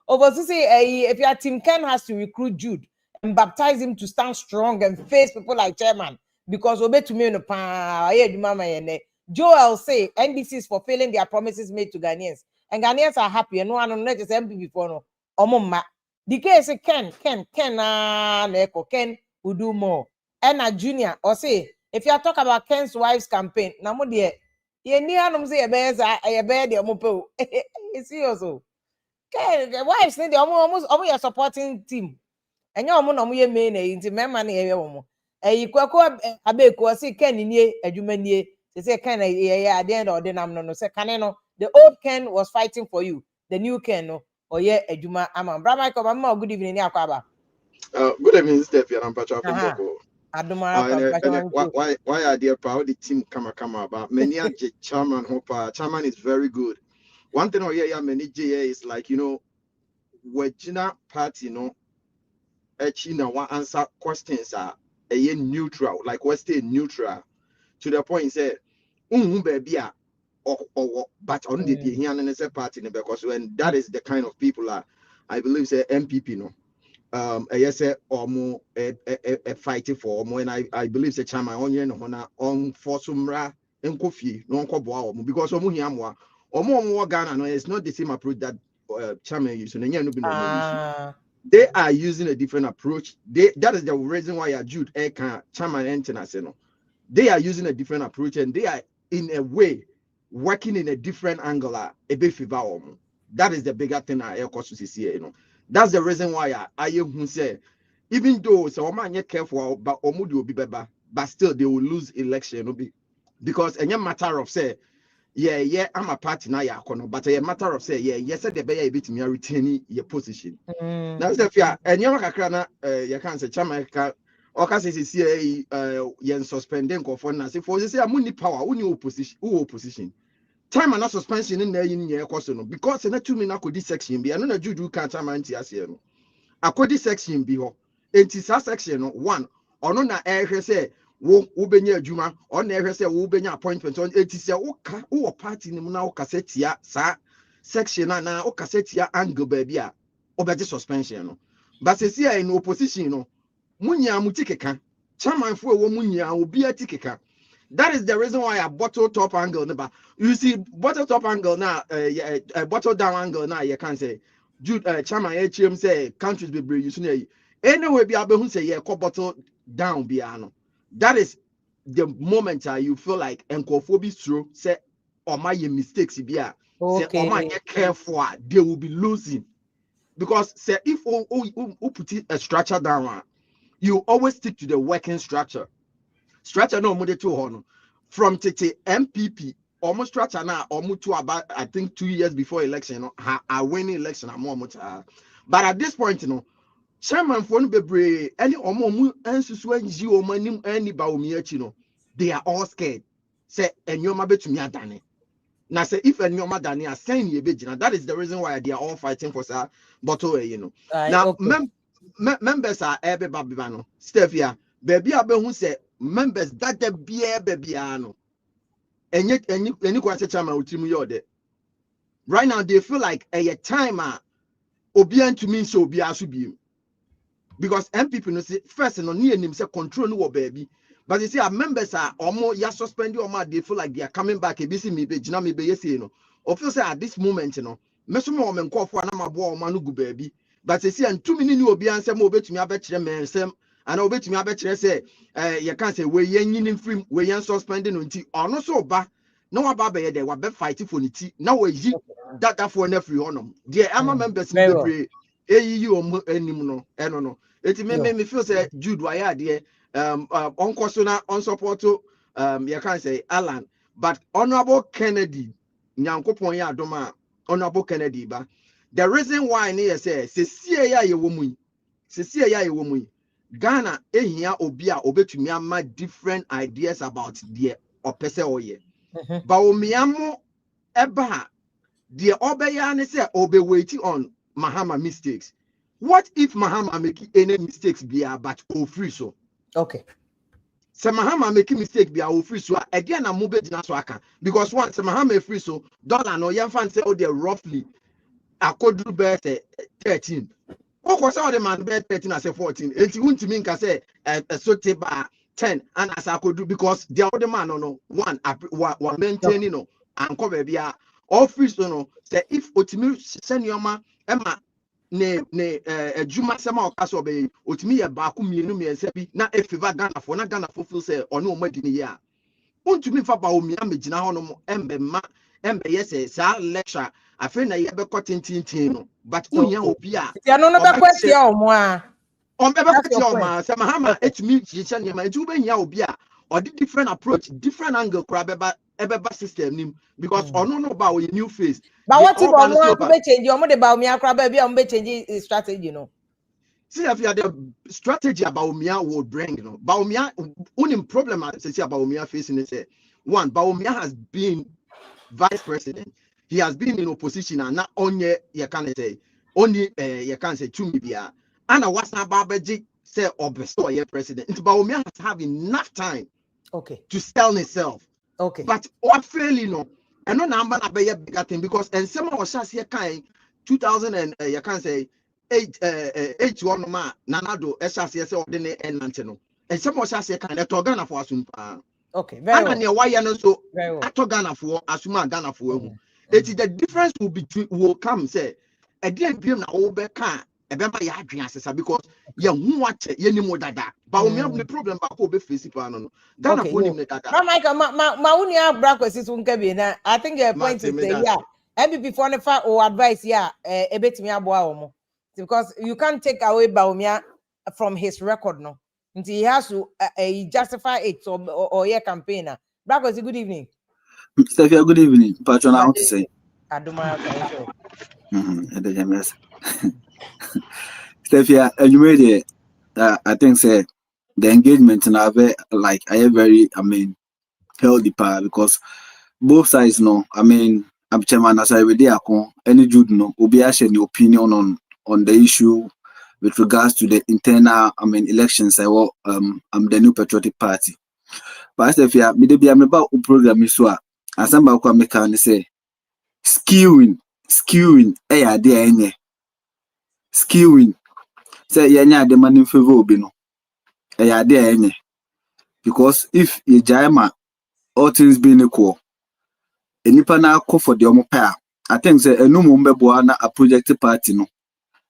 Owusu say if your team Ken has to recruit Jude and baptize him to stand strong and face people like chairman because obey to me no pa Joel say NDC is fulfilling their promises made to Ghanaians and Ghanaians are happy and no one not just MPP for no omoma. The case Ken will do more. And a junior or say if you talk about Ken's wife's campaign, now mo dear, you near them say a bear the mopo. You see also. Ken, the wives need almost your supporting team. And your mono main into my money. You kwako abeko say Ken in ye a jumanie They say kind of yeah at the end of the name no say can no the old Ken was fighting for you, the new Ken no or yeah Ejuma ama bra Michael mama good evening ni akwaba. Good evening, Steph. I'm Patrick from Aha. Boko. Aduma akwaba. Why are they proud the team come about many chairman hope chairman is very good. One thing I hear many JA is like Wajina party China want answer questions are a neutral, like we stay neutral to the point say baby or but on the here and party because when that is the kind of people I believe say NPP yes or more a fighting for more and I believe the chairman on for sumra and coffee no kobo because or more Ghana no it's not the same approach that chairman using and they are using a different approach. That is the reason why Jude Eka chairman and they are using a different approach and they are in a way working in a different angle a bit favor. That is the bigger thing I see. That's the reason why I who say even though so man careful but omudi will be better, but still they will lose election because any matter of say I'm a party now but a matter of say yes the bear bit me retaining your position. That's the fear and you can't say Jamaica or can say yen suspending for now for say I'm power opposition. Time and not suspension in there in your question because in a 2 minute could this section be another Judu can't am akodi section bi ho enti sa section no 1 ono na ehwe se wo benya adwuma ono na ehwe se wo benya appointment on enti se wo party ni mu na wo kasetia sa section na wo kasetia angle ba bia obedi suspension no but se see in opposition no munya mutikeka chairman fu wo munya obi atikeka. That is the reason why I bottle top angle never. You see bottle top angle now bottle down angle now you can say Jude chairman HM say countries be brave you anyway be able to say yeah bottle down biano. That is the moment you feel like encophobia true say or my mistakes be say or my careful they will be losing because say if you put a structure down you always stick to the working structure no more to from NPP almost structure now almost to about I think 2 years before election I winning election but at this point chairman for bebre any omo ensusu anji omanim any ba omi they are all scared say enyoma betumi adane na say if enyoma dane assign ye begina that is the reason why they are all fighting for sir bottle now members are everybody no Stefia baby abehu say members that the beer baby ano any kwase chairman ultimu yode right now they feel like a time obian to mean so obi aso bi because MPP no say first no near him say control no baby but you see our members are almost ya suspend they feel like they are coming back e be see me be gina me be yesi no or feel say at this moment meso mo men call for na mabo o ma no gu baby but you see and 2 minutes obi ansem obetumi abekire mensem and obetumi abekire say you can say we yen free we yen suspending nti ono so ba no waba be there wabe fight for niti na we yi that for na free honum the ama members be pray eyi anim no eno no eti me feel say Jude why there unko so na on support you can say Alan but honorable Kennedy nyankopon ya adoma honorable Kennedy ba the reason why ne say sie ya ye wo mu Ghana ehia obi a obetumi ama different ideas about the opese oye but omiamo eba the obeya ne say obe wait on Mahama mistakes. What if Mahama make any mistakes but free so okay say Mahama make mistake free so again na move dina so aka because once Mahama free so dollar no yan fan say they roughly akodru be 13 what say the man be 13 as 14 enti wuntimi nka say so te ba 10 and as akodru because the other man no one maintaining no and cover bia office no say if otimi send your man ema ne adwuma sema okaso be otimi ye ba ku mienu miensa bi na efiva Ghana for na Ghana for feel say ono omadi ni ya untumi fa ba omi amegina ho no embe ma embe yese sa lecture afi na ye be kotintin no but unya obi a ya no be kwese omo a on be kwese omo a se Mahama etumi hyehyɛ ne ma etu be nya obi a or the different approach, different angle, crab system nim because or no about a new face. But what if I'm change your money about me? I crab baby, I'm change strategy, you know. See if you had the strategy about Baumia will bring, you know. Baumia only problem I say about Baumia facing is one, Baumia has been vice president. He has been in opposition and not only you can say only you can say to me and I was not Babaji say or bestow your president. Baumia has have enough time to sell himself. But what fail, you know, and no number na be bigger thing because and some of us here kind 2000 and you can say 81 ma nanado SRCS ordinary and Nantino. And some of us here kind of Ghana for Asumpa. Very well. And why you know so at Ghana for Asuma Ghana for it is the difference will come say again be na obeka ebema ya adwen asesa because ye hu wache ye ni mo dada ba o me have the problem ba ko be face pa no Ghana for ni dada no Michael ma uni abra kwesi so nka bi na I think your point is yeah NPP for nefa or advice yeah ebetimi aboa omo because you can't take away Baumia from his record no until he has to justify it or your campaigner. Black was good evening. Stefia, good evening. Patron, I want to say. Stefia, you made it. I think say the engagement and I very healthy part because both sides know. I mean, I'm chairman as I read any Jude no Obi any opinion on the issue with regards to the internal elections. I'm the New Patriotic Party. But Stefia, me be am about program so as I'm about to say skewing there any skewing say yenya the man in favor obi no there any because if you jama all things being equal enipa na call for the omo pair I think say enu mo mbebo na a project party no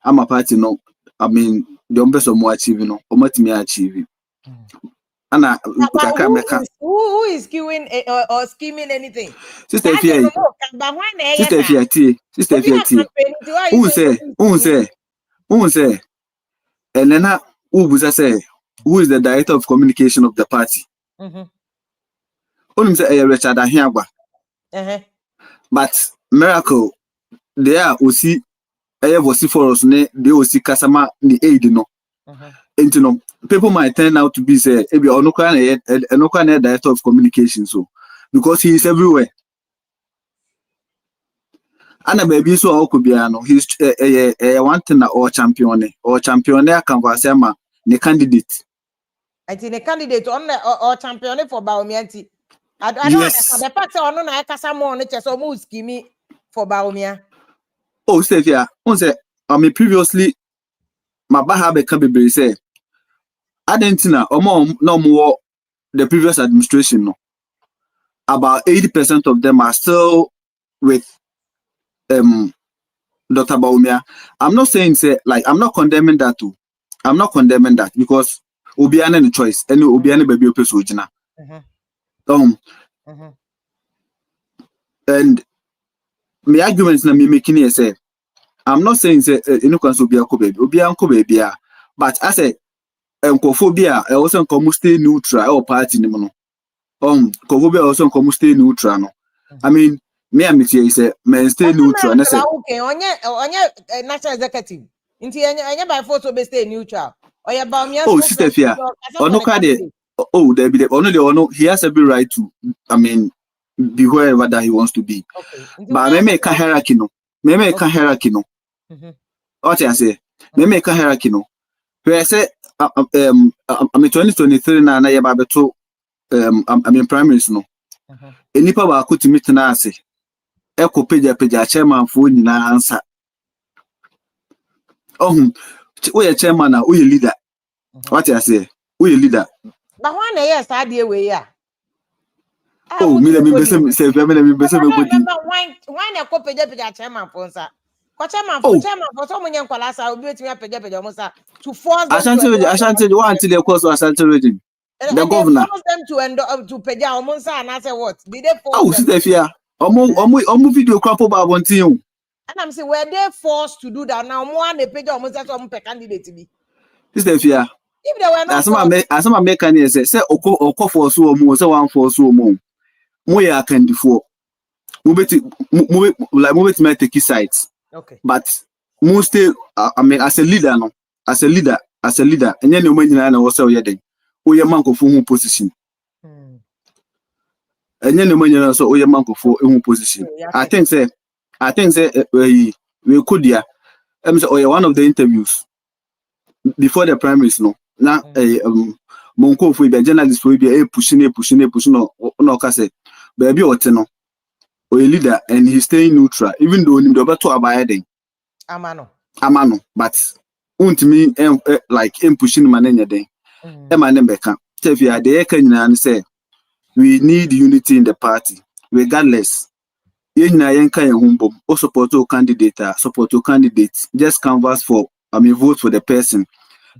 I'm a party no the omo so mo achieve no omatimi achieve Anna, who is skewing or scheming anything? Sister Fia, who say, and then who say, who is the director of communication of the party? Only say Richard Ahiagwa. But miracle, they are aussi was for us, they aussi Kasama the aid, you know. And you know, people might turn out to be say, maybe Onokan director of communication, so because he is everywhere. And baby so could be he's one thing or champion can was the candidate. I think the candidate on or champion for Baumianti. I don't the fact or no I Kasamo on it so most gimme for Baumia. Oh, Stefia, previously my baha become be say Argentina or no more the previous administration no. About 80% of them are still with Dr. Baumia. I'm not saying say like I'm not condemning that too. I'm not condemning that because Obiana any choice, any Obiana baby opesojina. And my arguments na me making here say I'm not saying say you can so be a baby, but I say Kophobia also come stay neutral or party no. Kophobia also come stay neutral no. I mean me and Michi say man stay neutral. Okay, onye national executive. Inti anya by force be stay neutral. Oya Baumia. Oh, Sister Fia. He has every right to be wherever that he wants to be. But me make a hierarchy no. What I say? Me make a hierarchy no. Where I say I'm 2023 na ya ba beto primaries no. Enipa ba ko timi tena ase. Eko peja chairman fo nyina ansa. We chairman na we leader. What I say? We leader. But one yes idea we ya. Oh, me be say why na ko peja chairman for nsa. Ko chairman for some nyen kwala sa obi betimi peja mo sa to force them Ashanti one until they cause Ashanti region. The governor force them to peja o mo nsa and I say what? Did they force them? Sister Fia. Omo video crap about one thing. And I'm saying were they forced to do that now? More and they pay almost that some per candidate to be. Sister Fia, If they were not as some American say oko for so mo say one for so mo ya can before move to take sides. okay. But most I mean as a leader no as a leader and then when you know was say den o ye man ko fu position and then when you know so o ye man ko fu position. I think say we could ya say one of the interviews before the primaries no na monko fu be journalist fu be pushing no ka say baby o te no o leader and he's staying neutral even though him do beto abaya den amano but untimi like pushing mananya den e man beka tell you the can nyina say we need unity in the party regardless yenya yenka yen humbom o support o candidate just canvas for vote for the person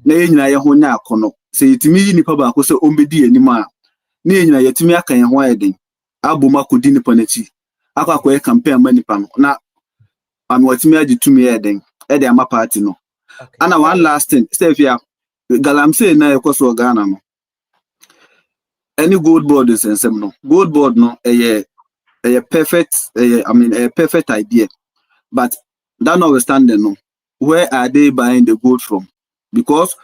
na yenya ye ho nya akono say itimi nipa ba ko say ombedi anima na yenya yetimi aka yen ho ayeden aboma kodi nipa nachi akwa campaign manipa no na watimi agitumi ayeden e dey ama party no. And one last thing, Stefia, Galamsey na ekoso Ghana no. Any gold board is in some no. Gold board no a perfect a perfect idea. But that notwithstanding no, where are they buying the gold from? Because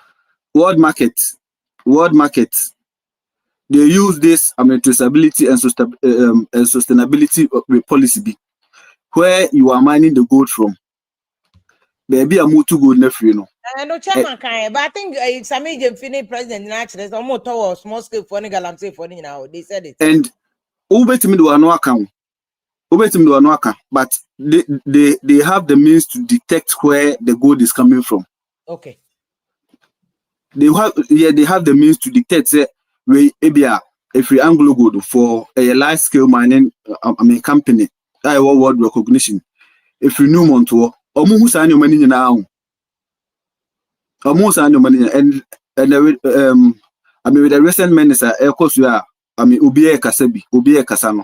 world market, they use this traceability and sustainability policy be where you are mining the gold from. Baby, I'm too good enough, you know. No chairman can, but I think it's a major Finnish president naturally. Some more towards small scale for Galamsey for now. They said it. And Ubetimi do no account. But they have the means to detect where the gold is coming from. Okay. They have the means to detect where if we Anglo gold for a large scale mining company, world recognition. If we knew Montour, who sign your money now. Almost annual money and with the recent minister, Ubie Kasabi, Ubie Kasano.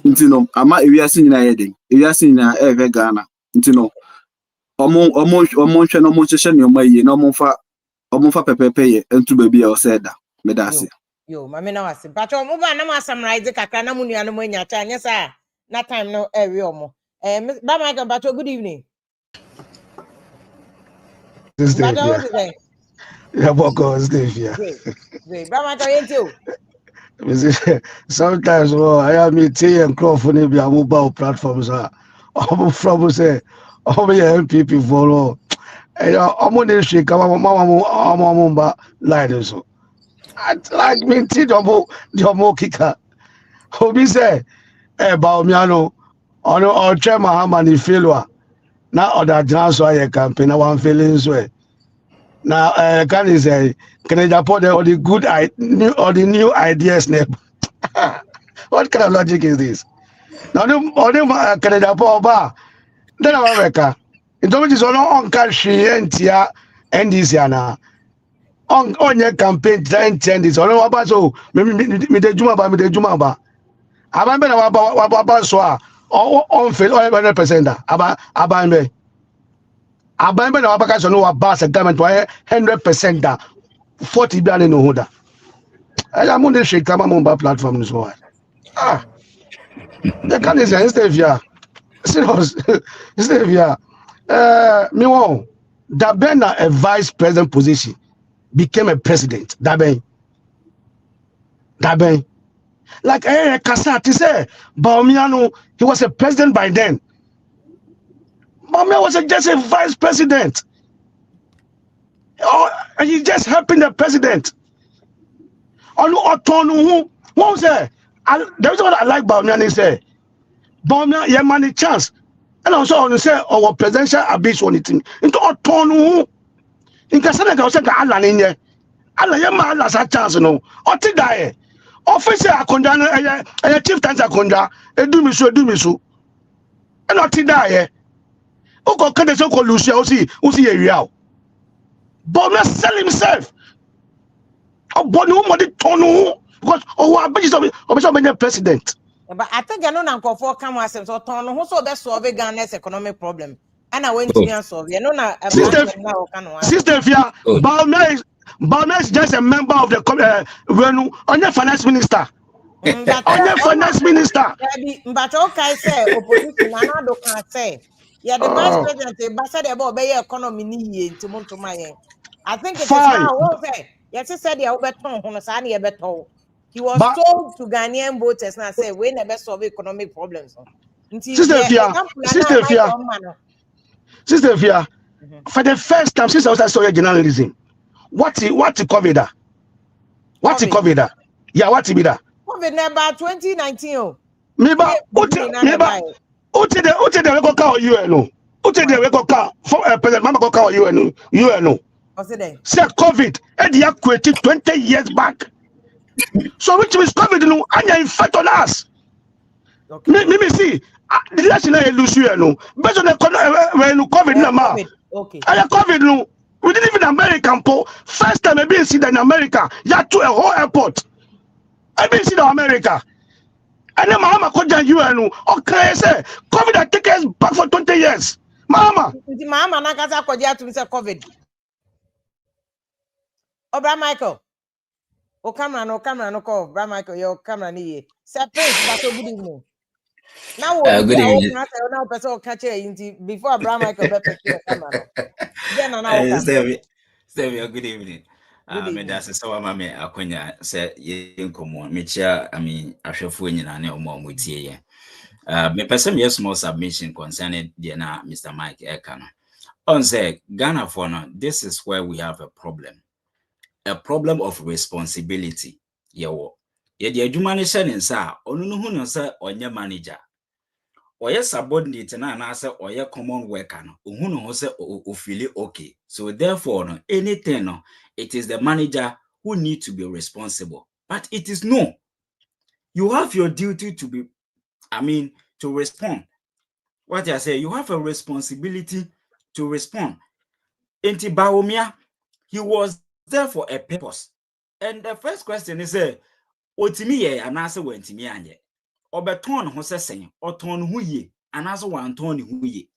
Intino, ama we are seeing Ghana. Intino, pepe, and to baby or said that. Medasi. Yo, mamma no, I said, but I'm over some rides, the Kakanamuni and Monia, yes, sir. Not time, no, more. Bama, but good evening. Bcos, sometimes I am meeting and Crawford in the mobile platforms. From say, NPP follow. I'm on the street, Mama, like so. I like me, Jomo Kika. Hobi say, Baomiano, or Chairman Hamani failure. Now, other chance I campaign, one feelings way. Now, can you say, can I put all the good new ideas? What kind of logic is this? Now, can I put bar? Then America. It don't just on cash and tia and this yana. On your campaign, trying this. Or no, about so, maybe me the Juma ba. I've been about so on fail 100%. About me. Abambe na wabaka so no waba se government wa 100% da 40 billion no hoda. Aya mo dey shake kama mo ba platform no so. The can is Stevia. Serious. Stevia. Me won. Dabena a vice president position became a president. Daben. Like Kasati say, Baumiano, he was a president by then. Baumia was just a vice president. Oh, and he's just helping the president. What was that? That's what I like about Baumia. He said, Baumia, you have money chance. And also, on say, our presidential abuse on it. Into autonomy. In Casana, I said, Allah in here. Allah, you have a chance, no. Or to die. Officer, I condemn a chief times I condemn. Do me so. And not to die. Who got the so called Lucia? Who see a real? Baumia sell himself. But nobody told because I bet you president. But I think I know now for come as so turn who so best solve Ghana's economic problem. And I went to solve. You know now Sister Fia, Baumia Baumia is just a member of the on the finance minister. On the finance minister. But okay, say opposition, another can say. Yeah, the vice president, but said about the economy need to my. I think it is now. What say? Yes, he said the Alberton Honosani Alberto. He was told to Ghanaian voters and say we never solve economic problems. Sister Fia, for the first time since I was studying journalism, what COVID? What's COVID? Yeah, what's it? COVID about 2019. Maybe the record call UN. The record call for President Mama call UN. Say COVID and the created 20 years back. So which means COVID no anya infect on us. Maybe see the last year lose you no. Based on the COVID number. Okay. I COVID no. We didn't even American po. First time I been see that in America. You had to a whole airport. I been see the America. And then Mama called UN. Okay, say COVID had taken us back for 20 years. Mama Nakasa Kodia to Mr. COVID. Obra Michael. No camera, call. Bra Michael, your camera ni. Sir Prince, that's a good evening. Now, good evening. Now, person catch it before Bra Michael better camera. Good evening. That's so mama akonya say yenkomo mechia ahwefo nyina na omo amutie ye. Me person yes small submission concerning the na Mr. Mike Ekano. On say Ghana for now, this is where we have a problem of responsibility. Yewo. Ye the adwuma ne hye ne nsa onu no hu no say onye manager. Oye subordinate na na say oye common worker no hu no say o feel okay. So therefore no anything no it is the manager who need to be responsible. But it is no. You have your duty to be to respond. What I say, you have a responsibility to respond. Enti Bawumia, he was there for a purpose. And the first question is, Otimi ye anase wentimi anye. Obeton ho sesen, oton hu ye, anase wanton hu ye.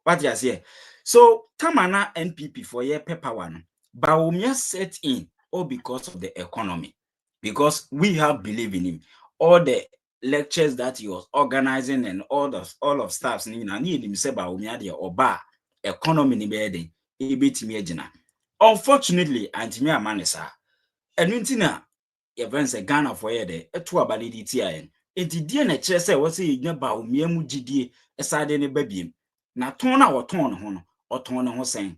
What I say? So, Tamana NPP for ye paper one. Bawumia set in all because of the economy. Because we have believed in him. All the lectures that he was organizing and all of staffs need him say Bawumia de oba economy ni bede ebetimi agina. Unfortunately, Antimi Amanesa, and Wintina events a Ghana for ye de etu abalidi TIN. Enti die na kire say wo say nya Bawumia mu gidie esade ne babiem. Na ton na wo ton ho no, o ton ne ho sen.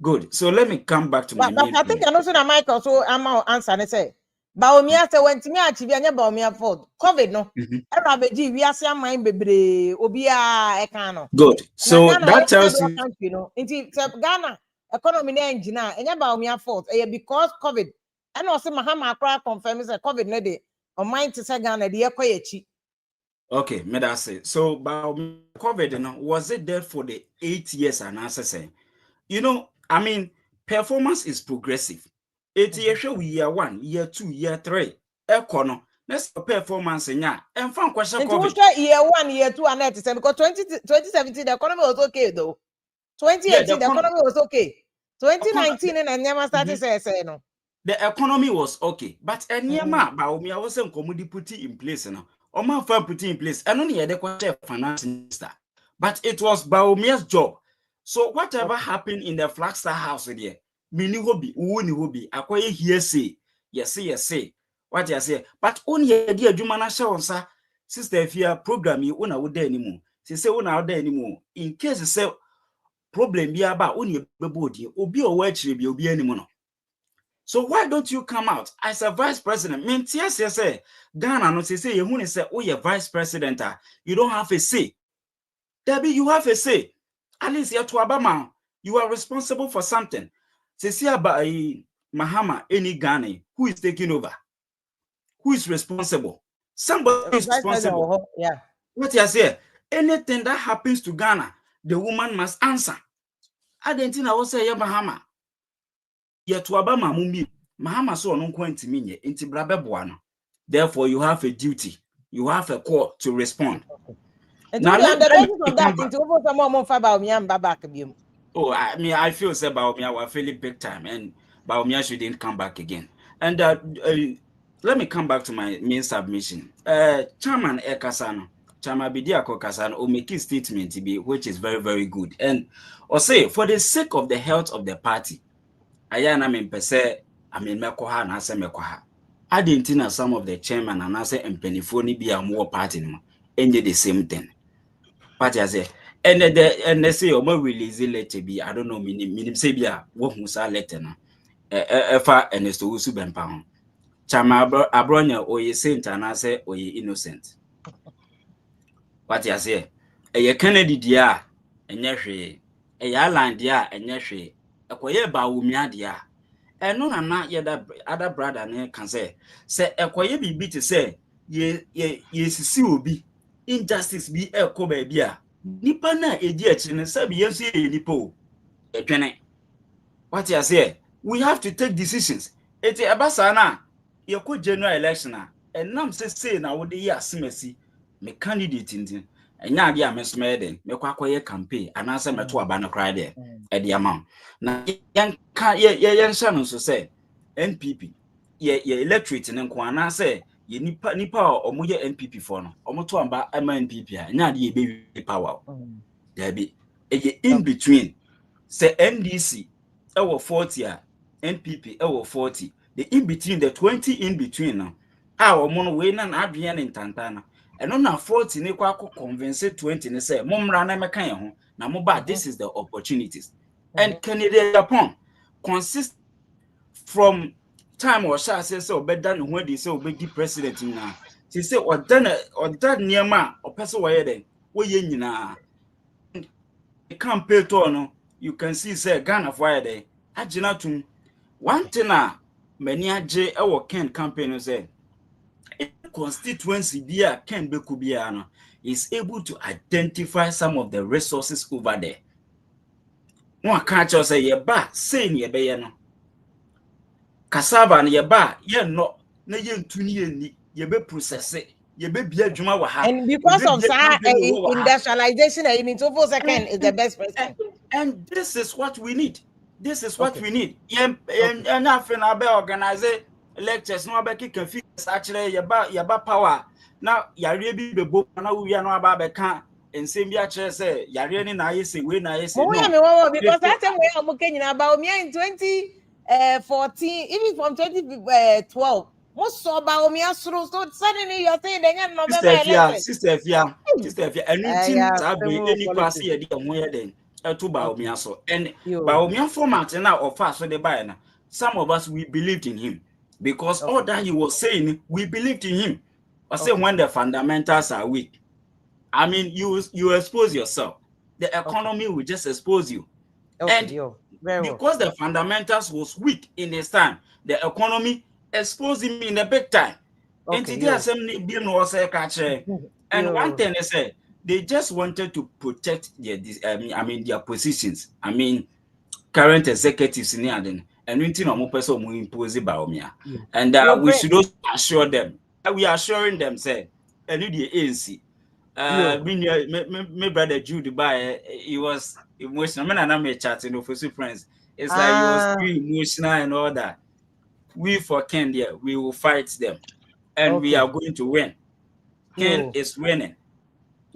Good. So let me come back to my main I think I know so that Michael so I'm answer and say Bawumia say when Timmy achieve anya Bawumia fault COVID no erabeji we ase aman bebre obi a e kan no. Good. So that tells you country no. Nti Ghana economy na engine anya Bawumia fault because COVID and also Mahama Akra confirm say COVID no dey on mind to say Ghana dey ekwayechi. Okay, me that say. So Bawumia COVID no was it there for the 8 years and answer say performance is progressive. It's year 1, year 2, year 3. Econo. Next performance nya. And fan question COVID. Year 1, year 2, and that is because 2017 the economy was okay though. 2018 the economy was okay. 2019 and Nyama started say no. The economy was okay, but Nyama Bawumia wasn't commodity put in place now. Or man fan put in place. And only the question finance minister. But it was Bawumia's job. So whatever happened in the Flagstaff house there, mini hobby, uni hobby, acquire here say, yes. What you say, but only a dear Jumana Shawnsa, sister, if you are program you una would anymore. She say una out there anymore. In case you say problem be about only a body, or be a word will be anymore. So why don't you come out as a vice president? Yes, Ghana no say you say, oh, you're vice president, you don't have a say. Debbie, you have a say. At least you're to Obama, you are responsible for something. Say about Mahama, any Ghana, who is taking over? Who is responsible? Somebody is responsible. Yeah. What you say? Anything that happens to Ghana, the woman must answer. I didn't think I was say Mahama. You're to Obama, Mumbi. Mahama so no kwenti minye inti brabe buano. Therefore, you have a duty. You have a call to respond. Now, I feel say about me, I was feeling big time, and Bawumia shouldn't come back again. And let me come back to my main submission. Chairman Ekasano, Chairman Bidiako Kasano, will make a statement which is very, very good. And or say, for the sake of the health of the party, Ayana mean per se, I mean Mekoha and Asa Mekoha. I didn't know some of the chairman and Asa and Penifoni be a more party, and the same thing. Party I say, and they say, oh, more release letter be, I don't know, minim say be a what who saw letter now. Efa and Owusu Bempah. Chama Abronya or ye saint and I say or ye innocent. What you say? A Kennedy dia and yeshe, a yaland dia and yeshe, a quaye Bawumia dia. And no, I'm not yet other brother can say a quaye be beat to say, ye see will be injustice be a cobe bia. Nipana a dear chin and sabi yensi nipo. A penny. What you say? We have to take decisions. It's a basana. You could general election, and nam say now what the year simesi, me candidate in and now dear Miss Maiden, me quack campaign, and answer me to a banner cry there at the amount. Now, young son also say, NPP, ye electorate and Kwana say, ye nipa or moya NPP for no, or motuamba, NPP, and now ye baby power. There be in between, say NDC, our 40, NPP, our 40. The in between, the 20 in between now. Our mono win and Adrian in Tantana. And on our 40, Niquaco convince 20 and say, Mom Rana Macan, now moba, this is the opportunities. And Canada Agyapong consist from time or shall say so better than when they say obey president now. She said, or done or that near ma or person where then, where you na. You can't pay to you can see, say, Ghana fire there. Ajinatum. One thing many J our Ken campaign say constituency beer Ken Bekubiano is able to identify some of the resources over there. One can't just say ye ba saying ye bayano. Cassava and ye ba ye no na ye tuni ye be process it. Ye be juma waha. And because of industrialization, in its over second is the best person. And this is what we need. This is what we need. And nothing about organizing lectures. No about can fix actually about power. Now really the book now we are not about can and same year say really nice we nice. Because that time we are talking about me in 2014, even from 2012. Most so about me so suddenly you're saying they November sister, and any class here then. To Bawumia so and Bawumia format now of us so the buyer. Some of us we believed in him because all that he was saying we believed in him. I say when the fundamentals are weak, I mean you expose yourself. The economy will just expose you. And because the fundamentals was weak in his time, the economy exposed him in the big time. And one thing they said. They just wanted to protect their positions. I mean, current executives in and anything or more person will impose Bawumia. And we should also assure them. We are assuring them, say, and the ANC. My brother Jude by he was emotional. Man, I'm chatting for friends. It's like he was too emotional and all that. We for Ken there, we will fight them, and we are going to win. Ken is winning.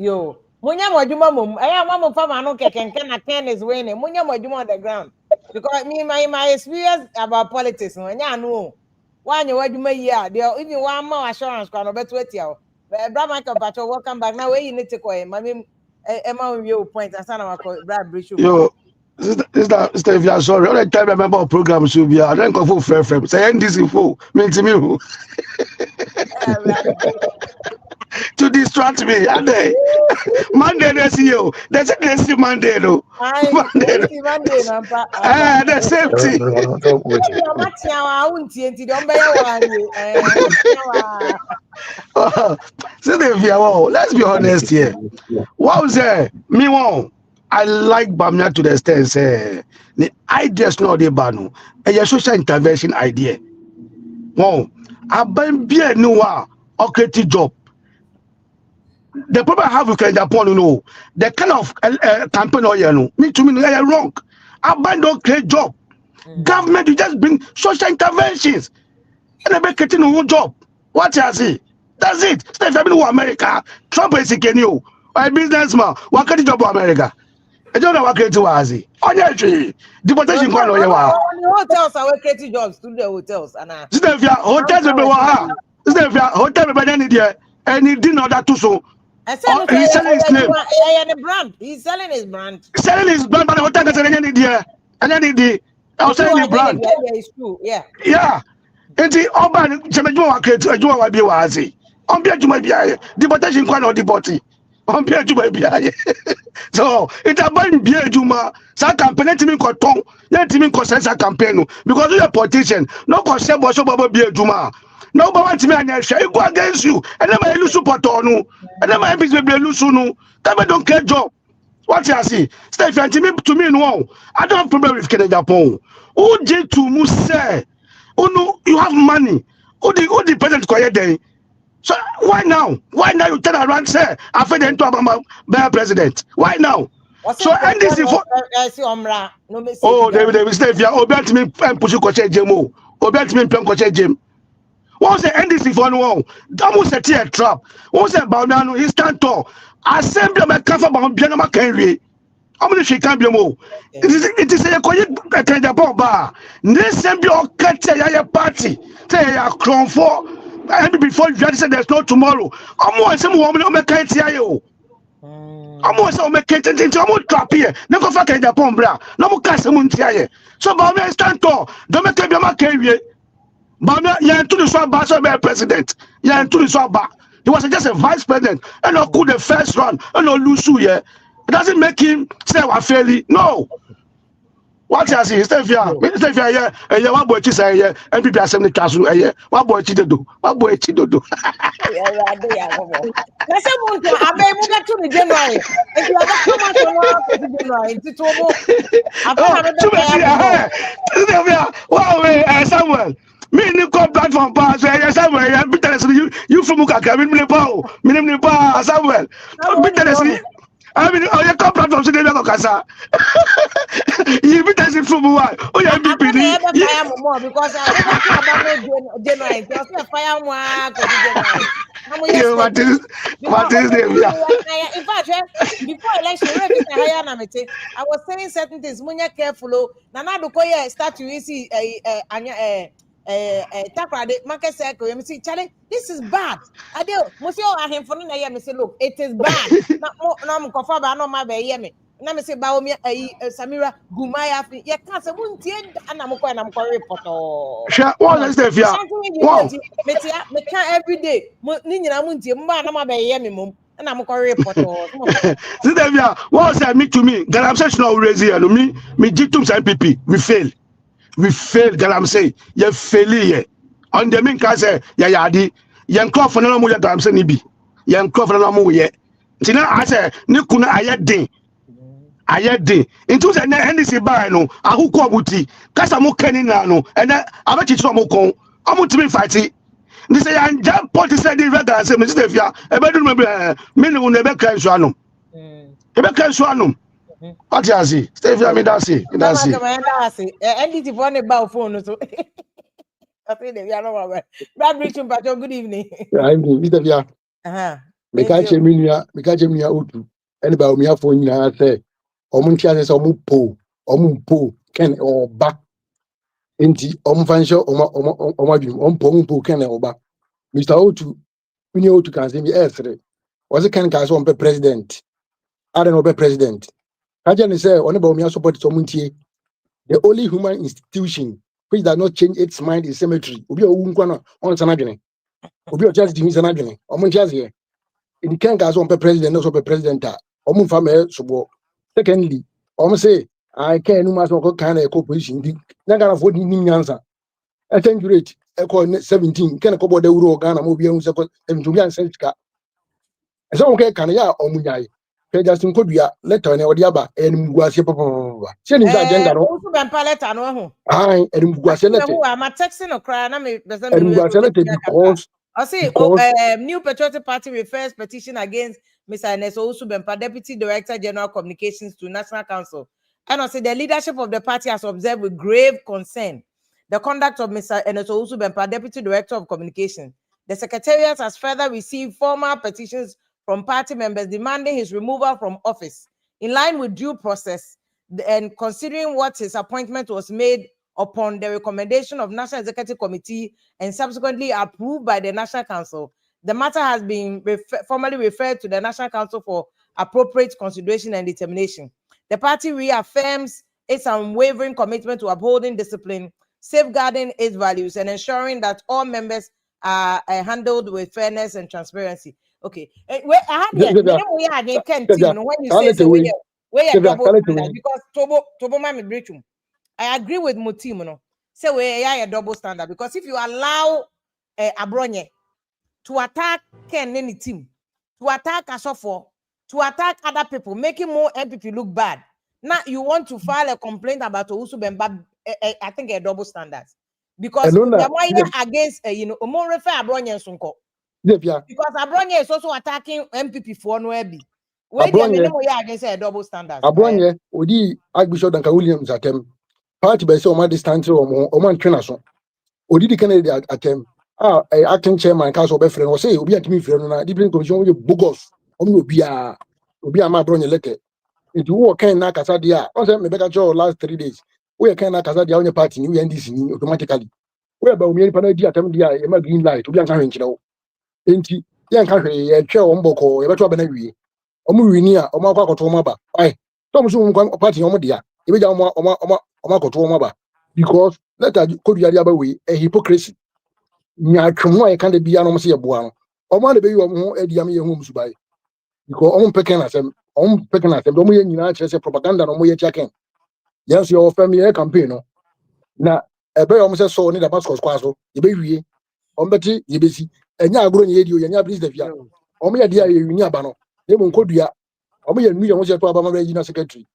Yo, Munya Mojuma mum. I am mama farmer no can Ken is winning. Munya Mojuma on the ground. Because me my experience about politics, no, I know. One you wajuma year, there even one more assurance can bet wait you. Brother Patrol, welcome back. Now where you need to call him. I mean Emma you point and son of Brad Bishop. Yo, sister, if you are sorry, all the time I remember our program should be I don't go for fair frame. Say NDC full, me to me. To distract me, and they Monday they see you. That's a see Monday though. Monday, the safety. Let's be honest here. What was that? Me one. I like Bamia to the extent say the ideas not the banu. A social intervention idea. Wow, I been be a new okay job. The problem I have with Agyapong, you know, the kind of campaign or you know, me to me they are wrong. I don't create job. Government, you just bring social interventions. And they make it in a job. What you see? That's it. Stay family America. Trump is a new. A businessman. What can you do about America? I don't know what can do. On your tree. Deportation. Hotels are working jobs to the hotels. Stefia, hotels will be what? Stefia, hotel will be any day. And he didn't know that too so. He's selling his name. He's selling his brand. Selling his brand, but the hotel is any day. And any day. I'm selling the brand. Yeah, it's true. Yeah. Yeah. Enti oba chemejuma wa create ejuma wa bi wa ase on bi ejuma bi aye deportation kwa no deporti on bi ejuma bi aye so it about bi ejuma sa campaign timi ko ton na timi ko sa campaign because you a politician no ko se bo so baba bi ejuma no ba want me anya hwe e go against you and then my lose support no and then my business be lose no that don't get job. What you see stay to me no I don't have problem with Agyapong who did to mu say. Oh no, you have money. Who the president quiet day? So why now? Why now you turn around say I feel into a president? Why now? So NDC for oh they stay here. Obey me and push you coach Jemo. Obey me and coach Jim. What was the NDC for no? That was a tear trap. What was about now? He stand tall. Assembly my cover about Bianama Kenry. How many she can be more? It is a quiet Agyapong bar. This same your party. Say a crown for before you said there's no tomorrow. I'm more some woman on my kite. I'm more so make it into a trap here. Never fuck Agyapong bra. No more Casamun. So Bama stand tall. Don't make a Biama carry. Bama, you're to the swap bar, so president. You're to the swap bar. He was just a vice president. And no could the first run. And no Owusu here. It doesn't make him say we're failing. No. What you see? Stay here. Stay here. Yeah. What boy? She say yeah. NPP assembly council. Yeah. What boy? She do. What boy? She do. Yeah. Let's say one thing. I may move to the January. If you have come out to January, it's over. Wow, Samuel. Me ni ko platform pa so yeah Samuel. Yeah, bitter you from Mukaka. Me ni pa Samuel. Bitter. I mean, oh, you come platform so they don't casa. You be dancing from one. Oh, yeah, NPP. Because I don't January. Just fire one. What is the in fact, before election, I was saying certain things. When you're careful, Nana do koye start to see takrade market circle. You see, Charlie, this is bad. I do. Monsieur, I have for no year. Me say, look, it is bad. No, I'm confirmed. I know my baby. Me. Na me say, Baomi, Samira, Gumaya. You can't say one thing, and I'm going report. What is the fear? Wow. Me can't every day. Nina munti. Mba na my baby. Me mum. And I'm going report. See the fear. What say me to me? Galam say no raise here. Me G2 NPP. We fail. We failed, Galam say, you fail here. On the main case, yadi, young cloth for no more Galam say, Nibi, young cloth for no more yet. Tina, I say, Nikuna, I had day. Into the NDC by no, I who call Buti, Casamu Kenino, and I bet it's some con, I'm going to be fighting. They say, I'm jump pot said the red and say, Mr. Fia, I better remember, men will never cry Swanum. Never cry Swanum. What you see? Stay here, me that's it. That's it. NDT for the bow phone. So I think they are not Brad Richard, but good evening. I'm Mr. Fia. Me can't check me out. Anybody me have phone I say, Omuntia says Omu Ken or back. Inti Omfansho Ompo Ken or back. Mr. Otu, we know to can say me yesterday. Was it Ken Cas on president? I don't know president. I just say, about me support the only human institution which does not change its mind is cemetery. Obi Unkwana on Sanagene. Obi just doing Sanagene. Omunjas here. In Ken Gas on president, also president. Omunfame Subo. Secondly, say, I can't no matter what kind of corporation. Nagana for the answer. I think rate. I call 17. Can I call the Euro Ghana Mobian Second and Julian Senska. And so, okay, can ya Omunyai. Justin Kodia letter and Odiaba and Guasia Papa. Sending that agenda. Also, Bempah letter no. I and Guasia letter. I'm texting or crying. I'm because I say, New Patriotic Party refers petition against Mr. Owusu Bempah, Deputy Director General Communications to National Council. And also the leadership of the party has observed with grave concern the conduct of Mr. Owusu Bempah, Deputy Director of Communication. The Secretariat has further received formal petitions from party members demanding his removal from office in line with due process and considering what his appointment was made upon the recommendation of National Executive Committee and subsequently approved by the National Council. The matter has been formally referred to the National Council for appropriate consideration and determination. The party reaffirms its unwavering commitment to upholding discipline, safeguarding its values, and ensuring that all members are handled with fairness and transparency. Okay. When you say we are double standard, because Tobo Mami Brichum, I agree with Mutim, no. Say we are a double standard, because if you allow Abronye to attack any team, to attack Asofo, to attack other people, making more NPP look bad. Now you want to file a complaint about Owusu Bempah, I think a double standard. Because against more refer Abronye Sunko. Because Abronye is also attacking MPP for no be. Where the against a double standard. Abronye, Odi Archbishop Duncan Williams atem. Party by so much distance or man trainer so. Odi the Kennedy atem. Acting chairman council be friend or say obi atimi friend na different commission we Bcos. Obi a ma Abronye leke. Into who can na kasa dia. On say me beka cho last 3 days. We can na kasa dia on your party ni we NDC ni automatically. We ba omi pa na di atem dia e ma green light obi anka hwenkyere wo. Enti ya nka hwe ye twa wo mboko ye beto abana wie. Omo wini a omo akwa akoto omo ba. Ai. Tom so nkwa party omo dia. E be ja omo akoto omo ba. Because let us could you aba we a hypocrisy. Nya twemo e kan de bia no mo se ye boa no. Omo na be yi omo adi am ye hu musubai. Because omo peken asem omo ye nyina kire se propaganda no mo ye chiaken. Yes your family campaign no. Na ebe omo se so ni da Bcos kwaso ye be wie. Omo beti ye be si enya agro nye edi o enya please da fia. Omo ye dia ye wini aba no. E mo nkodua. Omo ye nu ye mo se to aba ma regional secretary.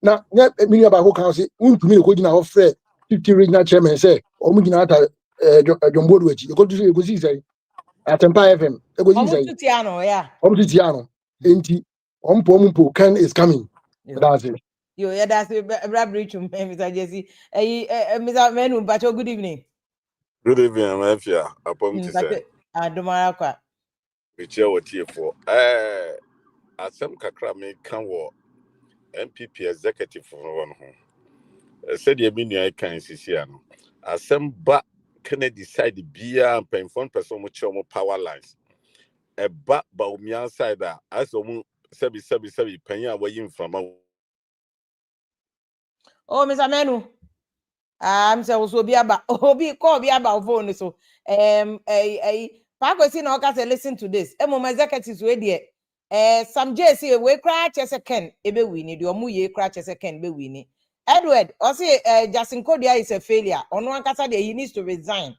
Na nya mini aba ko kan se untumi ko gina ho frɛ 50 regional chairman say omo gina ata Jombo do echi. E go see say Atempa FM. E go see say omo tutiano yeah. Omo tutiano. Enti ompo can is coming. That's it. Yo, yeah, that's it. Brichum, Mr. Jesse. Mr. Menu, Bacho, good evening. Good evening, Mafia. Upon to say, Adomaraka. which you were here for. As some Kakrame can walk NPP executive for one home. Said you mean I can't see here. As some back can decide the beer and paying for person with your power lines. A back by me outside that as a sebi penny away from. Oh, Mr. Menu. I'm so be about call be about phone. So Paco see no can listen to this. My executives we there. Some JC we cry chess a ken ebe winnie. The omu ye cry chess a ken be winnie. Edward, or say Justin Kodia is a failure. On one case he needs to resign.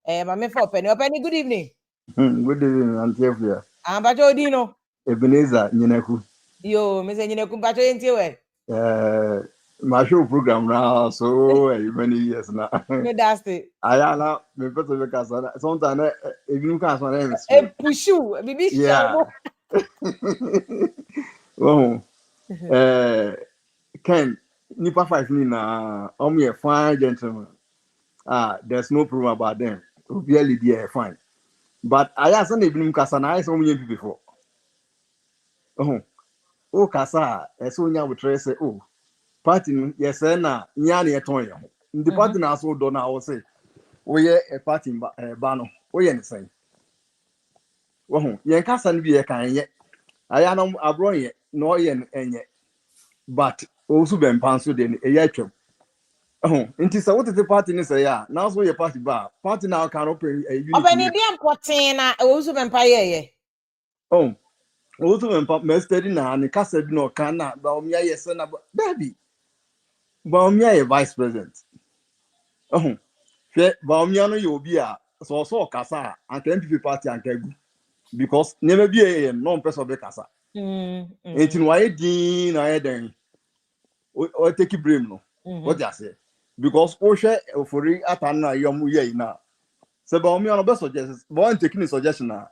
My me for Penny. Good evening. Good evening, Antiafia. Bajo Dino. Ebenezer Nyeneku. Yo, Mr. Nyeneku Bajo into my show program now so many years now. No, that's it. I am me better because sometimes even can so push you, bibi. Yeah. Oh. Ken, nipa 5 ni na a fine gentleman. There's no problem about them. Really they fine. But I asked them even because I saw me before. Oh, kasa, so nya we try say party yes na nya na eton ye. The party na so do na I say we a party ba no. We ye say. Ye kasa no bi ye kan ye. Aya no abro ye no ye enye. But Owusu Bempah so de e ye twem. Inti sa what the party ni say ya. Now so ye party ba. Party now can open a unity. Obeni dey important na Owusu Bempah ye. Owusu Bempah mastery na ne kasa bi no kan na ba omia ye se na baby. Ba omia ye vice president. Hwe ba omia no ye obi a so kasa and NPP party and kegu because never be a non person be kasa. Enti no aye din na aye den. O take blame no. What you say? Because o share ofori atan na yom ye na. Se ba omia no be suggest, ba on taking suggestion na.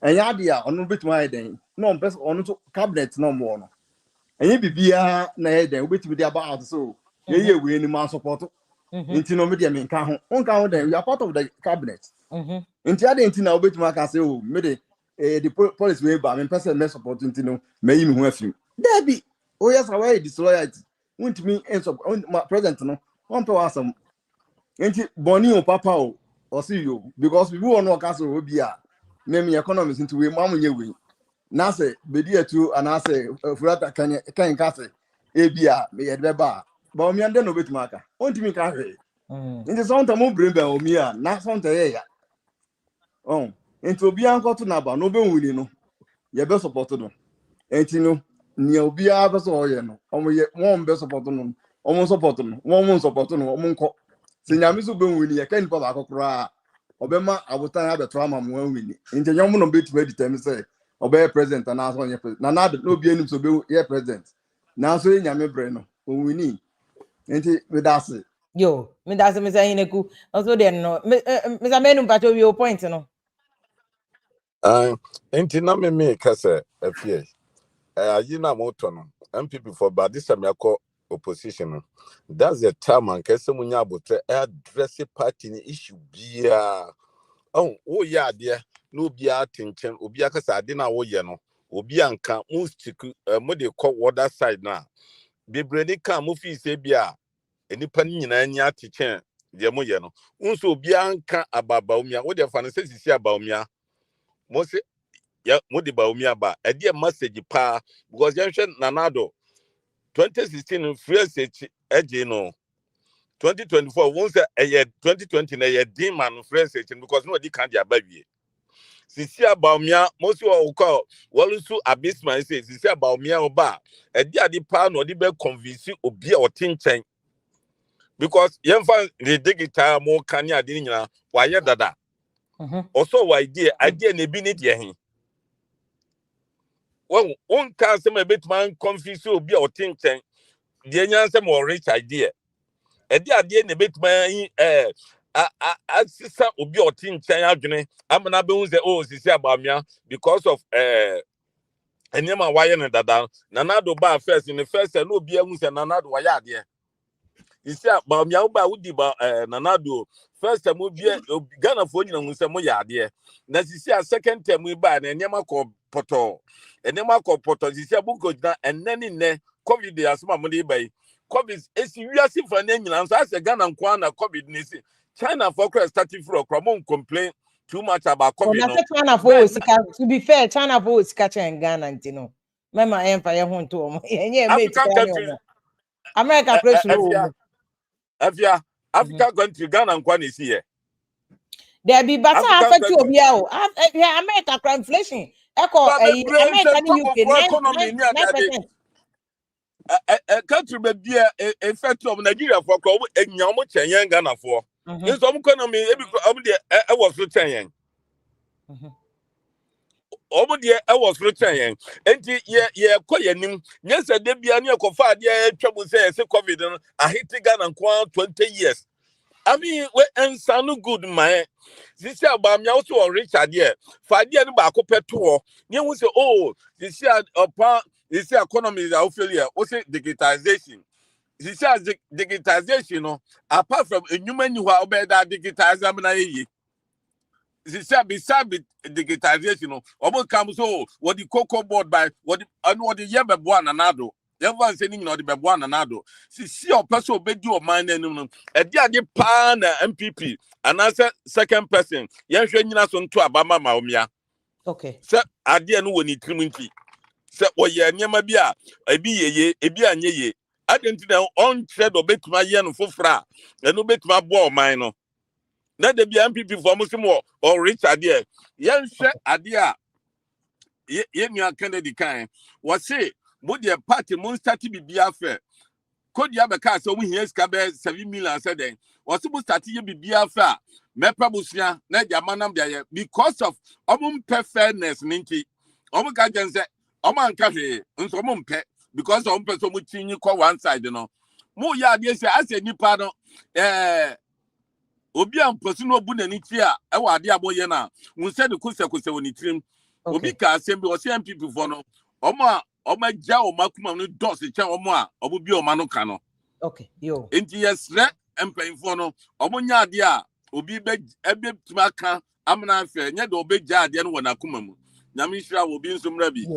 Enya dia onu bituma aye den. No person onu to cabinet no more no. and you be na head then wait with the about so yeah we any man support into no media men can on count them you are part of the cabinet into other into now wait my can say oh me the police way ba me person me support into no me yi me ho afim there be oh yes away disloyalty want me and support my president no on to awesome into boni o papa o see you because we won no can so obi a me economics into we mamu nye we na say bedi atu ana say furata kan kase ebia me yedbe ba o mi ande no betima aka ontimi ka hwe nti sonta mo brembe o mi a na sonta ye ya nti obi ankoto na ba no be nwuni no ye be support no nti no ni obi a be so ye no omo ye won be support no omo support no won support no omo nko se nyame so be nwuni ye kan pa ba akokora obema abotan ya be trauma mo nwuni nti nyom no betima determine say obey president and also your president. Now no be any so be your president. Now so in your brain no we need. Ain't it with us? Yo, me that's me saying eku. Also then no. Me menu pato your point no. Ain't na me kase afie. You na moto no. MPP for but this time yako opposition. That's the time and kase munya abotre address party ni issue bia. Oh yeah dear. No be attention obi akasa ade na wo ye no obi anka mo stick mo de call water side na bebreni kan mo fi se bia enipa ni nyina anya atchen de mo ye no unso obi anka ababaumia wo de fa no se sisi abaumia mo se ya mo de baumia ba e de message pa because yan hwe nanado 2016 fresh eje no 2024 won say 2020 na ye din man fresh because no di kan dia bawie sisi abaumia mosi o call Owusu abisman say sisi abaumia oba e di adi pa no di be convince obi o tinchen because yemfa the digital mo kan ya adi nyina wa ye dada also wa idea na bi ni de hin won kan se me betman convince obi o tinchen de nyanse mo rich idea e di adi na betman asisa obi o tinchen adwene amana be hu say oh sisi abaumia because of enyema waye ne dada nanado ba first in the first no obi hu say nanado waye ade isi abaumia ba udi ba nanado first time obi Ghana fo nyina hu say mo ya ade na sisi a second time ba na enyema ko poto sisi abuko na enani ne covid asoma mo de bai covid esi wiase fa na nyina so ase Ghana nkwa na covid ni si China for crash starting from mo complain too much about COVID. No, China for to be fair, China for Sikacha and Ghana, you know. Mama empire home to African countries. America place African country Ghana and Kwan is here. There be better affect you obiao. America crime inflation. Echo American UK 9%. Country be a factor of Nigeria for Nyamo Chen Ghana for. In some economy, I was returning. Over there, I was returning. And quite yes, I did be a new cofa, trouble say, COVID, I hit Ghana and Kwan 20 years. I mean, we and sound good, man. This year, but I'm also rich idea. 5 years back up at 2. You will say, oh, this year, this year economy is our failure. What's it? Digitization. This year, digitization, you know, apart from a human who are better digitization. This year, beside digitization, you know, almost comes so what the cocoa board by what the year by one another. Everyone saying no the Bebuana Nado. See your person obey your mind and a dear pan NPP and answer second person. Yes, you know some to Abama Maumia. Okay. Sir, I dear no one need Triminti. Sir, oh yeah, Nyamabia, a be a ye. I didn't know on shed or bet my yen for fra and no bet my ball minor. Let there be NPP for Muslim or rich idea. Yan shed idea. Ye Kennedy kind. What say? Would your party moon start to be affair? Could you have a car so we hear Scabe 7 million said then? Was supposed to be affair? Mepabusia, Nadia Manam there because of fairness, Ninty. Omukajan said, Oman Cafe, and some pet because of person which you call one side, you know. More yard, yes, I said, you pardon. Obian personal Bunanitia, our dear Boyana, who said the Kusa when he trim. Obika assembly or CMP for no. Oma Oma ja o makuma no dose cha omo a obo bi o ma no ka no. Okay, yo. Enti yesre empanyfo no omo nya ade a obi be ebe tuma ka amna afa nya de obegya ade no wona kuma mu. Nyame hira wo bi nsomra bi.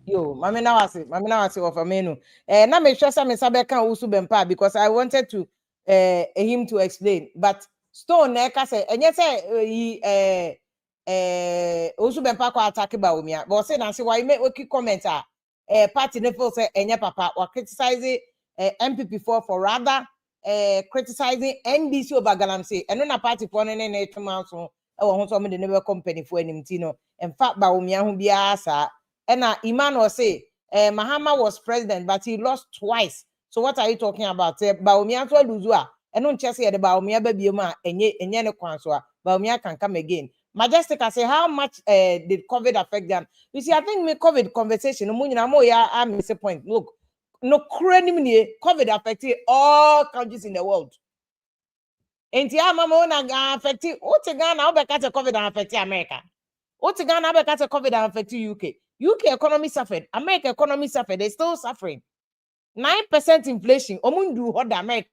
Yo, mami na wase of amenu. Na me sure me sabe kan Owusu Bempah because I wanted to him to explain, but Stone na ka say enye say Owusu Bempah ko attack Bawumia, but say na say why make okay comment party ne feel say enye papa or criticize NPP for rather criticizing NDC over Galamsey. And na party for ne twema so e wo ho so me de ne be company for anim ti no. In fact Bawumia ho bia sa and Emmanuel say Mahama was president but he lost twice. So what are you talking about? Bawumia to lose and don't just say the Bawumia baby ma enye ne kwan so Bawumia can come again. Majestic, I say, how much did COVID affect them? You see, I think me COVID conversation, I miss a point. Look, no COVID affected all countries in the world. And yeah, mama affected what's Ghana, I'll be COVID and affected America. What's Ghana, I'll be COVID and affected UK. UK economy suffered, America economy suffered, they're still suffering. 9% inflation, Omundu what the America.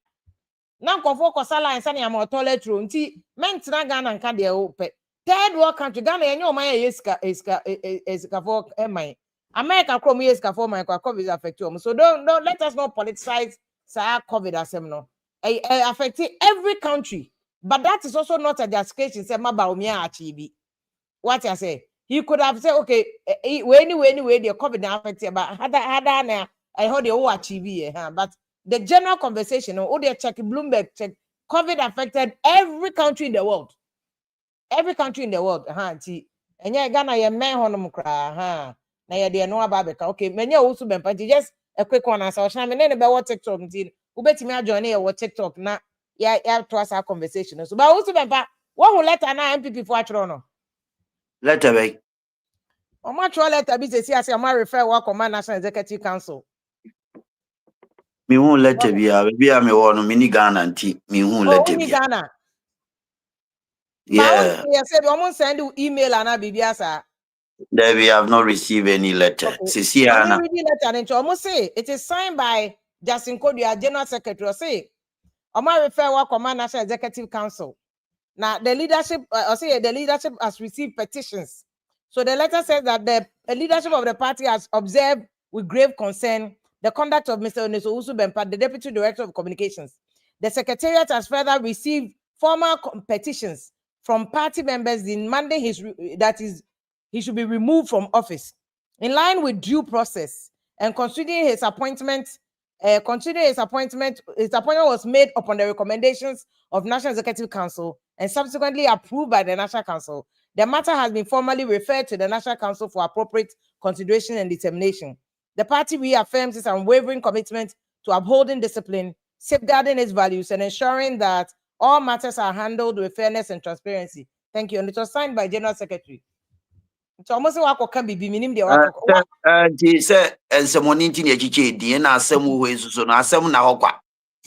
Now, Kosala and Sunny, I'm a toilet room. Meant Ghana and Candia open. Third world country, Ghana, and your my is for my America, Chrome is for my COVID affect you. So don't let us not politicize COVID as no. Affected every country, but that is also not a justification. Say, Mabaumia achieve. What I say, he could have said, okay, anyway, the COVID affected, but had I heard the whole achieve, but the general conversation, they check Bloomberg, check COVID affected every country in the world. Every country in the world, and yeah, Ghana, your man honum cry, now you know about it. Okay, many also been just a quick one. As I was saying, about what TikTok, who bet me I join here what TikTok now. Yeah, to us our conversation. So, but also Bempah, what will let an NPP for Achrono? Letter be. How much letter be say I am refer work on National Executive Council. Me won't let be a me one mini Ghana anti me won't let be. Ghana. Yeah. I said almost send you email and BBS. There we have not received any letter. Okay. I'm reading letter and almost say it is signed by Justin Kodia, General Secretary. Say, Oma refer work command National Executive Council. Now the leadership, the leadership has received petitions. So the letter says that the leadership of the party has observed with grave concern the conduct of Mr. Owusu Bempah, the Deputy Director of Communications. The Secretariat has further received formal petitions from party members demanding he should be removed from office in line with due process and considering his appointment was made upon the recommendations of National Executive Council and subsequently approved by the National Council. The matter has been formally referred to the National Council for appropriate consideration and determination. The party reaffirms its unwavering commitment to upholding discipline, safeguarding its values, and ensuring that all matters are handled with fairness and transparency. Thank you. And it was signed by General Secretary. So almost can be minim the say and someone in the and some way so na some na hokwa.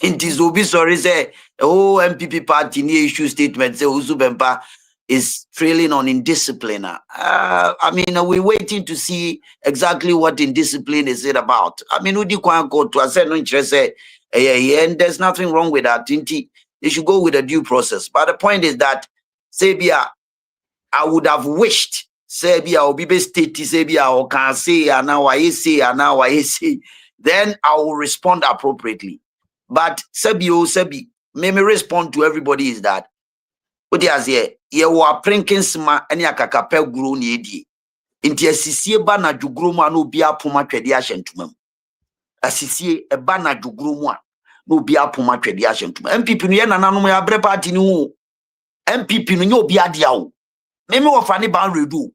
It is obi sorry say NPP party near issue statement say Owusu Bempah is trailing on indiscipline. I mean, we're waiting to see exactly what indiscipline is it about. I mean, we can't go to a certain interest, and there's nothing wrong with that. They should go with a due process. But the point is that, Sabia, I would have wished, Sabia, or Bibe State, Sabia, or can say, and now I say, then I will respond appropriately. But Sebi, may respond to everybody is that, what they say, you are pranking sma any akakape guru ni edi. Inti asisie ba na dwuguru mu no bia poma twede ahyentumam. Asisie e ba na dwuguru mu no bia poma twede ahyentumam. NPP no ye nananom ya bre party ni hu. NPP no nye obi ade awo. Meme wo fa ne ban redu.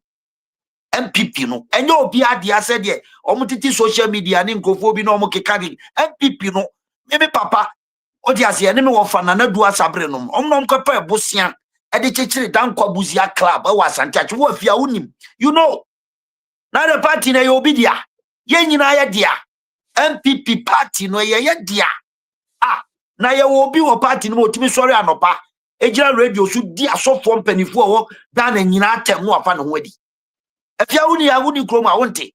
NPP no enye obi ade ase de omutiti social media ni nkofo bi no omukeka de NPP no meme papa odi ase ne me wo fa na nadu asabre no omnom kopa ebosia club you know now the party na yobi dia ye nyina ya dia NPP party no ye dia na ye obi wo party no otimi sori anopa ejira radio so dia so for mpanifo wo dan na nyina atem no afa no ho adi afia woni ya woni krom a wonte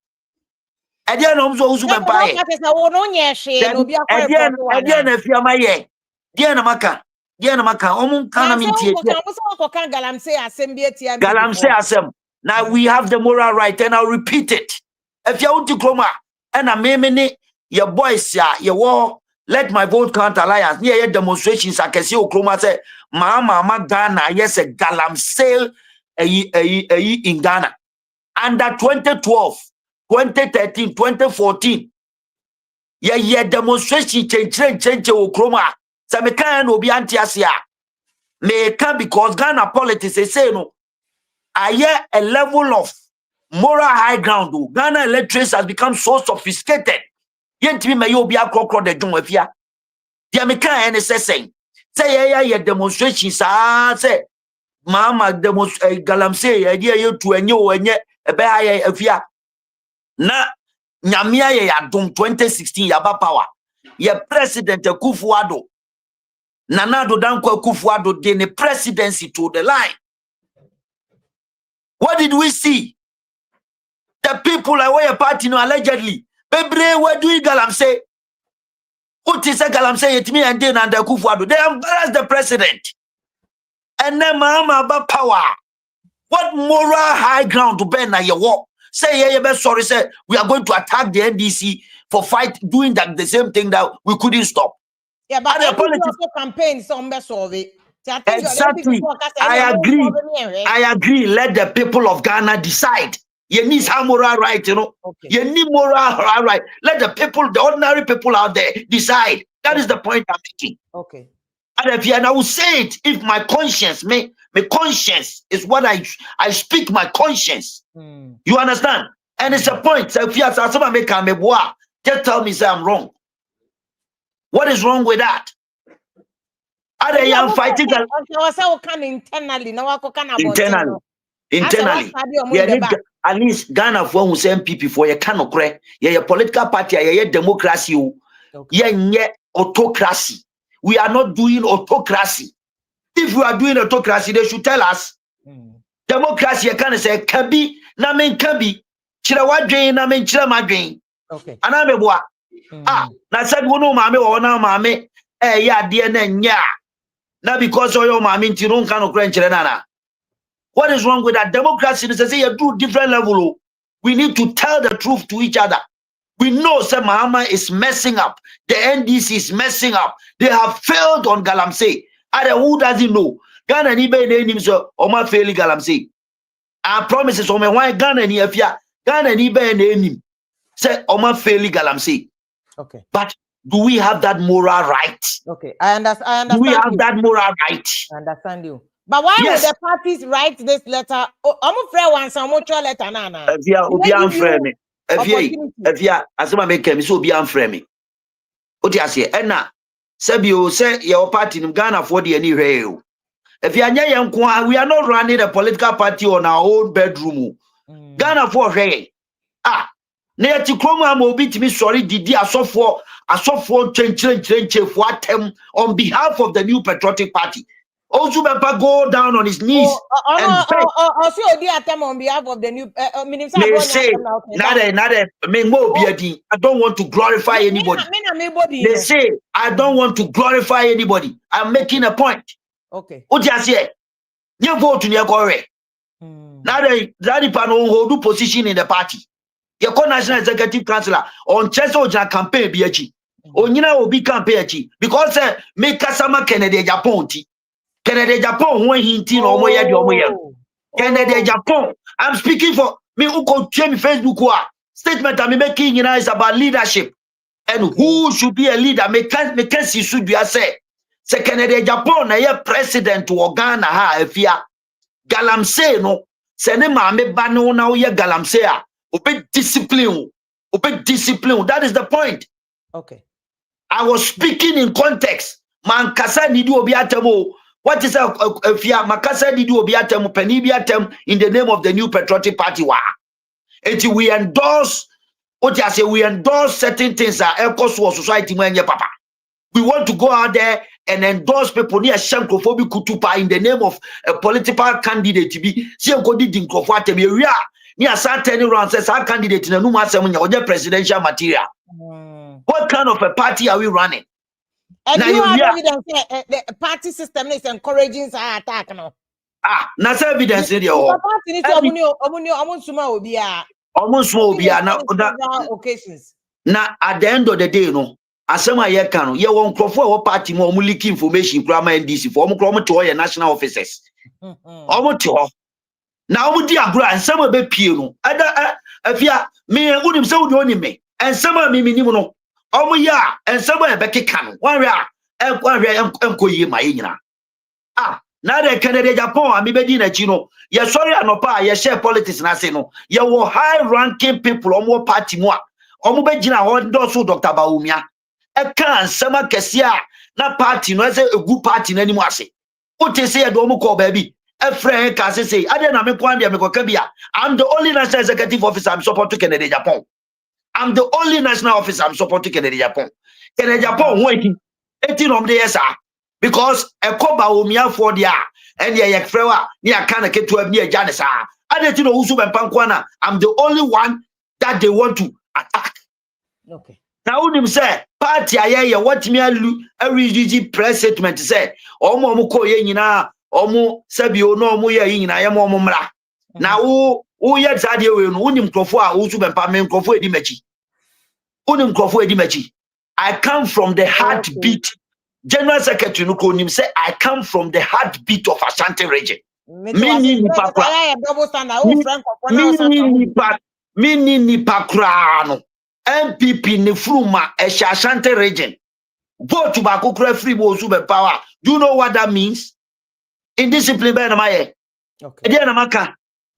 Again, I'm so Owusu Bempah. Again, if you are my Diana Maka. Galamsey asem. Now we have the moral right, and I'll repeat it. If you want to come and a meme your boys ya your war, let my vote count alliance. Near demonstrations, I can see Oklahoma say, Mama Ghana, yes, a Galamsey in Ghana. Under 2012, 2013, 2014. Yeah, demonstration change Oklahoma. So me can no be anti-Asia. Me can because Ghana politics is say no. I hear a level of moral high ground. Ghana electorate has become so sophisticated. Yet me you be a crocodile the John with ya. The American NSS saying, say yeah demonstrations. Say Mama demonstrate Galamsey idea you to a new and yet a bear if ya na Nyamia ya dum 2016 yaba power. Ye President Kufuado Nanado Danko Kufuado did the presidency to the line. What did we see? The people away a party no allegedly. Bebre, what do you Galamsey? What is a Galamsey at me and then under Kufuado? They embarrass the president. And then Mama about power. What moral high ground to burn at your walk? Say, yeah, sorry, say we are going to attack the NDC for doing that the same thing that we couldn't stop. Yeah, but the politics campaign some of it. Exactly. I agree. Let the people of Ghana decide. You need some moral right, you know. Okay. You need moral right. Let the people, the ordinary people out there, decide. That is the point I'm making. Okay. And I will say it if my conscience, my conscience is what I speak my conscience. You understand? And it's a point. So if you ask someone make a just tell me say I'm wrong. What is wrong with that? Are they fighting internally? At least Ghana for who say NPP for your can okre. Yeah, political party, yeah, democracy. Yeah, autocracy. We are not doing autocracy. If we are doing autocracy, they should tell us. Democracy, you can say kabi, na men kabi. Chirawa drain, na men chirama drain. Okay. Anamebwa. Na said wono mame or na mame. Yeah, dear nya. Now because of your mami don't kind of crunch. What is wrong with that? Democracy is say you do different level. We need to tell the truth to each other. We know Sir Mahama is messing up. The NDC is messing up. They have failed on Galamsey. And who doesn't know? Ghana ni be name so Oma fail Galamsey. I promise is Oma why Ghana ni afia. Ghana ni be name say Oma fail Galamsey. Okay. But do we have that moral right? Okay, I understand. Do we have that moral right? I understand you. But why would the parties write this letter? I'm afraid one some mutual letter, Nana. If you unframe me, if you as I make me so be unframe me. What you say? Enna, Sabio say your party in Ghana for the any rail. If you are young, we are not running a political party on our own bedroom. Ghana for rail. Near to Chroma Mobi to me sorry, did I saw for change for them on behalf of the New Patriotic Party. Owusu Bempah go down on his knees and beg. On behalf of the new they say, I don't want to glorify anybody. They say, I don't want to glorify anybody. I'm making a point. Okay. What you say? You vote to your correct. Now they hold position in the party. Your national executive councillor on Cheso campaign BH. Onyina will be campaign because make Kasama Kennedy Agyapong. Kennedy Agyapong when he tin or moya Kennedy Agyapong. I'm speaking for me who could change Facebook statement I'm making is about leadership and who should be a leader. Mekansi should be a say Kennedy Agyapong na president to Ghana ha efia Galamsey no se ne ma me ba no na ye Galamsey a obe discipline. That is the point. Okay. I was speaking in context. Man kasa ni do obi atemo. What is a makasa ni do obi atemo peni bi atem in the name of the New Patriotic Party wa. Eti we endorse what you say we endorse certain things that echoes for society mwenye papa. We want to go out there and endorse people near Shankophobic Kutupa in the name of a political candidate to be Siankodi Dinkofate. Ni asa turning around says our candidate na numa asem nya oje presidential material. What kind of a party are we running? And now you have evidence the party system is encouraging our attack now. Na evidence there o. Party ni so omunio suma obi a. na occasions. Na at the end of the day no asema ye kan no ye won krofo e wo party mo omu leak information kura ma NDC for omu kro omu to your national officers. Omu to na omu di agro ansema be pie no afia me unim se wudi oni me ensema me nim no omu ya ensema e be keka no wanwe enkoyi ma ye nyina na the Canada Agyapong ami be di na chi no ye sorry anopa ye share politics na say no ye wo high ranking people omu party mo omu be gina ho ndoso Dr. Bawumia e kan sama kese a na party no say egu party na nimu ase o te say do omu ko baby e friend ka say ade na me kwan dia me ko kabia I'm the only national executive officer I'm supporting Canada Agyapong. I'm the only national officer I'm supporting Canada Agyapong. Canada Agyapong waiting 18 of the years because e ko Bawumia for dia and ye frewa ni aka na ketu abi e jane sa ade ti no Owusu Bempah nkwana I'm the only one that they want to attack. Okay. Now unim say party aye what me a press statement say omo ko ye nyina omo sabio no omo ye nyina ye mo mra. Na wo ye zade we no unim krofo a Owusu Bempah me krofo edi machi. Unim krofo edi machi. I come from the heartbeat. General Secretary Nukonim say I come from the heartbeat of Ashanti region. Mini Nipakrano NPP ni fruma Ashanti region. Vote to Bakukre free Owusu Bempah. Do you know what that means? Indiscipline by Namaye. Okay. Namaka.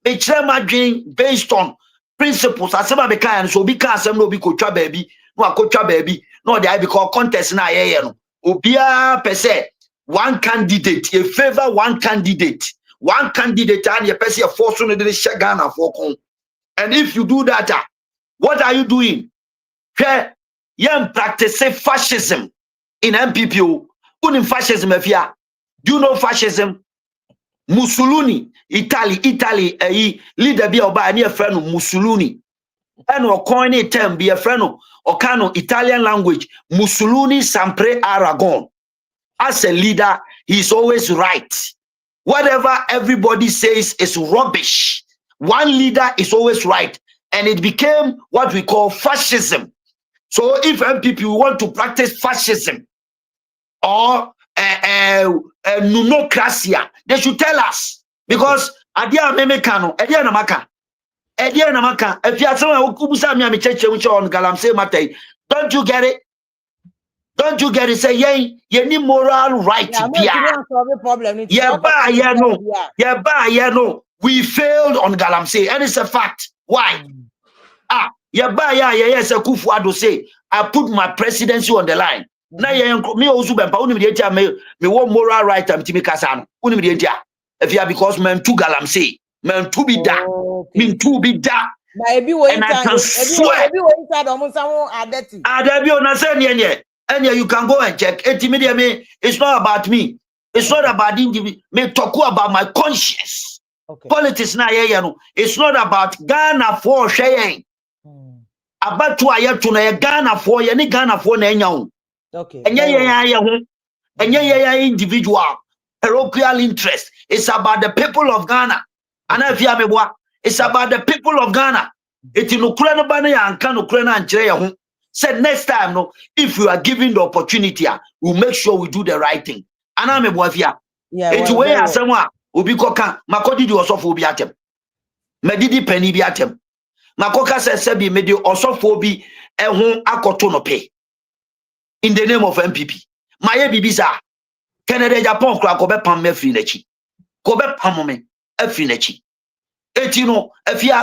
A chairman dream based on principles. Asema beka and so bika asem no bi kocha baby. No akocha baby. No they because contest na ye no. Obia per se one candidate, a favor one candidate and you per se a force on the Shagana for con. And if you do that, what are you doing? Here, you practice fascism in MPP. Unim fascism if ya. Do you know fascism? Mussolini, Italy, leader be oba any friend Mussolini. And or coin a term be a friend or kind of Italian language. Mussolini sempre Aragon. As a leader, he's always right. Whatever everybody says is rubbish. One leader is always right. And it became what we call fascism. So if MPP want to practice fascism or pneumocracia, they should tell us. Because adia memekano, adia namaka. Adia namaka. If you are someone who kubusa mi amicheche on galamse matei, don't you get it? Don't you get it? Say, ye need moral right. No. We failed on Galamsey, and it's a fact. Why? Yes, Kufuado say, I put my presidency on the line. Now, me Owusu Bempah, me want moral right. I'm Timmy Kasano. If you are because men to Galamsey, men to be that, mean to be that. And I can swear. And you can go and check. It's not about me. It's not about individual. Me talk about my conscience. Okay. Politics na it's not about Ghana for sharing. About to Ghana for Ghana for na. Okay. And individual parochial interest. It's about the people of Ghana. And if you have it's about the people of Ghana. It's in Ukraine and can Ukraine and said next time, no, if you are given the opportunity, we'll make sure we do the right thing. And I'm a boy here. Yeah, it's way as someone will be coca, Makodi do also for biatem. Medidi penny biatem. Makoka says, Sebi, medi also for be a home akotono pay. In the name of MPP. My bibiza. Canada Agyapong Kobe Pam Mefrinechi. Kobe Pamome, Efrinechi. Etino, if you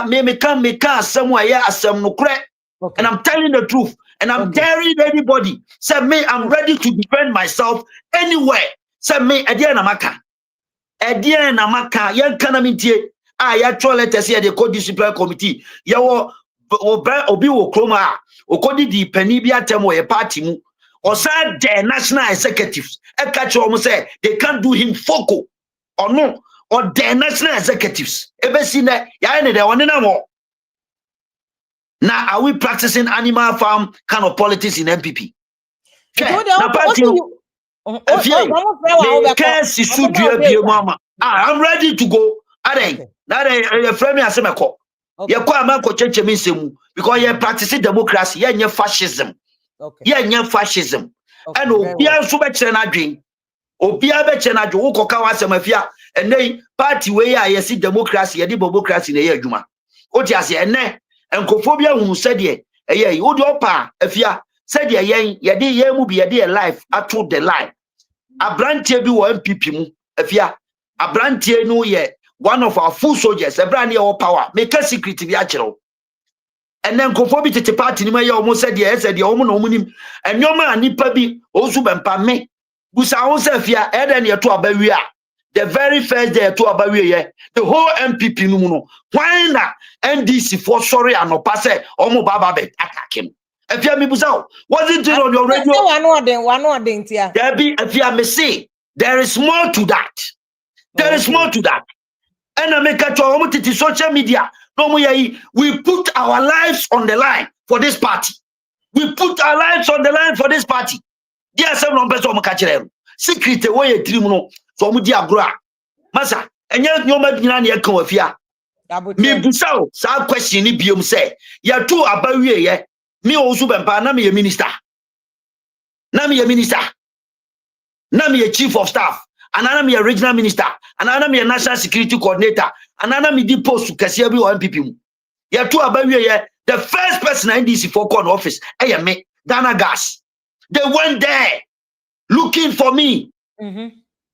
me can somewhere, some no crack. Okay. And I'm telling the truth. And I'm telling anybody. Say me, I'm ready to defend myself anywhere. Say me, Ediana Maka. Ediana Maka. Yan Kanamintie. Ya letters here, the code discipline committee. Ya obi wo kroma. Okodi di penibia temo ye party mu. Osa the national executives. Ekacho say they can't do him foco. Or no. or the national executives. Ebesine, ya ne de one na mo. Now, are we practicing animal farm kind of politics in NPP? I'm ready to go. Because you're practicing democracy, you're fascism. You're fascism. And Obia Subachena dream. Obia Bechena do Kokawa Semafia, and they party where I see democracy, a democracy in a year. Otiasi, and Kophobia who said, yeah, you do pa, if ya said, yeah, ye will be a dear life, I told the lie. A brand TB NPP, if ya a brand no ye, one of our full soldiers, a brand new power, make a secret to the actual. And then Kofobi to the party, you almost said, yes, said your own homonym, and your man, Nipabi, also Bempah me. Busa also ya, Eden ya to Abaria. The very first day to Abaria, the whole NPP no. Why not NDC for sorry and no pass Omo Baba attack him? If you me busa, wasn't it on your radio? One more thing, yeah. There be if you me say there is more to that. There is more to that. And I make a social media. No more we put our lives on the line for this party. We put our lives on the line for this party. There are some numbers on catch secret way a dream no. So mu dia agro a masa enye nyoma nyina na yeka wafia me busao sa question ni biom say ya tu abawie ye me Owusu Bempah na me minister na me minister na me chief of staff anana me regional minister anana me national security coordinator anana me di post kase bi o NPP mu ya tu abawie ye the first person in this for corner office me Ghana Gas. They went there looking for me.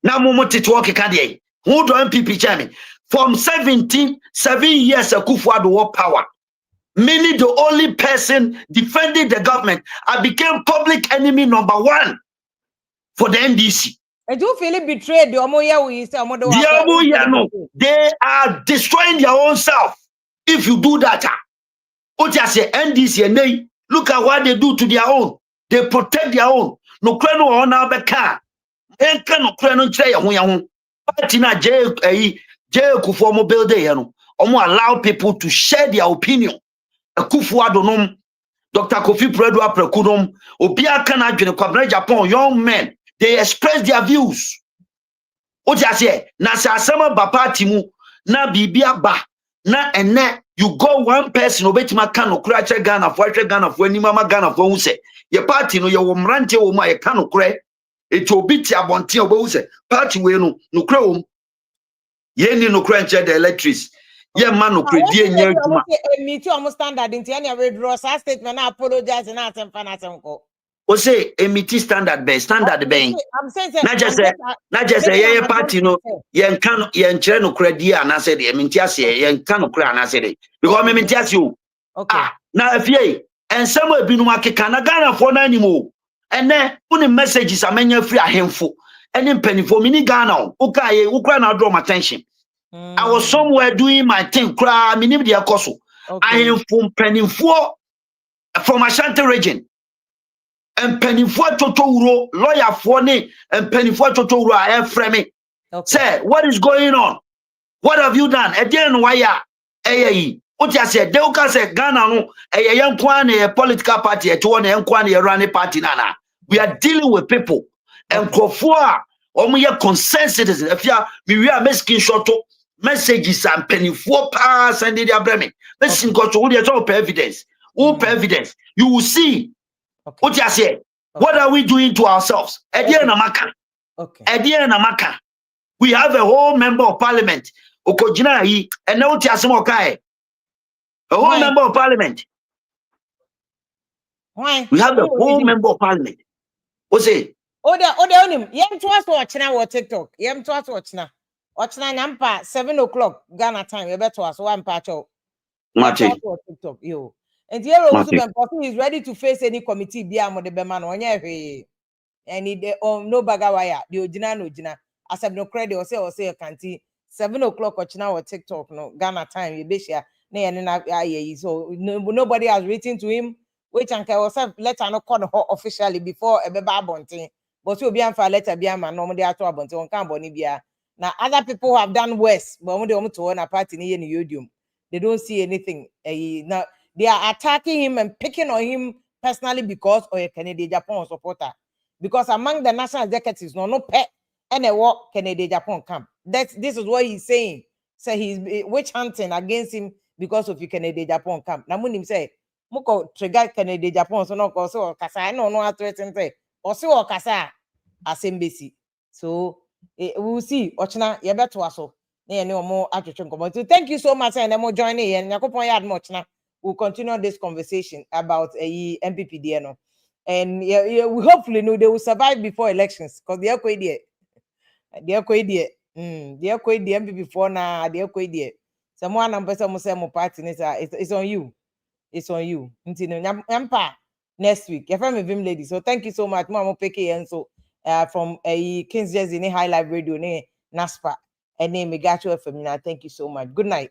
Now, moment to work a who do NPP chairman from 7 years ago for the war power. Meaning the only person defending the government. I became public enemy number 1 for the NDC. I do feel it betrayed. They are destroying their own self. If you do that, what you say NDC and they look at what they do to their own. They protect their own. No crano on our back. And cannot try a party na Kufuor build allow people to share their opinion. A Kufuor Dr. Kofi Predo Prekudum, Obia Kanajin, Agyapong, young men, they express their views. What you say? Na sama bapatimu, na bibia ba, na ene, you go one person, obetima kano, krache Ghana, for any mama Ghana for say, your party no, your mrante o ma, kano kre. It will be tia bonti obose party we no krom ye ni no krenche the electrics ye man no credie nya aduma me too almost standard in tia withdraw sa statement na apologize na asempa na asemko o say emiti standard be I'm saying na just say ye party no ye nkyere no credie ana say de emiti ase ye nka no kra ana say de because me menti ase o na afie ensem ebinu akeka na Ghana for na animo. And then when the messages are many free ahemfo and then penny for mini Ghana, okay, Ukraine draw my attention. I was somewhere doing my thing, cry, mini the akoso. I am from penny for from Ashanti region. And penny for Totoro, lawyer for me, and penny for Totoro, I am framing. Say, what is going on? What have you done? Again, why ya? What you said, they can say Ghana no a young one a political party, a one young one a running party nana. We are dealing with people and Kofoa or we are concerned citizens. If you are we are making short messages and penny 4 pass and they are blaming. Let's go to evidence. Evidence. You will see what you say. What are we doing to ourselves? We have a whole member of parliament. Okojina and now Tiasamokai. A whole member of parliament. Why? We have a whole member of parliament. What's it? Onim. Yem to us watch now or TikTok. Yem to us watch now. Watch now nampa 7 o'clock Ghana time. You better us one patch out. TikTok yo. And here Owusu Bempah is ready to face any committee. Be amo de beman onye and he no bagawaya. The ojina no jina. As no credit or say a canteen 7 o'clock watch now or TikTok no Ghana time. You be share. So nobody has written to him, which Uncle was letter no call officially before a babonting. But you'll be on for letter be a man normally at all, but on Cambonibia. Now other people who have done worse, but when they want to own a party in the Yodium, they don't see anything. Now they are attacking him and picking on him personally because of a Canadian Japan supporter. Because among the national executives, no pet and a walk Canadian Japan camp. This is what he's saying. So he's witch hunting against him because of your Canadian Japan camp. Now when him say, Moko trigger Canadian Japan, so no cause or kasa no what to say. Or so or kasa as embassy. So we'll see. Ochna, you better also. More thank you so much, and I'm joining and Yakopon yard much now. We'll continue this conversation about a NPP DNO. And we hopefully know they will survive before elections because they are quite there. They are quite there. They are quite the NPP before now. They are quite there. Someone and person must say more party. It's on you. It's on you. Bempah next week. Your friend Vim lady. So thank you so much, Mama Peke and so from a King's Jersey High Live Radio, NASPA, and name Megacho Femina. Thank you so much. Good night.